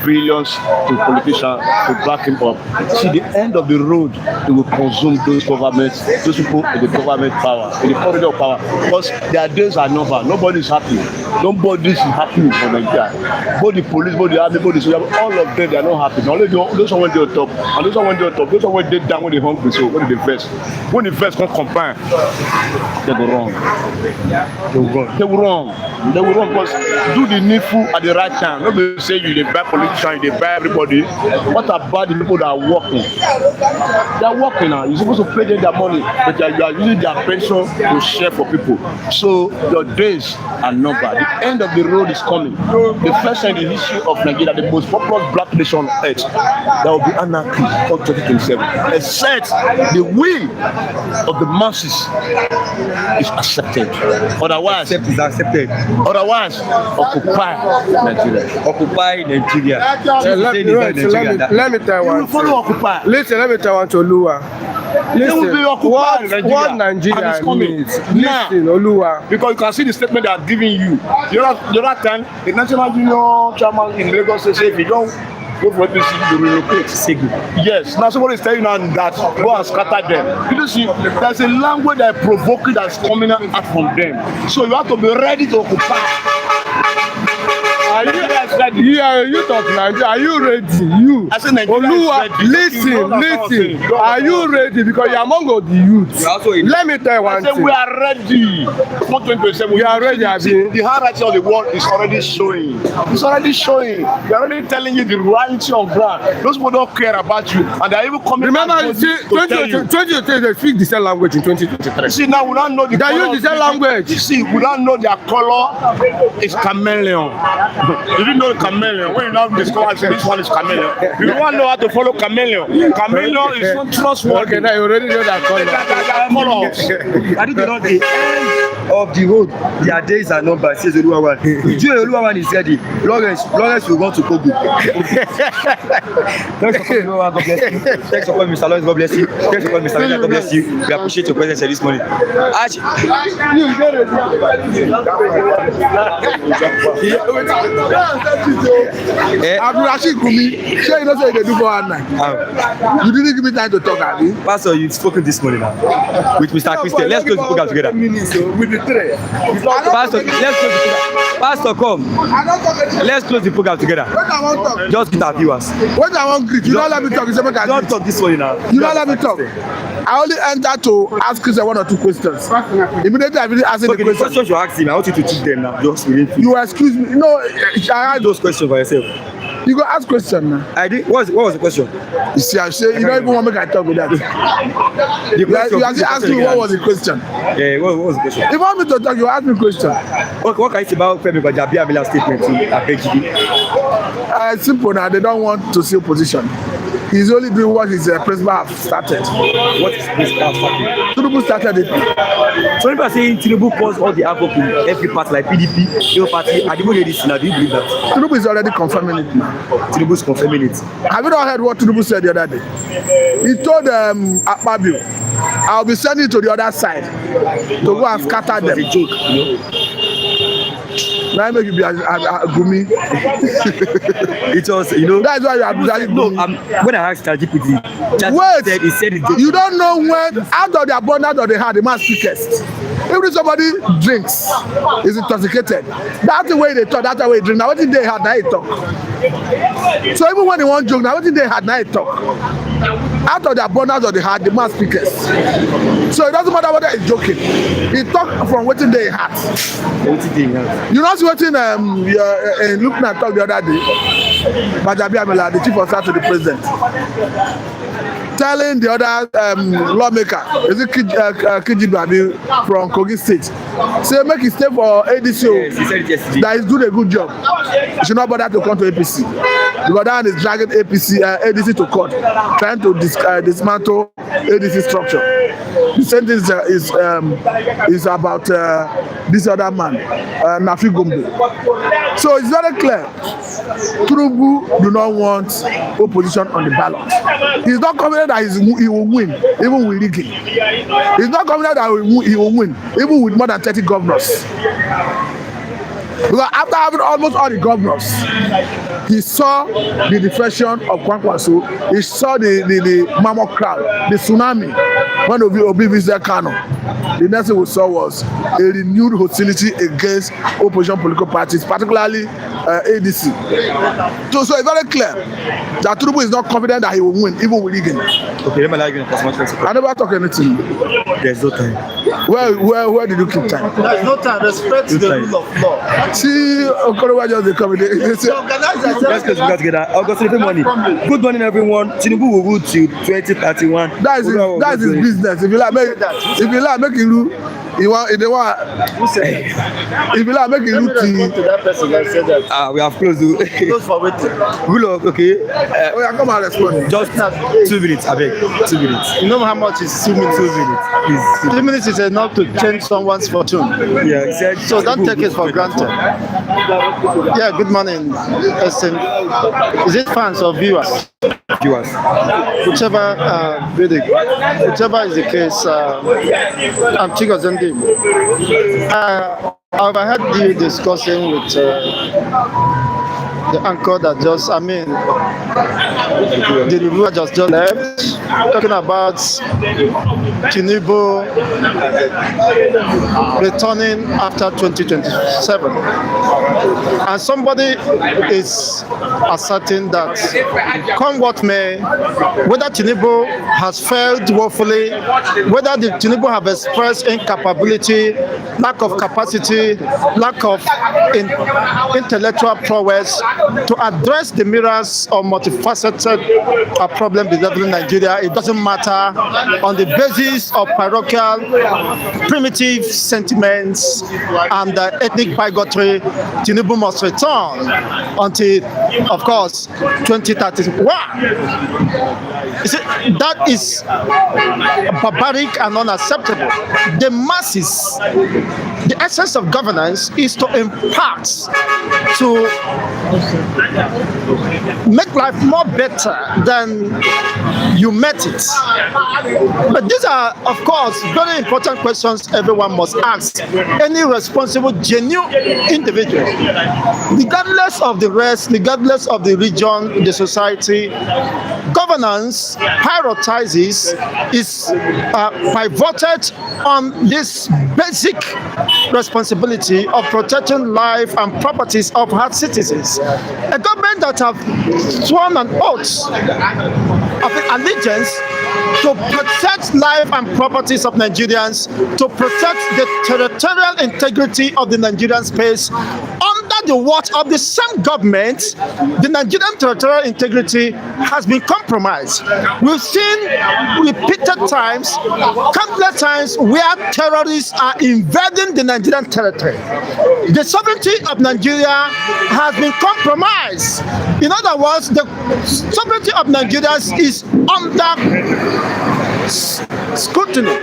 billions to politicians to back him up. See, the end of the road, they will consume those governments, those people in the government power, in the corridor of power, because their days are numbered. Nobody is happy. Nobody is happy for Nigeria. Both the police, both the army, both the soldiers, all of them, they are not happy. Only those one when they are top, and those one when they are top, those one when they down when they hungry. So when they first, when the first come combine, they go wrong. They will wrong because do the needful at the right time. Nobody say you dey buy politicians, you dey buy everybody. What about the people that are working? They are working now. You're supposed to pay them their money, but you are using their pension to share for people. So your days are numbered. The end of the road is coming. The first time in the history of Nigeria, the most populous black nation on earth, there will be anarchy for 2027. Except the will of the masses is accepted. Otherwise, Otherwise, occupy Nigeria. Occupy Nigeria. Let me tell you one. Follow occupy. Listen, let me tell you one to Oluwa. Listen, what Nigeria means. Listen, Oluwa. Because you can see the statement they are giving you. The other time, the National Union chairman in Lagos says if you don't go for APC, you relocate. Yes. Now somebody is telling you now that go and scatter them. You see, there's a language that is provoking that's coming out from them. So you have to be ready to occupy. You are a youth of Nigeria. Are you ready? You. I said Nigeria is ready. Listen. Are you ready? Because you are among the youth. Let me tell you one thing. We are ready. For 2027, we are ready. The hierarchy of the world is already showing. It's already showing. They are already telling you the reality of ground. Those people don't care about you, and they are even coming. Remember, you see, 2023 they speak the same language in 2023. See, now we don't know the. They use the same language. You see, we don't know their color. It's chameleon. You didn't know chameleon. When you now discover this one is chameleon, you don't know how to follow chameleon. Chameleon is not trustworthy. Okay, now you already know that color. I think not the end of the road. Their days are numbered. Says Oluwawan. If Oluwawan is ready, Lawrence will go to Kogu. Thanks for coming, Oluwawan. God bless you. Thanks for coming, Mr. Lawrence. God bless you. Thanks for coming, Mr. Lawrence. God bless you. We appreciate your presence here this morning. Abdulrasheed Gumi, sure you know say they do for one night. You didn't give me time to talk, Abi. Pastor, you've spoken this morning now with Mr. Christian. Let's close the program together. With the three. Pastor, let's close the program. Pastor, come. Let's close the program together. When I want to talk. Just greet our viewers. When I want greet, you don't let me talk. You say make I Don't greet. talk this morning now. You don't let me talk. I only enter to ask Christian 1 or 2 questions. Immediately I really ask him Okay, the the question. questions you ask him, I want you to teach them now. Just within You excuse me. No, I those questions for yourself. you go ask question now. I did. What was the question? You see, I say you don't even want me to talk with that. The You actually ask me what was the question. Yeah, what was the question? If you want me to talk, you ask me question. What can you say about Femi Gbajabiamila statement to Abuja? It's simple now. They don't want to see opposition. He's only doing what his principal have started. What is this starting? Tinubu started it. So people are saying Tinubu caused all the havoc in every party like PDP, Labour Party, and even ADC. Now, do you believe that? Tinubu is already confirming it now. Tinubu is confirming it. Have you not heard what Tinubu said the other day? He told Akpabio, I'll be sending it to the other side to go and scatter them. It's a joke, you know. Now make you be a Gumi. It was, you know. That's why you are Gumi. No, when I asked ChatGPT, Wait, he said it's you don't know when out of their abundance of the heart the man speaketh. If somebody drinks, is intoxicated. That's the way they talk. That's the way they drink. Now what did they had? Now they talk. So even when they want joke, now what did they had? Now they talk. Out of the abundance of the heart, the man speaketh. So it doesn't matter whether he's joking. He talk from what they had. You know what looking at talk the other day. Gbajabiamila, the chief of staff to the president, telling the other lawmaker, is it Kijibabi from Kogi State, say make he stay for ADC. Yes, he said it yesterday. That he's doing a good job. He should not bother to come to APC. Because that is dragging ADC to court, trying to dismantle ADC structure. The same thing is about this other man, Nafi Gombe. So it's very clear. Tinubu do not want opposition on the ballot. He's not confident that he will win, even with rigging. He's not confident that he will win, even with more than 30 governors. Because after having almost all the governors, he saw the defection of Kwankwaso, he saw the mammoth crowd, the tsunami when Obi visited Kano. The next thing we saw was a renewed hostility against opposition political parties, particularly ADC. So it's very clear that Tinubu is not confident that he will win, even with rigging. Okay, let me like I never talk anything. There's no time. Where did you keep time? There's no time. Respect the rule of law. See, Okorowa just coming. Let's go together. August money. Good morning, everyone. Tinubu will rule till 2031. That's his business. If you like, make it rule. If you like, make it rule to that person that said that. We have closed. Close for waiting. Rule of okay. Come and respond. Just 2 minutes. I beg. 2 minutes. You know how much is 2 minutes? 2 minutes. Please. 2 minutes is enough to change someone's fortune. Yeah, he said. So don't take it for granted. Yeah, good morning, Estin. Is it fans or viewers? Viewers. Whichever is the case, I'm Chigo Zendi. I've heard you discussing with the anchor that the reviewer just left. talking about Tinubu returning after 2027. And somebody is asserting that, come what may, whether Tinubu has failed woefully, whether the Tinubu have expressed incapability, lack of capacity, lack of intellectual prowess to address the mirrors of multifaceted problem developing Nigeria, it doesn't matter, on the basis of parochial, primitive sentiments and ethnic bigotry, Tinubu must return until, of course, 2031. You see, that is barbaric and unacceptable. The masses, the essence of governance is to impact, to make life more better than you met it. But these are, of course, very important questions everyone must ask any responsible, genuine individual, regardless of the race, regardless of the region, the society. Governance prioritizes, is pivoted on this basic responsibility of protecting life and properties of her citizens. A government that have sworn an oath of allegiance to protect life and properties of Nigerians, to protect the territorial integrity of the Nigerian space. Under the watch of the same government, the Nigerian territorial integrity has been compromised. We've seen repeated times, countless times, where terrorists are invading the Nigerian territory. The sovereignty of Nigeria has been compromised. In other words, the sovereignty of Nigeria is under scrutiny.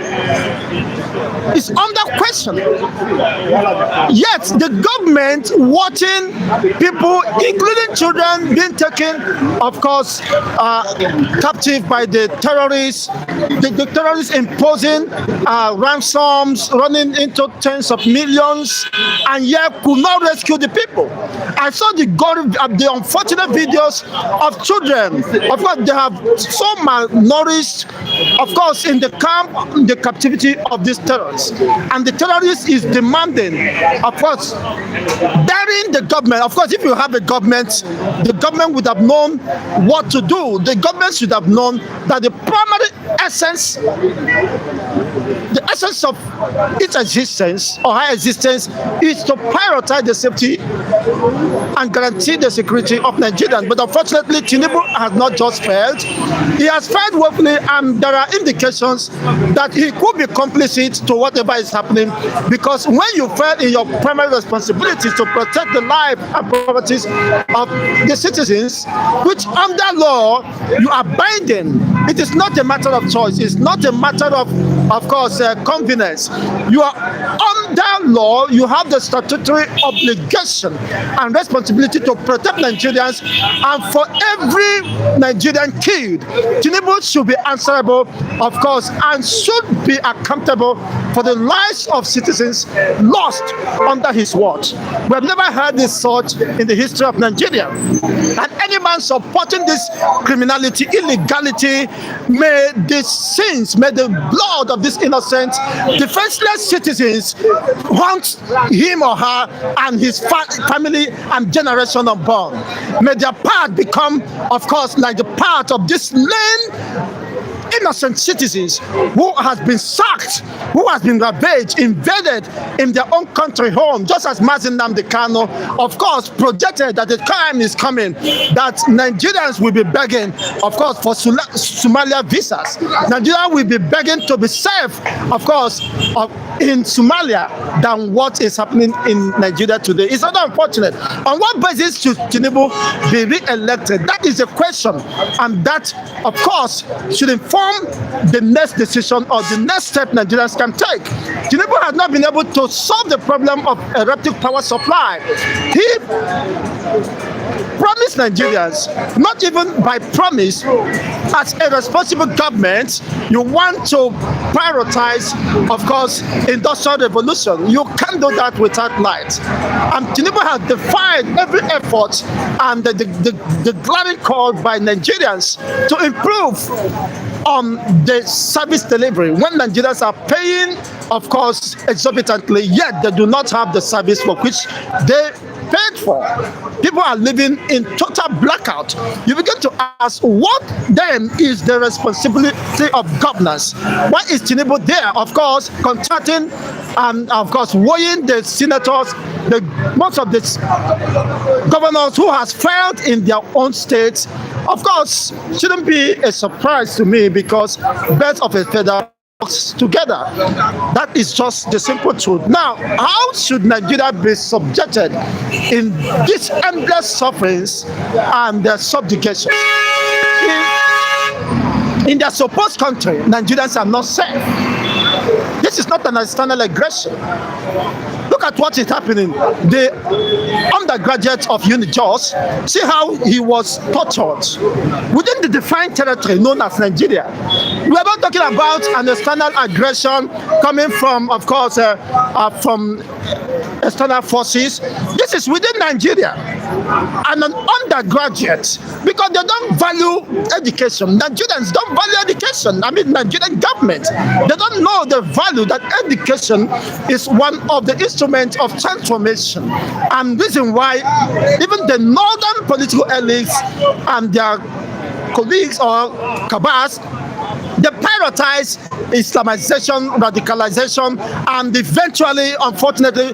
It's under question. Yet the government watching people, including children, being taken, of course, captive by the terrorists. The terrorists imposing ransoms running into tens of millions, and yet could not rescue the people. I saw the unfortunate videos of children. Of course, they have so malnourished, of course, in the camp, the captivity of these terrorists. And the terrorist is demanding, of course, daring the government. Of course, if you have a government, the government would have known what to do. The government should have known that the primary essence, the essence of its existence or her existence is to prioritize the safety and guarantee the security of Nigerians. But unfortunately, Tinubu has not just failed. He has failed woefully, and there are indications that he could be complicit to whatever is happening, because when you fail in your primary responsibilities to protect the life and properties of the citizens, which under law you are binding, it is not a matter of choice, it's not a matter of course, convenience. You are under law, you have the statutory obligation and responsibility to protect Nigerians, and for every Nigerian killed, Tinubu should be answerable, of course, and should be accountable for the lives of citizens lost under his watch. We have never heard this sort in the history of Nigeria. And any man supporting this criminality, illegality, may the sins, may the blood of these innocent, defenseless citizens haunt him or her and his family and generation unborn. May their path become, of course, like the path of this lane innocent citizens who has been sacked, who has been ravaged, invaded in their own country home, just as Mazi Nnamdi Kanu, of course, projected that the time is coming, that Nigerians will be begging, of course, for Somalia visas. Nigeria will be begging to be safe, of course, in Somalia than what is happening in Nigeria today. It's not unfortunate. On what basis should Tinubu be re-elected? That is the question, and that, of course, should inform the next decision or the next step Nigerians can take. Tinubu has not been able to solve the problem of eruptive power supply. promise Nigerians, not even by promise, as a responsible government, you want to prioritize, of course, industrial revolution. You can't do that without light. And Tinubu has defied every effort and the glaring call by Nigerians to improve on the service delivery. When Nigerians are paying, of course, exorbitantly, yet they do not have the service for which they paid for. People are living in total blackout. You begin to ask, what then is the responsibility of governance? Why is Tinubu there? Of course, contracting and of course weighing the senators, most of the governors who has failed in their own states. Of course, shouldn't be a surprise to me, because birds of a feather works together. That is just the simple truth. Now, how should Nigeria be subjected in these endless sufferings and subjugation? In their supposed country, Nigerians are not safe. This is not an external aggression. Look at what is happening. The undergraduate of UniJOS, see how he was tortured within the defined territory known as Nigeria. We are not talking about an external aggression coming from, of course, from external forces. This is within Nigeria. And an undergraduate, because they don't value education. Nigerians don't value education. I mean, Nigerian government, they don't know the value that education is one of the instruments of transformation. And reason why even the northern political elites and their colleagues or cabals, they prioritize Islamization, radicalization, and eventually, unfortunately,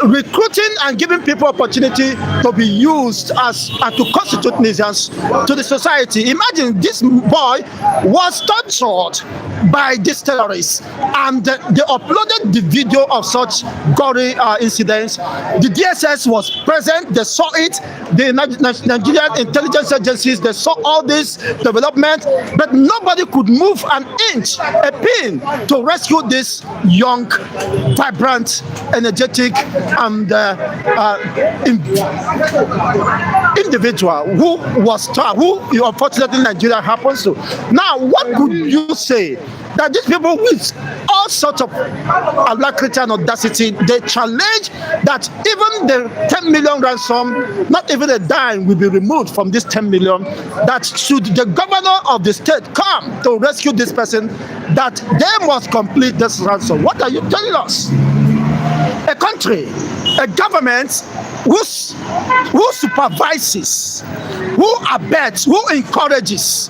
recruiting and giving people opportunity to be used as to constitute nuisance to the society. Imagine this boy was tortured by these terrorists, and they uploaded the video of such gory incidents. The DSS was present, they saw it, the Nigerian intelligence agencies, they saw all this development, but nobody could move an inch, a pin, to rescue this young, vibrant, energetic, and individual who unfortunately Nigeria happens to. Now, what could you say? That these people with all sorts of alacrity and audacity, they challenge that even the 10 million ransom, not even a dime will be removed from this 10 million, that should the governor of the state come to rescue this person, that they must complete this ransom. What are you telling us? A country, a government who supervises, who abets, who encourages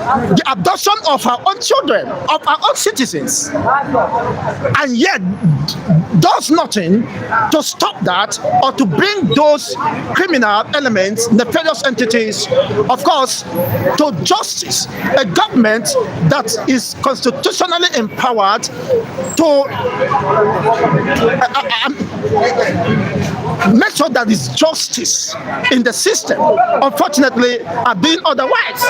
the abduction of our own children, of our own citizens, and yet does nothing to stop that or to bring those criminal elements, nefarious entities, of course, to justice. A government that is constitutionally empowered to make sure that there is justice in the system, unfortunately, are being otherwise.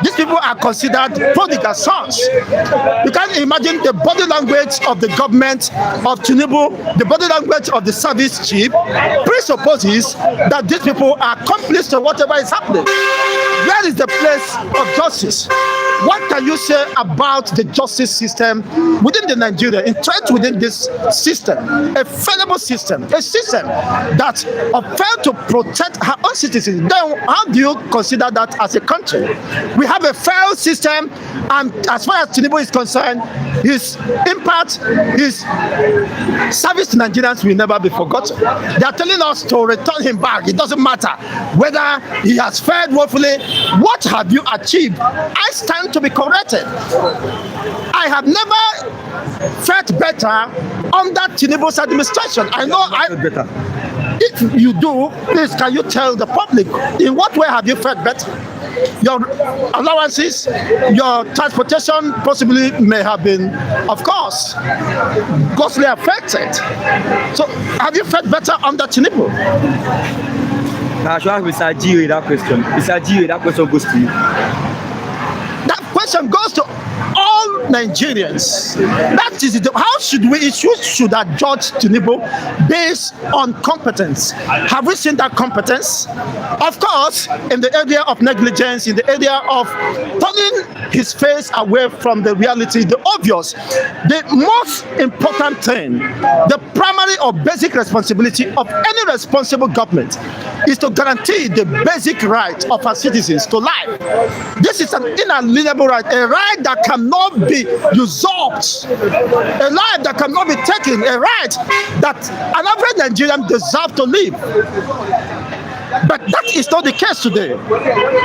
These people are considered prodigal sons. You can't imagine the body language of the government of Tinubu, the body language of the service chief presupposes that these people are accomplices to whatever is happening. Where is the place of justice? What can you say about the justice system within the Nigeria, entrenched within this system, a fallible system, a system that failed to protect her own citizens? Then how do you consider that as a country? We have a failed system, and as far as Tinubu is concerned, his impact, his service to Nigerians will never be forgotten. They are telling us to return him back. It doesn't matter whether he has fared woefully. What have you achieved? I stand to be corrected. I have never felt better under Tinubu's administration. I know better. If you do, please can you tell the public in what way have you felt better? Your allowances, your transportation possibly may have been, of course, grossly affected. So have you felt better under Tinubu? I should ask Mr. Gio that question. Mr. Gio, that question goes to you. That question goes to all all Nigerians. That is it. How should we should judge Tinubu based on competence? Have we seen that competence? Of course, in the area of negligence, in the area of turning his face away from the reality, the obvious, the most important thing, the primary or basic responsibility of any responsible government is to guarantee the basic right of our citizens to life. This is an inalienable right, a right that cannot be usurped, a right that cannot be taken, a right that an average Nigerian deserves to live. But that is not the case today.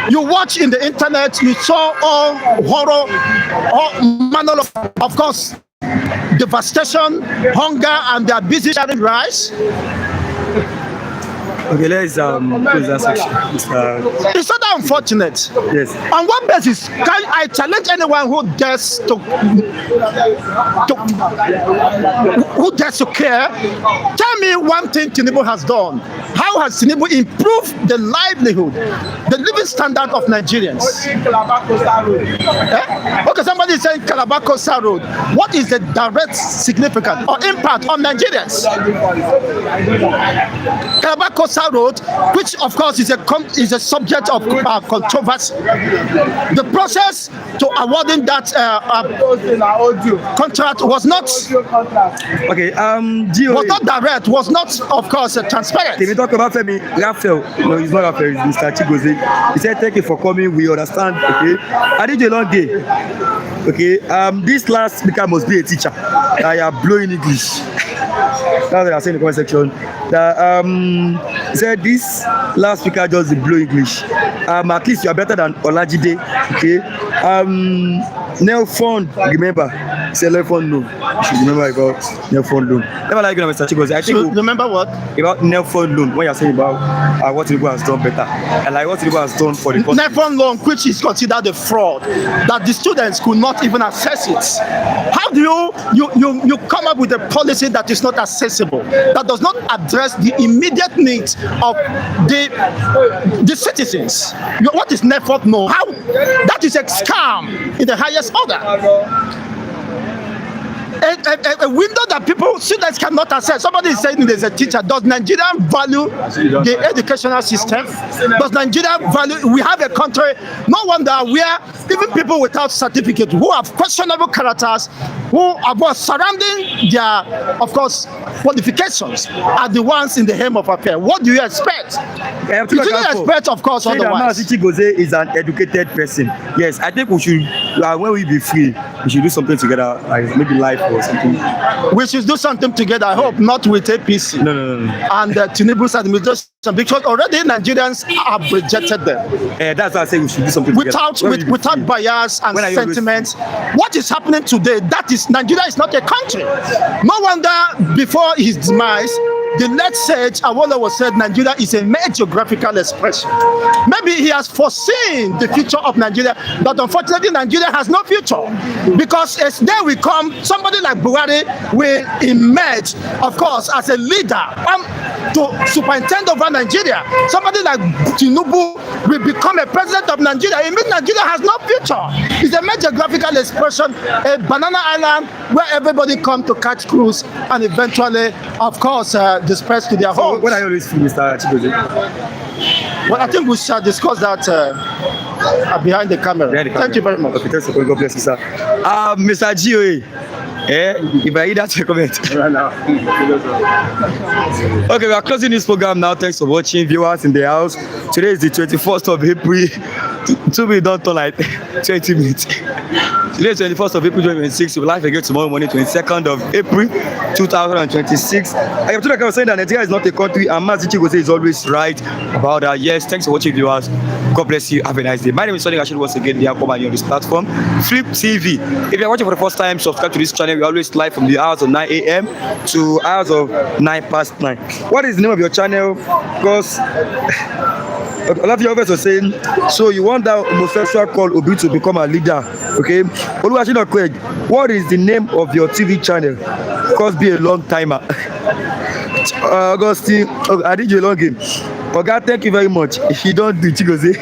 You watch in the internet, you saw all horror, all manner of course, devastation, hunger, and they are busy sharing rice. Okay, let's close that section. It's not that unfortunate. Yes. On what basis can I challenge anyone who dares to care? Tell me one thing Tinubu has done. How has Tinubu improved the livelihood, the living standard of Nigerians? Okay, somebody is saying Calabar Coastal Road. What is the direct significance or impact on Nigerians? Calabar Coastal Road, which of course is a subject of controversy. The process to awarding that contract was not was not direct, was not of course transparent. If you talk about Femi, Raphael, no, he's not Raphael, it's Mr. Chigozie. He said, "Thank you for coming. We understand." Okay, I did a long day. Okay, this last speaker must be a teacher. I am blowing English. That's what I said in the comment section. That he said this last speaker just blow English. At least you are better than Olajide. Okay. Nelfon, remember? He said Nelfon no. You should remember about Nelfon loan. Never like Mr. Chigozie. I think remember what? About Nelfon loan. When you're saying about what Tinubu has done better, and like what Tinubu has done for the country. Nelfon loan, which is considered a fraud, that the students could not even access it. How do you come up with a policy that is not accessible, that does not address the immediate needs of the citizens? What is Nelfon loan? How that is a scam in the highest order. A window that students cannot access. Somebody is saying there's a teacher. Does Nigeria value the educational system? Does Nigeria value? We have a country, no wonder, where even people without certificate who have questionable characters, who are surrounding their, of course, qualifications, are the ones in the helm of affairs. What do you expect? You didn't expect, of course, otherwise. Chigozie is an educated person. Yes, I think we should, when we be free, we should do something together, like maybe live or something. We should do something together. I hope not with APC. No. And Tinubu's administration, because already Nigerians have rejected them. That's why I say we should do something together. Without bias and sentiments. What is happening today? That is, Nigeria is not a country. No wonder before his demise, the late sage Awolowo said Nigeria is a mere geographical expression. Maybe he has foreseen the future of Nigeria, but unfortunately Nigeria has no future, because as day will come, somebody like Buhari will emerge, of course, as a leader to superintend over Nigeria. Somebody like Tinubu will become a president of Nigeria. It means Nigeria has no future. It's a mere geographical expression, a banana island where everybody comes to catch cruise and eventually, of course, dispersed to their homes. What are you always feeling, Mr. Chigozie? Well, I think we shall discuss that behind the camera. Thank you very much. Okay, thanks for coming. God bless you, sir. Mr. GOA. If I hear that, comment. Okay, we are closing this program now. Thanks for watching, viewers in the house. Today is the 21st of April. 2 minutes don't turn like 20 minutes. Today is 21st of April 2026. We'll live again tomorrow morning, 22nd of April 2026. I am told I was saying that Nigeria is not a country, and Mazi Chigozie is always right about that. Yes, thanks for watching, viewers. God bless you. Have a nice day. My name is Sonny Rashid. Once again, we are coming on this platform, Flip TV. If you are watching for the first time, subscribe to this channel. We are always live from the hours of 9 a.m. to hours of 9:09. What is the name of your channel? Because a lot of your viewers are saying, so you want that homosexual called Obi to become a leader, okay? Oluwashina Craig, what is the name of your TV channel? Because be a long timer. Augustine, I did you a long game. Oga, thank you very much. If you don't do Chigoze,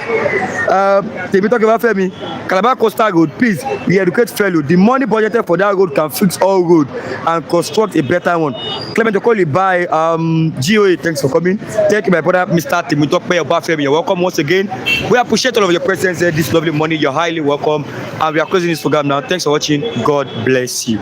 we talk about Femi. Calabar Coastal Road, please, we educate fellow. The money budgeted for that road can fix all road and construct a better one. Clement Okoli by GOA, thanks for coming. Thank you, my brother, Mr. Timotokpe Obafemi. You're welcome once again. We appreciate all of your presence here this lovely morning. You're highly welcome. And we are closing this program now. Thanks for watching. God bless you.